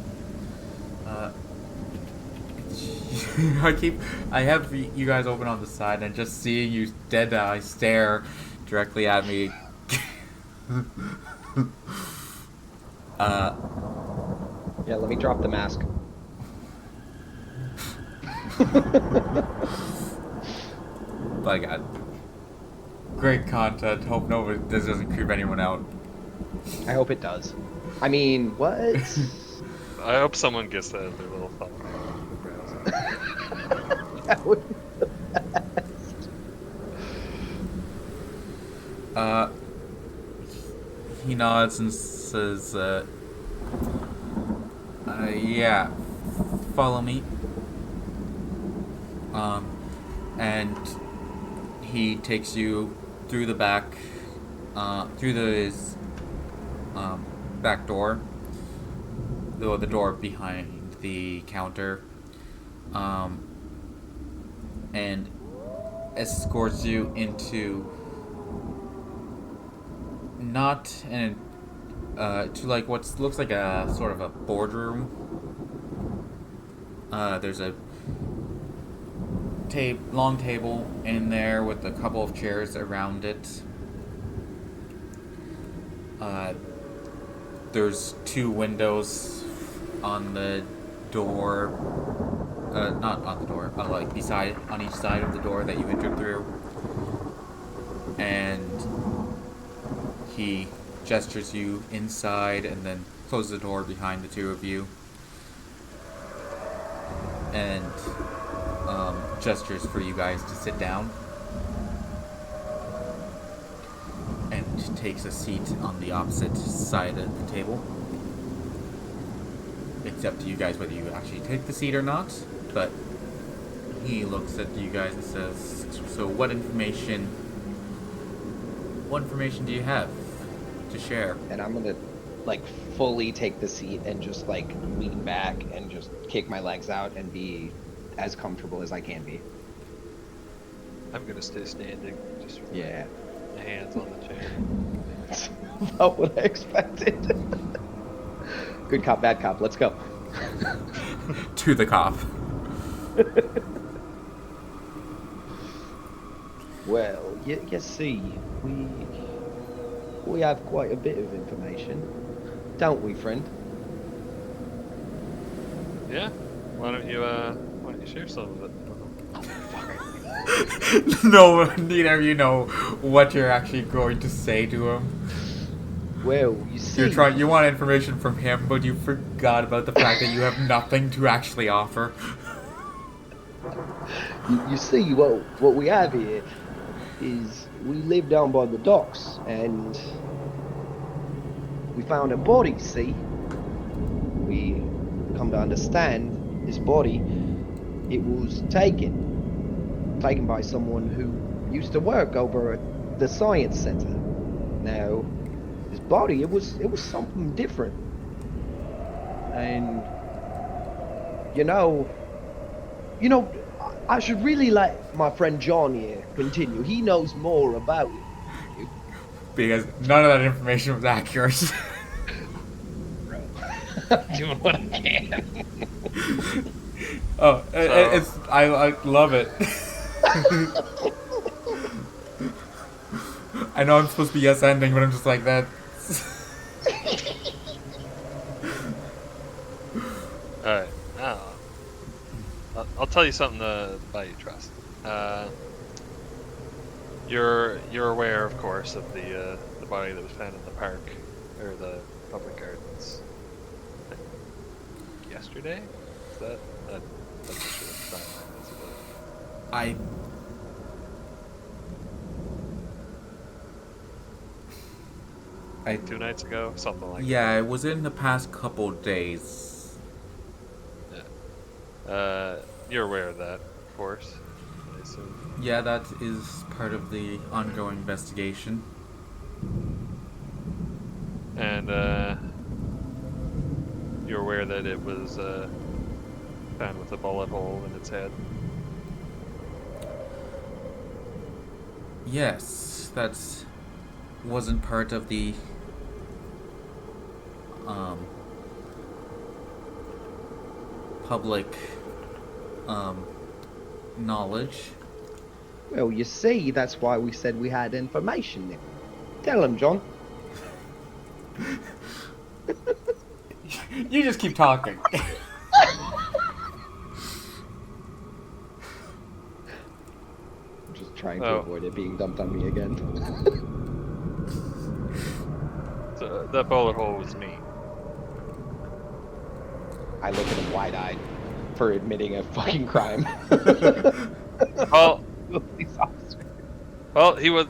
I have you guys open on the side, and just seeing you dead eye stare directly at me. Yeah, let me drop the mask. By God. Great content. Hope this doesn't creep anyone out. I hope it does. I mean, what? I hope someone gets their little thumb. That would be the best. He nods and says, yeah, follow me. And he takes you through the back, through his back door, the door behind the counter, and escorts you into to like what looks like a sort of a boardroom. There's a long table in there with a couple of chairs around it. There's 2 windows on the door. Not on the door, like on each side of the door that you entered through. And he gestures you inside and then closes the door behind the 2 of you. And gestures for you guys to sit down. And takes a seat on the opposite side of the table. It's up to you guys whether you actually take the seat or not, but he looks at you guys and says, so what information do you have to share? And I'm gonna like fully take the seat and just like lean back and just kick my legs out and be as comfortable as I can be. I'm gonna stay standing, just with Yeah. my hands on the chair. Not what I expected. Good cop, bad cop. Let's go. To the cop. Well, you see, we have quite a bit of information, don't we, friend? Yeah. Why don't you share some of it? No, neither of you know what you're actually going to say to him. Well, you see, You want information from him, but you forgot about the fact that you have nothing to actually offer. you see, what we have here is we live down by the docks, and we found a body. See, we come to understand this body. It was taken by someone who used to work over at the science center. Now, this body, it was something different. And you know, I should really let my friend John here continue. He knows more about it. Because none of that information was accurate. I'm doing what I can. Oh, I love it. I know I'm supposed to be yes ending, but I'm just like that. Alright, now I'll tell you something about you trust. You're aware, of course, of the body that was found in the park or the public gardens yesterday. Is that? I'm not sure what the timeline is, but 2 nights ago, something like that. Yeah, it was in the past couple days. Yeah. You're aware of that, of course, I assume. Yeah, that is part of the ongoing investigation. And you're aware that it was found with a bullet hole in its head. Yes, that wasn't part of the public knowledge. Well, you see, that's why we said we had information then. Tell him, John. You just keep talking. I'm just trying to avoid it being dumped on me again. So that bullet hole was me. I look at him wide-eyed for admitting a fucking crime. Well, Police officer. well, he would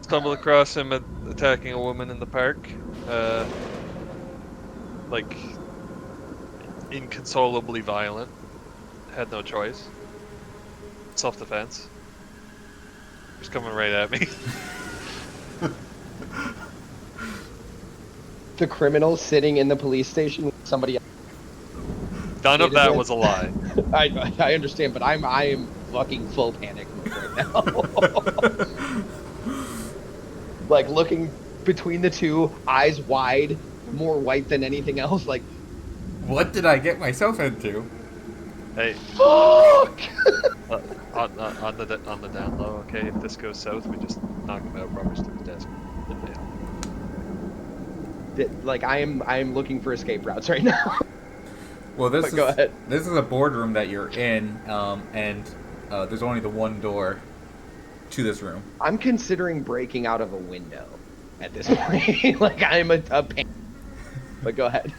stumble across him attacking a woman in the park. Like, inconsolably violent. Had no choice. Self-defense. He was coming right at me. The criminal sitting in the police station with somebody else. None of that was a lie. I understand, but I am fucking full panic mode right now. Like looking between the two, eyes wide, more white than anything else. Like, What did I get myself into? Hey, Fuck! on the down low, okay? If this goes south, we just knock him out, rummage through the desk, and bail. Like I am looking for escape routes right now. Well, But go ahead. this is a boardroom that you're in, and there's only the one door to this room. I'm considering breaking out of a window at this point. Like I'm a pain. But go ahead.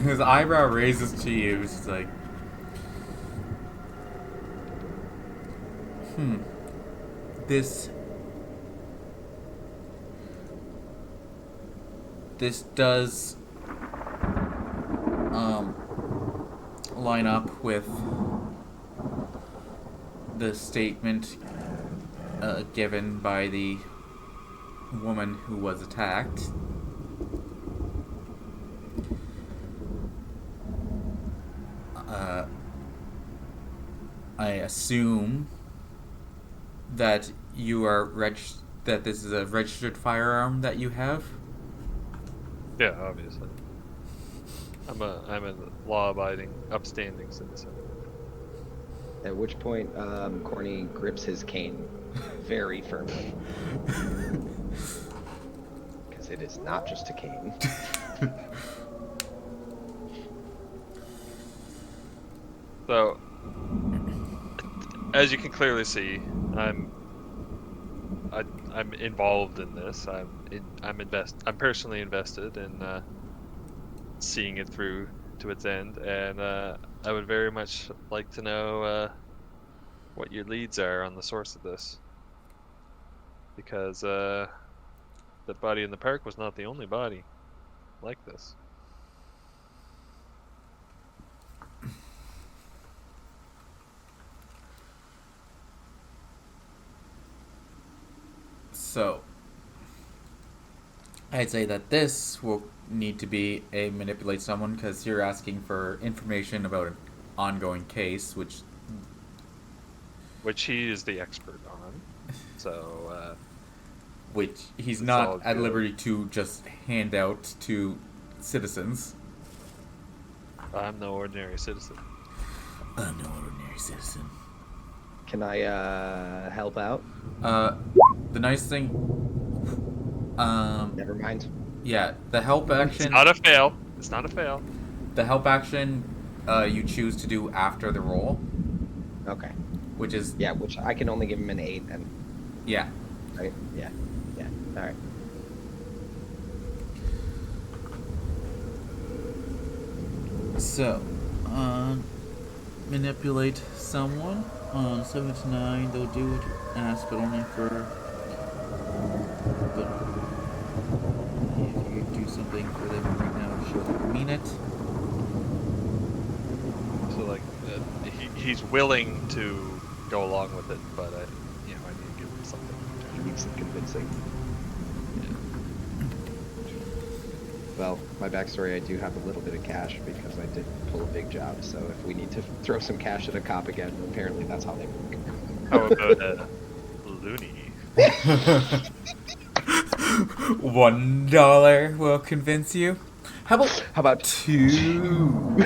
His eyebrow raises to you. It's like, this does line up with the statement given by the woman who was attacked. I assume that you are that this is a registered firearm that you have. Yeah, obviously. I'm a law-abiding, upstanding citizen. At which point, Corny grips his cane very firmly. Because it is not just a cane. So, as you can clearly see, I'm involved in this. I'm personally invested in seeing it through to its end, and I would very much like to know what your leads are on the source of this, because the body in the park was not the only body like this. So, I'd say that this will need to be a manipulate someone because you're asking for information about an ongoing case, which he is the expert on. So, he's it's not all at good. liberty to just hand out to citizens. I'm no ordinary citizen. I'm no ordinary citizen. Can I help out? The nice thing, Never mind. yeah, the help action. It's not a fail. It's not a fail. The help action, you choose to do after the roll, Okay. which is Yeah, which I can only give him an 8 then. yeah. Right? Yeah. Yeah. Alright. So, manipulate someone on 7 to 9. They'll do what you ask, but only for. But if you do something for them right now, show that you mean it. So like, he's willing to go along with it, but I need to give him something. He needs some convincing. Well, my backstory, I do have a little bit of cash because I did pull a big job, so if we need to throw some cash at a cop again, apparently that's how they work. How about a loony? $1 will convince you. How about $2?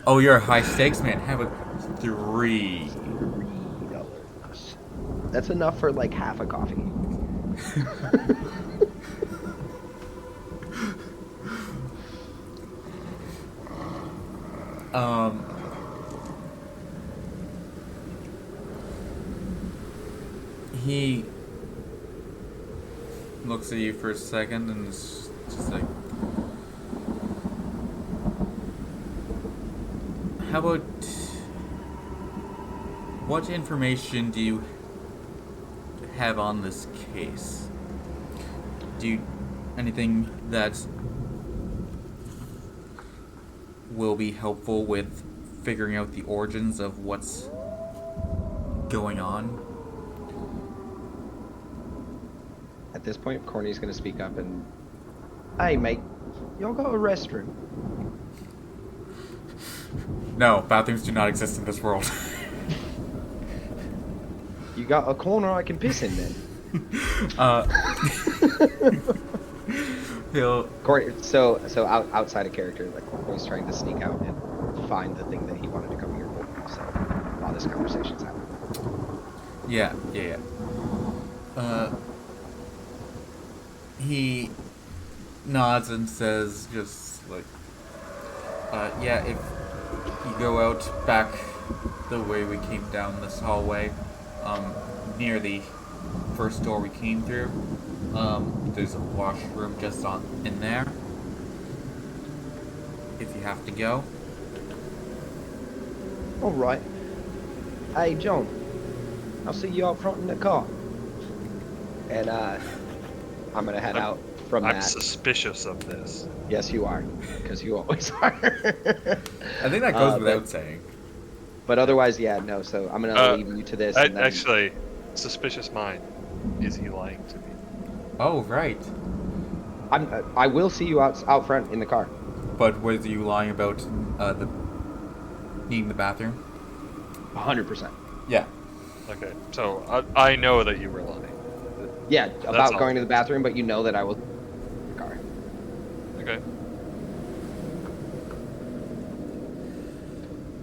Oh, you're a high stakes man. How about $3? $3. That's enough for like half a coffee. He looks at you for a second and is just like, how about, what information do you have on this case? Do you, anything that will be helpful with figuring out the origins of what's going on? At this point, Corny's gonna speak up and, "Hey, mate, y'all got a restroom?" No, bathrooms do not exist in this world. You got a corner I can piss in then. He'll Corny, outside of character, like Corny's trying to sneak out and find the thing that he wanted to come here for. So while this conversation's happening. Yeah. He nods and says, just like, yeah, if you go out back the way we came down this hallway, near the first door we came through, there's a washroom just in there. If you have to go. All right. Hey, John. I'll see you out front in the car. And I'm gonna head out from I'm that. suspicious of this. Yes, you are, because you always are. I think that goes without saying. But otherwise, yeah, no. So I'm gonna leave you to this. And then... Actually, suspicious mind. Is he lying to me? Oh, right. I will see you out front in the car. But was you lying about needing the bathroom? 100%. Yeah. Okay, so I know that you were lying. Yeah, That's about all. going to the bathroom, but you know that I will. The car. Okay.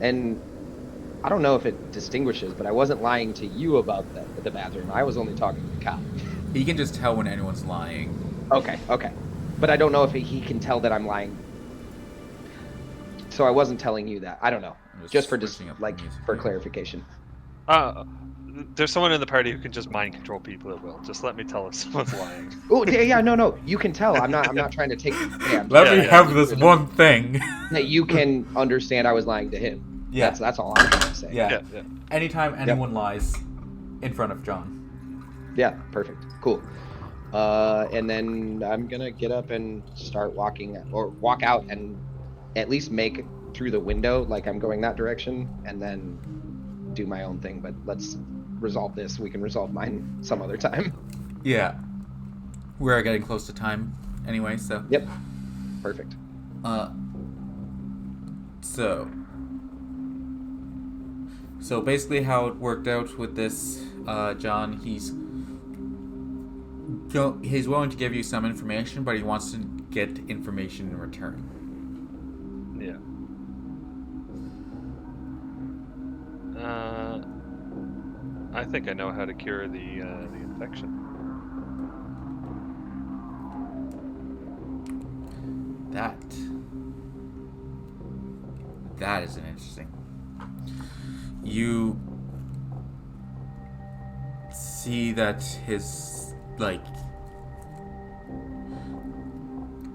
And I don't know if it distinguishes, but I wasn't lying to you about the bathroom. I was only talking to the cop. He can just tell when anyone's lying. Okay. But I don't know if he can tell that I'm lying. So I wasn't telling you that. I don't know. Just for for clarification. There's someone in the party who can just mind control people at will. Just let me tell if someone's lying. Oh yeah, no. You can tell. I'm not trying to take. Yeah, Let me have this one thing. That you can understand I was lying to him. Yeah. That's all I'm trying to say. Yeah. Yeah. Anytime anyone lies in front of John. Yeah, perfect. Cool. And then I'm gonna get up and start walking, or walk out and at least make it through the window, like I'm going that direction, and then do my own thing. But let's resolve this. We can resolve mine some other time. Yeah. We're getting close to time anyway, so. Yep. Perfect. So basically how it worked out with this, John, he's willing to give you some information, but he wants to get information in return. Yeah. I think I know how to cure the infection. That is an interesting. You see that his, like,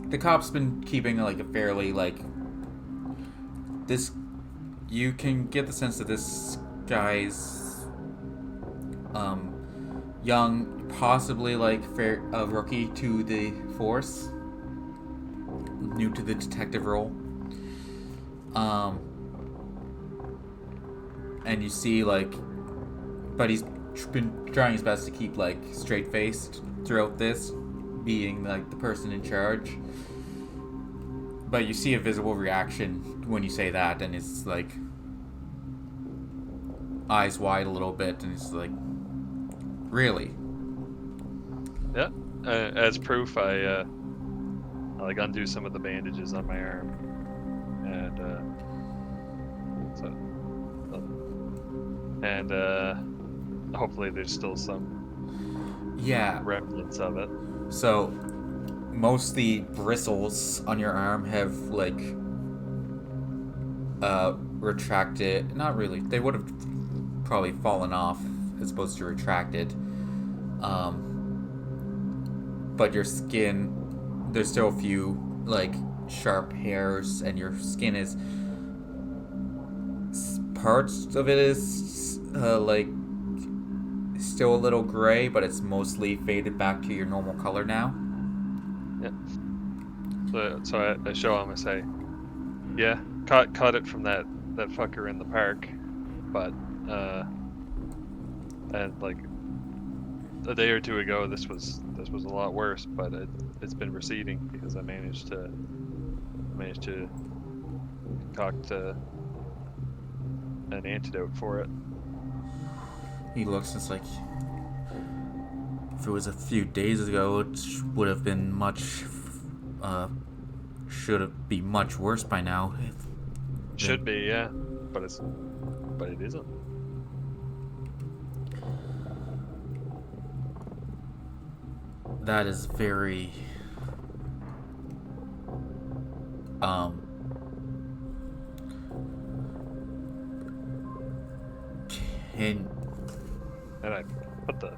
the cop's been keeping like a fairly, like, this, you can get the sense that this guy's young, possibly like a rookie to the force, new to the detective role. And you see, like, but he's been trying his best to keep, like, straight-faced throughout this, being, like, the person in charge. But you see a visible reaction when you say that, and it's, like, eyes wide a little bit, and it's like, really? Yeah. As proof, I like undo some of the bandages on my arm, and hopefully there's still some remnants of it. So most of the bristles on your arm have, like, retracted. Not really. They would have probably fallen off as opposed to retracted. But your skin, there's still a few, like, sharp hairs, and your skin is, parts of it is, like, still a little gray, but it's mostly faded back to your normal color now. Yeah. So I show him, I say, yeah, caught it from that fucker in the park, but and like a day or two ago, this was a lot worse, but it's been receding because I managed to concoct an antidote for it. He looks just like, if it was a few days ago, it would have been much, should have be much worse by now. Should be, yeah, but it isn't. That is very, and I put the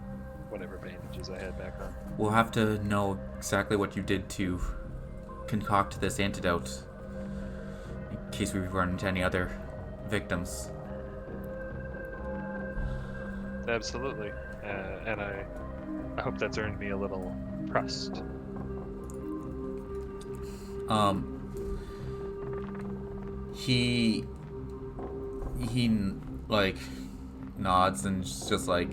whatever bandages I had back on. we'll have to know exactly what you did to concoct this antidote in case we run into any other victims. Absolutely, and I hope that's earned me a little trust. He like nods and just like,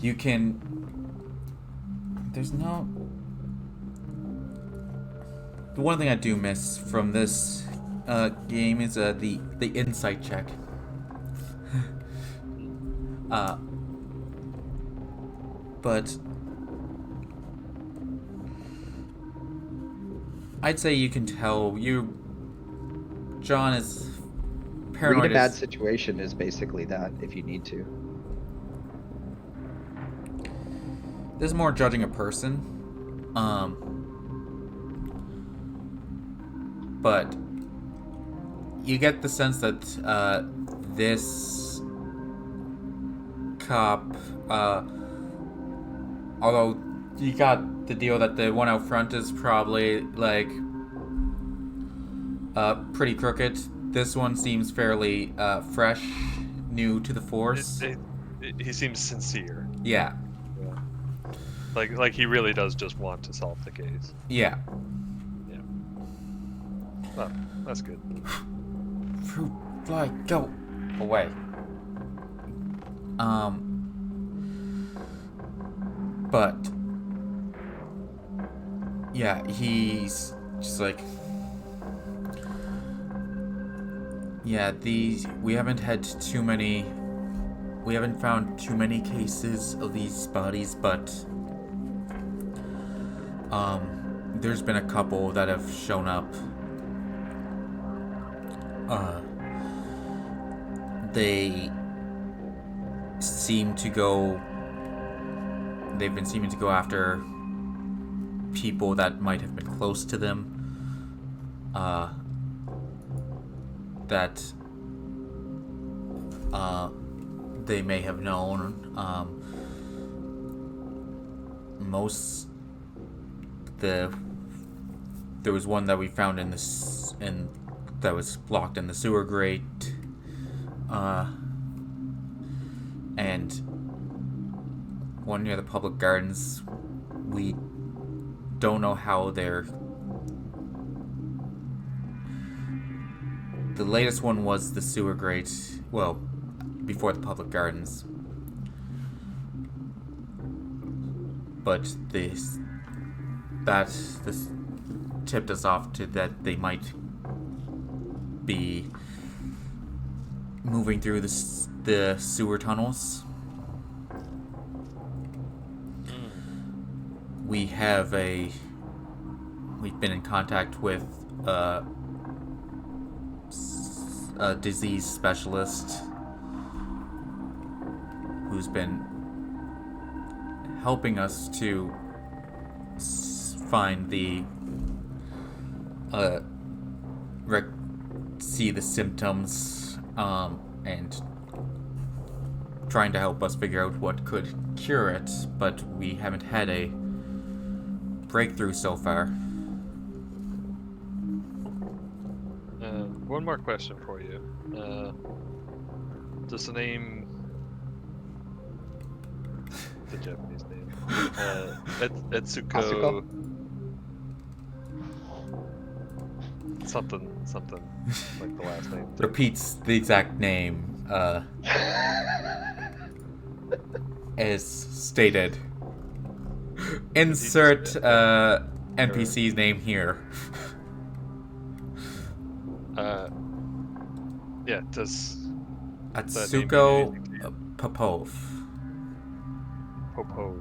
you can, there's no, the one thing I do miss from this game is the insight check. But I'd say you can tell John is paranoid. Read a bad situation is basically that, if you need to. This is more judging a person. But you get the sense that this cop, although you got the deal that the one out front is probably like pretty crooked, this one seems fairly fresh, new to the force. He seems sincere. Yeah. Like he really does just want to solve the case. Yeah. Yeah. Well, that's good. Fruit fly, go away. But yeah, he's just like, yeah, we haven't found too many cases of these bodies, but there's been a couple that have shown up. They've been seeming to go after people that might have been close to them, that they may have known. There was one that we found that was locked in the sewer grate, and one near the public gardens. We don't know how the latest one was the sewer grate, well, before the public gardens. But this tipped us off to that they might be moving through the sewer tunnels. We've been in contact with a disease specialist who's been helping us to find see the symptoms, and trying to help us figure out what could cure it, but we haven't had a breakthrough so far. One more question for you. Does the name, the Japanese name, Etsuko, Asuko? something like the last name. Repeats the exact name as stated. Insert NPC's name here. Yeah, does that name mean Atsuko anything to you? Popov. Popov.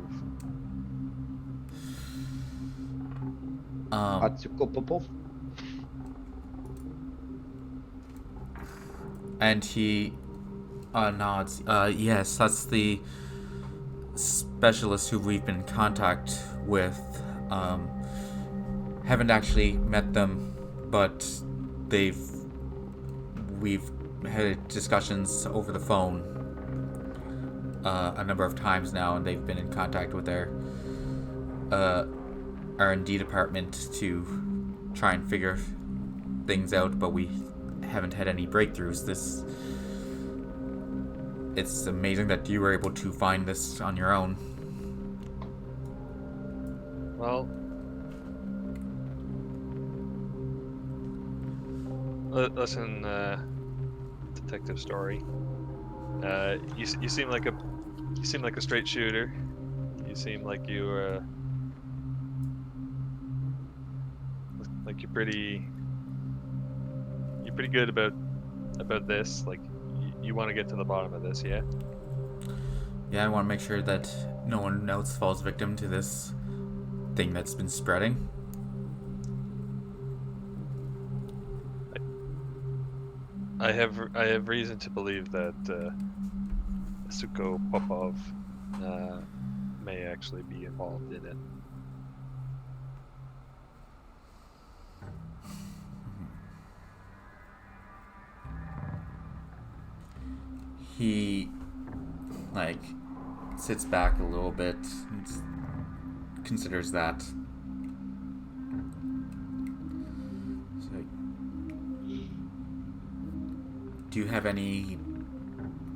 Atsuko Popov? And he nods. Yes, that's the specialist who we've been in contact with. Haven't actually met them, but we've had discussions over the phone a number of times now, and they've been in contact with their R&D department to try and figure things out, but we haven't had any breakthroughs. It's amazing that you were able to find this on your own. Well, listen, Detective Story. You seem like a straight shooter. You seem like you're pretty good about this. Like you want to get to the bottom of this, yeah? Yeah, I want to make sure that no one else falls victim to this thing that's been spreading. I have reason to believe that Suko Popov may actually be involved in it. He sits back a little bit and considers that. He's like, do you have any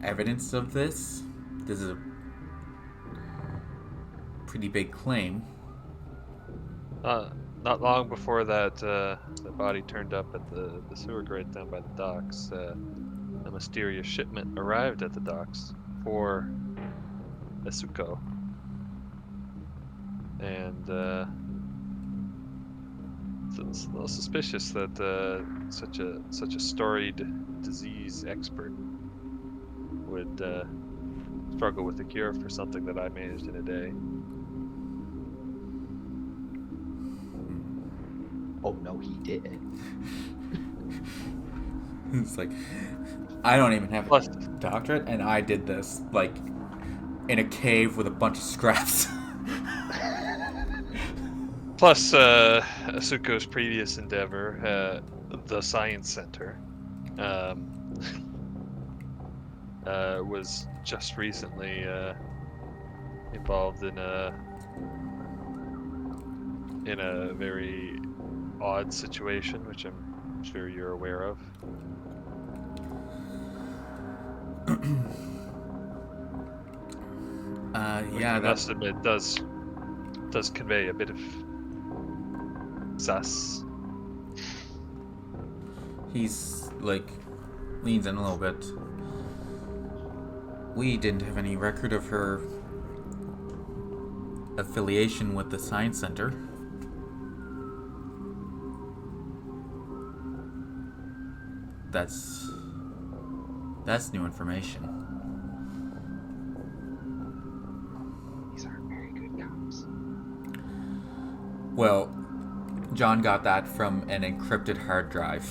evidence of this? This is a pretty big claim. Not long before that the body turned up at the sewer grate down by the docks, a mysterious shipment arrived at the docks for Asuko. And it's a little suspicious that such a storied disease expert would struggle with the cure for something that I managed in a day. Oh no, he did. It's like, I don't even have a Plus- doctorate, and I did this, like, in a cave with a bunch of scraps. Plus, Asuko's previous endeavor, the Science Center, was just recently involved in a very odd situation, which I'm sure you're aware of. Yeah, I that must admit, does convey a bit of sus. he's leans in a little bit. We didn't have any record of her affiliation with the Science Center. That's new information. These aren't very good cops. Well, John got that from an encrypted hard drive.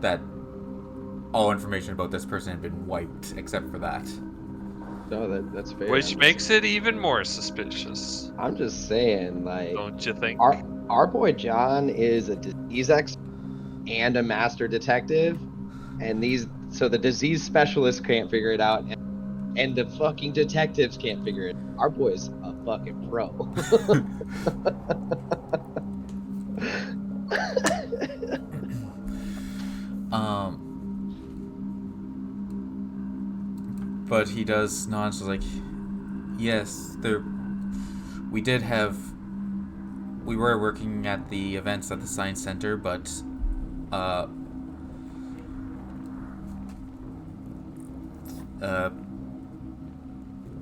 That all information about this person had been wiped except for that. No, that's fair. Which makes it even more suspicious, I'm just saying, like, don't you think? our boy John is a disease expert and a master detective, and so the disease specialists can't figure it out, and the fucking detectives can't figure it. Our boy's a fucking pro. But he does nod, so like, yes, we were working at the events at the Science Center, but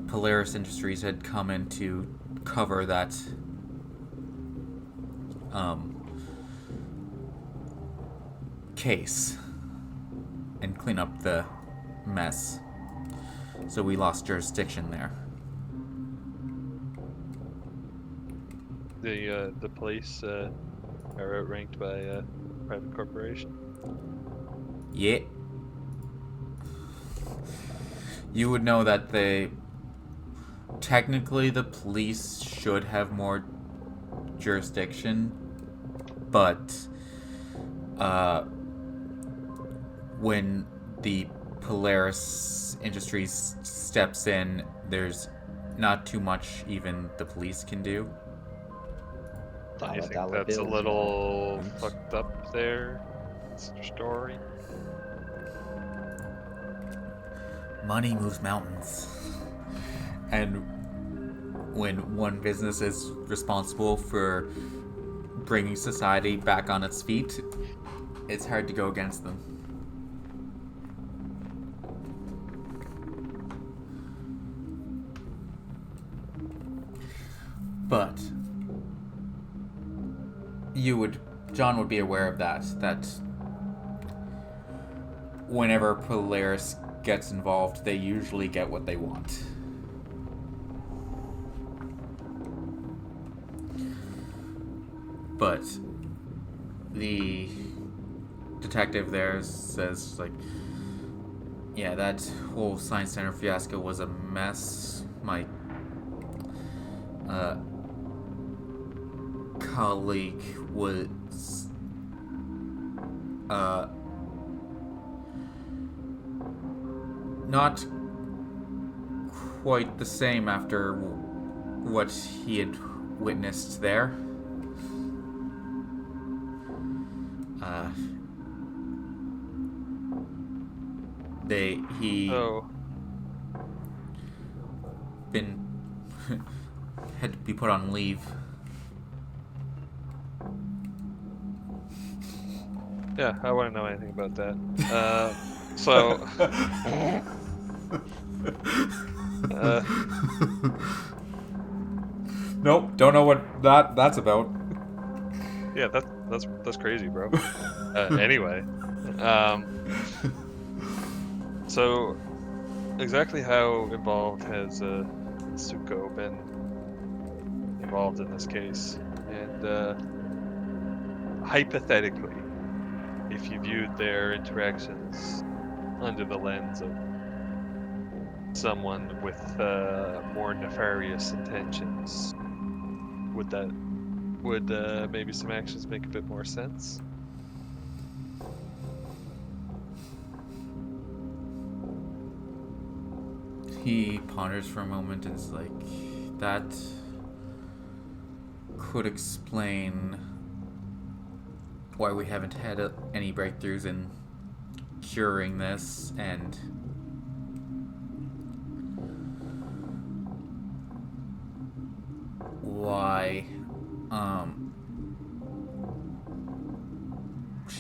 Polaris Industries had come in to cover that case. and clean up the mess. So we lost jurisdiction there. The police are outranked by a private corporation. Yeah. You would know that technically the police should have more jurisdiction, but when the Polaris Industries steps in, there's not too much even the police can do. Do you think Dollar that's a bills, little man. fucked up there? It's your story. Money moves mountains. And when one business is responsible for bringing society back on its feet, it's hard to go against them. But John would be aware of that whenever Polaris gets involved, they usually get what they want. But the detective there says, like, yeah, that whole Science Center fiasco was a mess. My colleague was not quite the same after what he had witnessed there. Been had to be put on leave. Yeah, I wouldn't know anything about that. So. Nope, don't know what that's about. Yeah, that's crazy, bro. Anyway, so exactly how involved has Suko been involved in this case? And hypothetically, if you viewed their interactions under the lens of someone with more nefarious intentions, would maybe some actions make a bit more sense? He ponders for a moment and is like, that could explain why we haven't had any breakthroughs in curing this, and why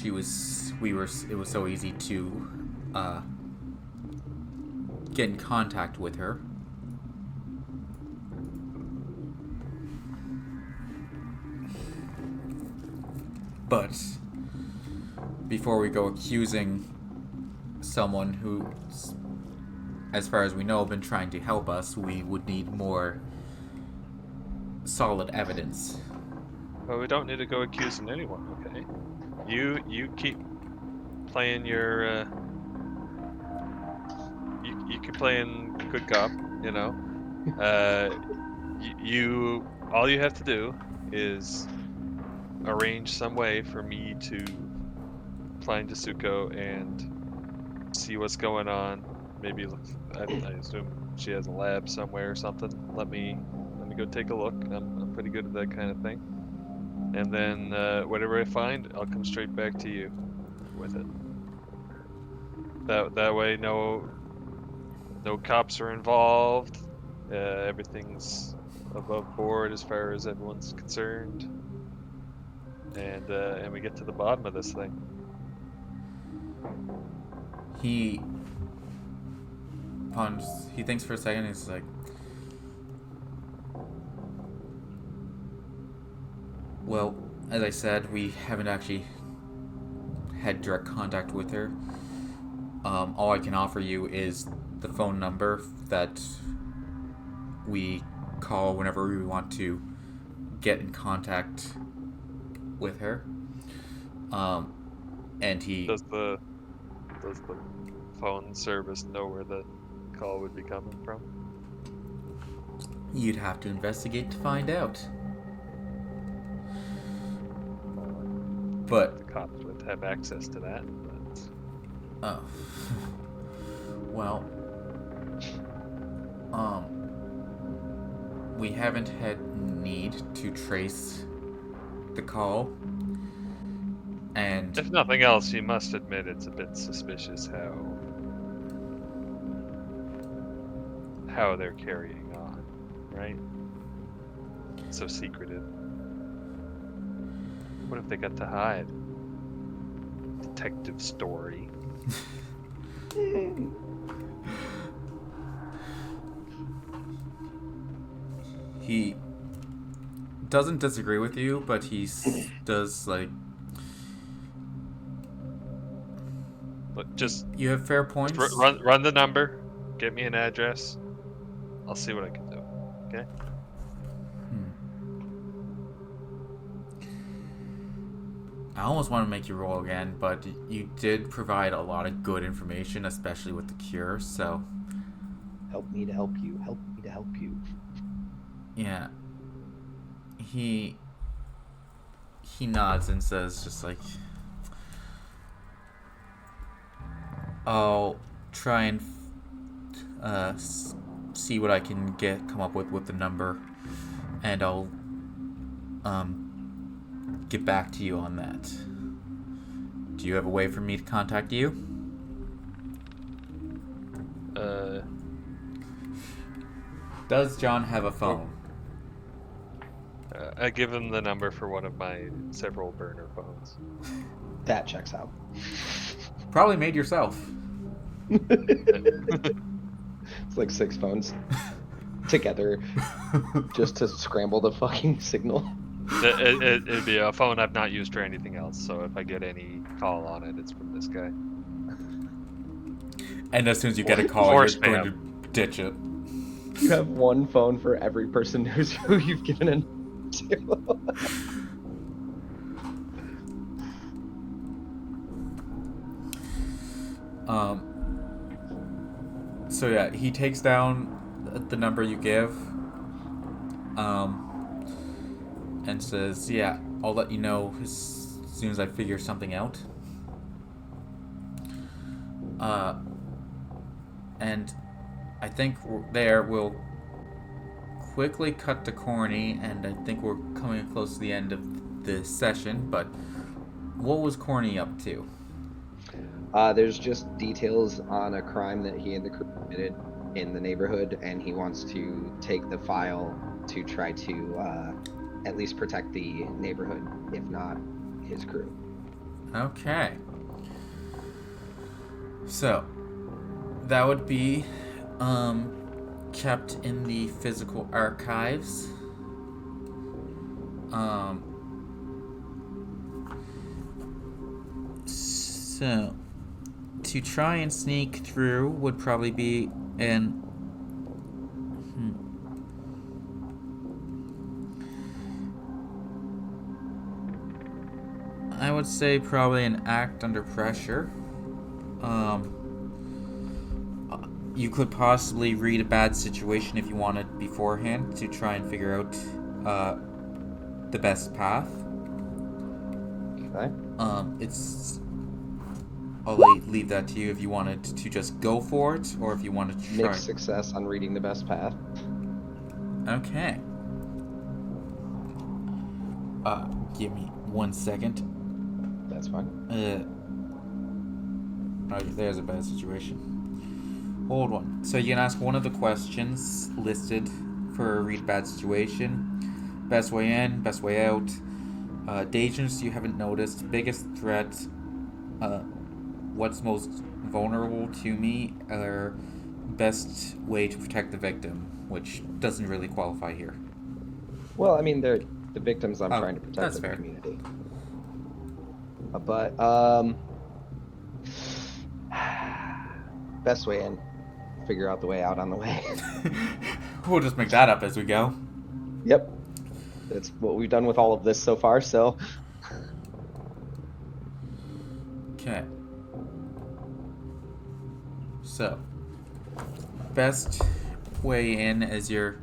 it was so easy to get in contact with her. But before we go accusing someone who, as far as we know, been trying to help us, we would need more solid evidence. Well, we don't need to go accusing anyone, okay? You keep playing your you keep playing good cop, you know. You all you have to do is arrange some way for me to find Suko and see what's going on. Maybe look, I assume she has a lab somewhere or something. Let me go take a look. I'm pretty good at that kind of thing. And then whatever I find, I'll come straight back to you with it. That way, no cops are involved. Everything's above board as far as everyone's concerned. And we get to the bottom of this thing. He thinks for a second. He's like, well, as I said, we haven't actually had direct contact with her. All I can offer you is the phone number that we call whenever we want to get in contact with her. And he... Does the phone service know where the call would be coming from? You'd have to investigate to find out. But... The cops would have access to that, but... Oh. Well... We haven't had need to trace the call. And... If nothing else, you must admit it's a bit suspicious how they're carrying on, right? So secretive. What if they got to hide? Detective story. He doesn't disagree with you, but he does, like... Look, just You have fair points. run the number. Get me an address. I'll see what I can do. Okay. I almost want to make you roll again, but you did provide a lot of good information, especially with the cure, so... Help me to help you. Help me to help you. Yeah. He nods and says just like, I'll try and see what I can come up with the number, and I'll get back to you on that. Do you have a way for me to contact you? Does John have a phone? I give him the number for one of my several burner phones. That checks out. Probably made yourself. It's like 6 phones together just to scramble the fucking signal. It'd be a phone I've not used for anything else, so if I get any call on it, it's from this guy. And as soon as you get a call, Or you're going spam. to ditch it. You have one phone for every person who you've given a to. So yeah, he takes down the number you give, and says, "Yeah, I'll let you know as soon as I figure something out." And I think we'll quickly cut to Corny, and I think we're coming close to the end of the session. But what was Corny up to? There's just details on a crime that he and the crew committed in the neighborhood, and he wants to take the file to try to at least protect the neighborhood, if not his crew. Okay. So, that would be kept in the physical archives. So, to try and sneak through would probably be an... I would say probably an act under pressure. You could possibly read a bad situation if you wanted beforehand to try and figure out the best path. Okay. I'll leave that to you if you wanted to just go for it, or if you wanted to try. Mixed success on reading the best path. Okay. Give me 1 second. That's fine. There's a bad situation. Hold on. So you can ask one of the questions listed for a read bad situation. Best way in, best way out. Dangers you haven't noticed. Biggest threat. What's most vulnerable to me, or best way to protect the victim, which doesn't really qualify here. Well, I mean, they're the victims I'm trying to protect that's in the fair. community. But Best way in. Figure out the way out on the way. We'll just make that up as we go. Yep. That's what we've done with all of this so far, so. Okay. So, best way in as you're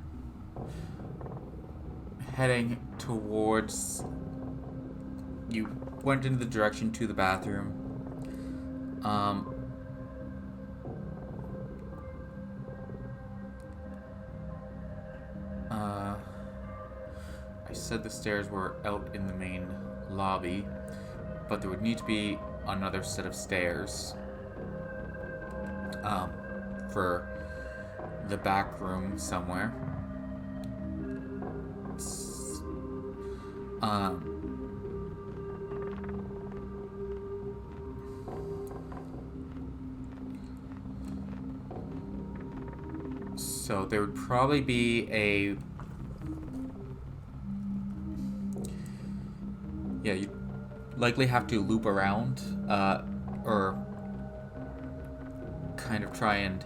heading towards. You went in the direction to the bathroom. I said the stairs were out in the main lobby, but there would need to be another set of stairs for the back room somewhere. So there would probably be a... Yeah, you'd likely have to loop around, or kind of try and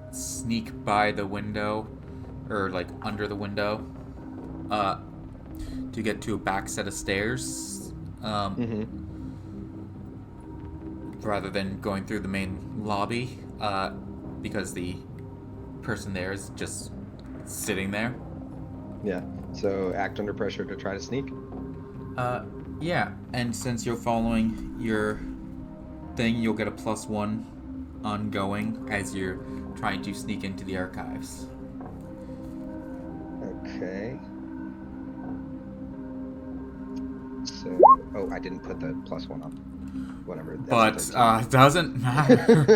sneak by the window, or like under the window, to get to a back set of stairs, rather than going through the main lobby, because the person there is just sitting there. Yeah. So act under pressure to try to sneak. Yeah, and since you're following your thing, you'll get a +1 ongoing as you're trying to sneak into the archives. Okay. So, oh, I didn't put the +1 up. Whatever. But it doesn't matter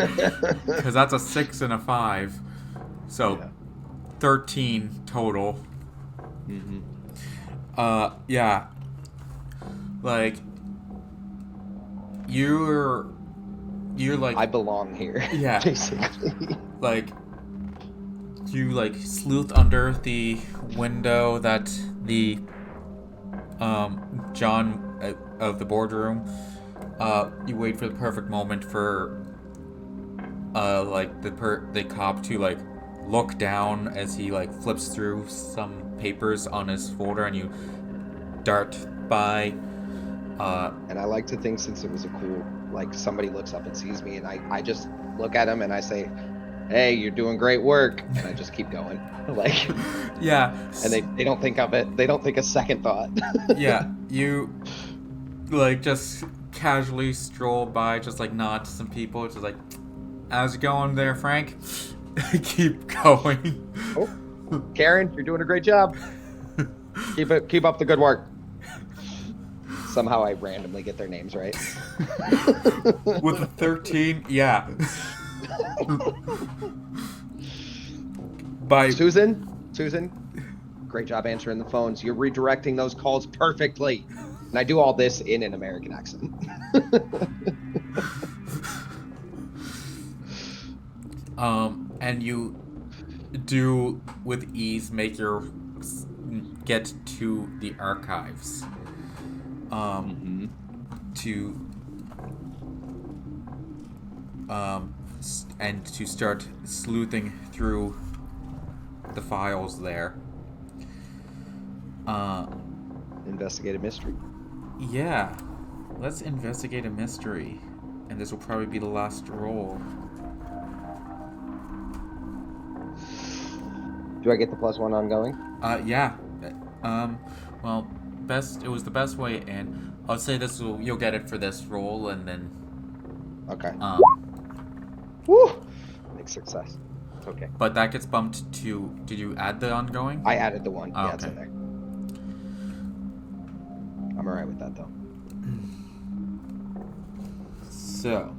because that's a 6 and a 5, so yeah. 13 total. Yeah. Like, you're like... I belong here. Yeah. Basically. Like, you, like, sleuth under the window that the, John of the boardroom, you wait for the perfect moment for, like, the cop to, like, look down as he, like, flips through some papers on his folder, and you dart by. And I like to think, since it was a cool, like, somebody looks up and sees me, and I just look at him and I say, hey, you're doing great work, and I just keep going. Like, yeah. And they don't think of it. They don't think a second thought. Yeah, you, like, just casually stroll by, just, like, nod to some people, just like, how's it going there, Frank? Keep going. Oh, Karen, you're doing a great job. Keep up the good work. Somehow I randomly get their names right. With a 13, yeah. By Susan, great job answering the phones. You're redirecting those calls perfectly. And I do all this in an American accent. And you do with ease make your get to the archives. And to start sleuthing through the files there. Investigate a mystery. Yeah, let's investigate a mystery, and this will probably be the last roll. Do I get the +1 ongoing? Yeah. Well, it was the best way in. I'll say you'll get it for this roll, and then... Okay. Woo! Big success. It's okay. But that gets bumped to... Did you add the ongoing? I added the 1. Oh, yeah, it's in there. I'm alright with that, though. So...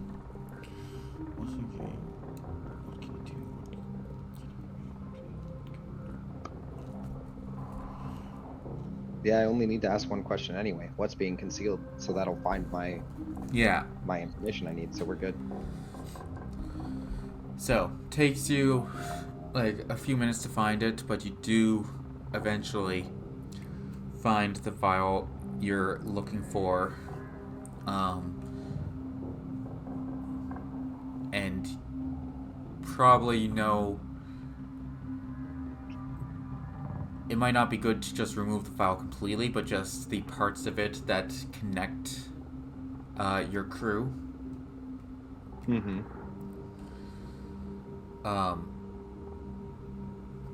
Yeah, I only need to ask one question anyway. What's being concealed? So that'll find my information I need, so we're good. So, takes you like a few minutes to find it, but you do eventually find the file you're looking for. And probably know it might not be good to just remove the file completely, but just the parts of it that connect your crew. Mm-hmm.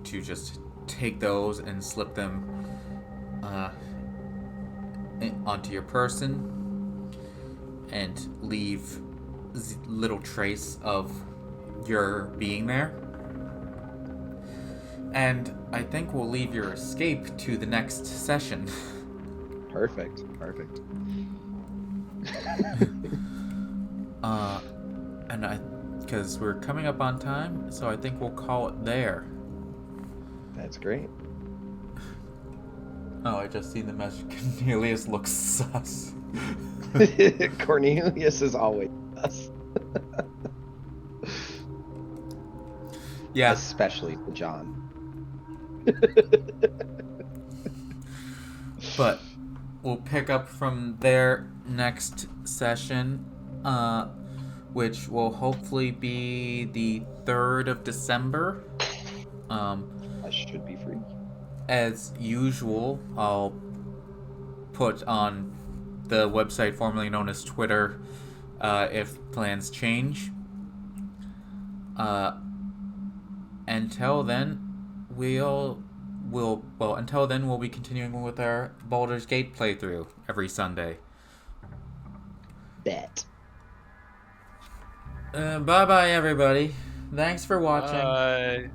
To just take those and slip them onto your person and leave little trace of your being there. And I think we'll leave your escape to the next session. Perfect. Because we're coming up on time, so I think we'll call it there. That's great. Oh, I just seen the message. Cornelius looks sus. Cornelius is always us. Yeah. Especially for John. But we'll pick up from there next session, which will hopefully be the 3rd of December. I should be free. As usual, I'll put on the website formerly known as Twitter if plans change. Until then, we'll be continuing with our Baldur's Gate playthrough every Sunday. Bet. Bye bye, everybody. Thanks for watching. Bye.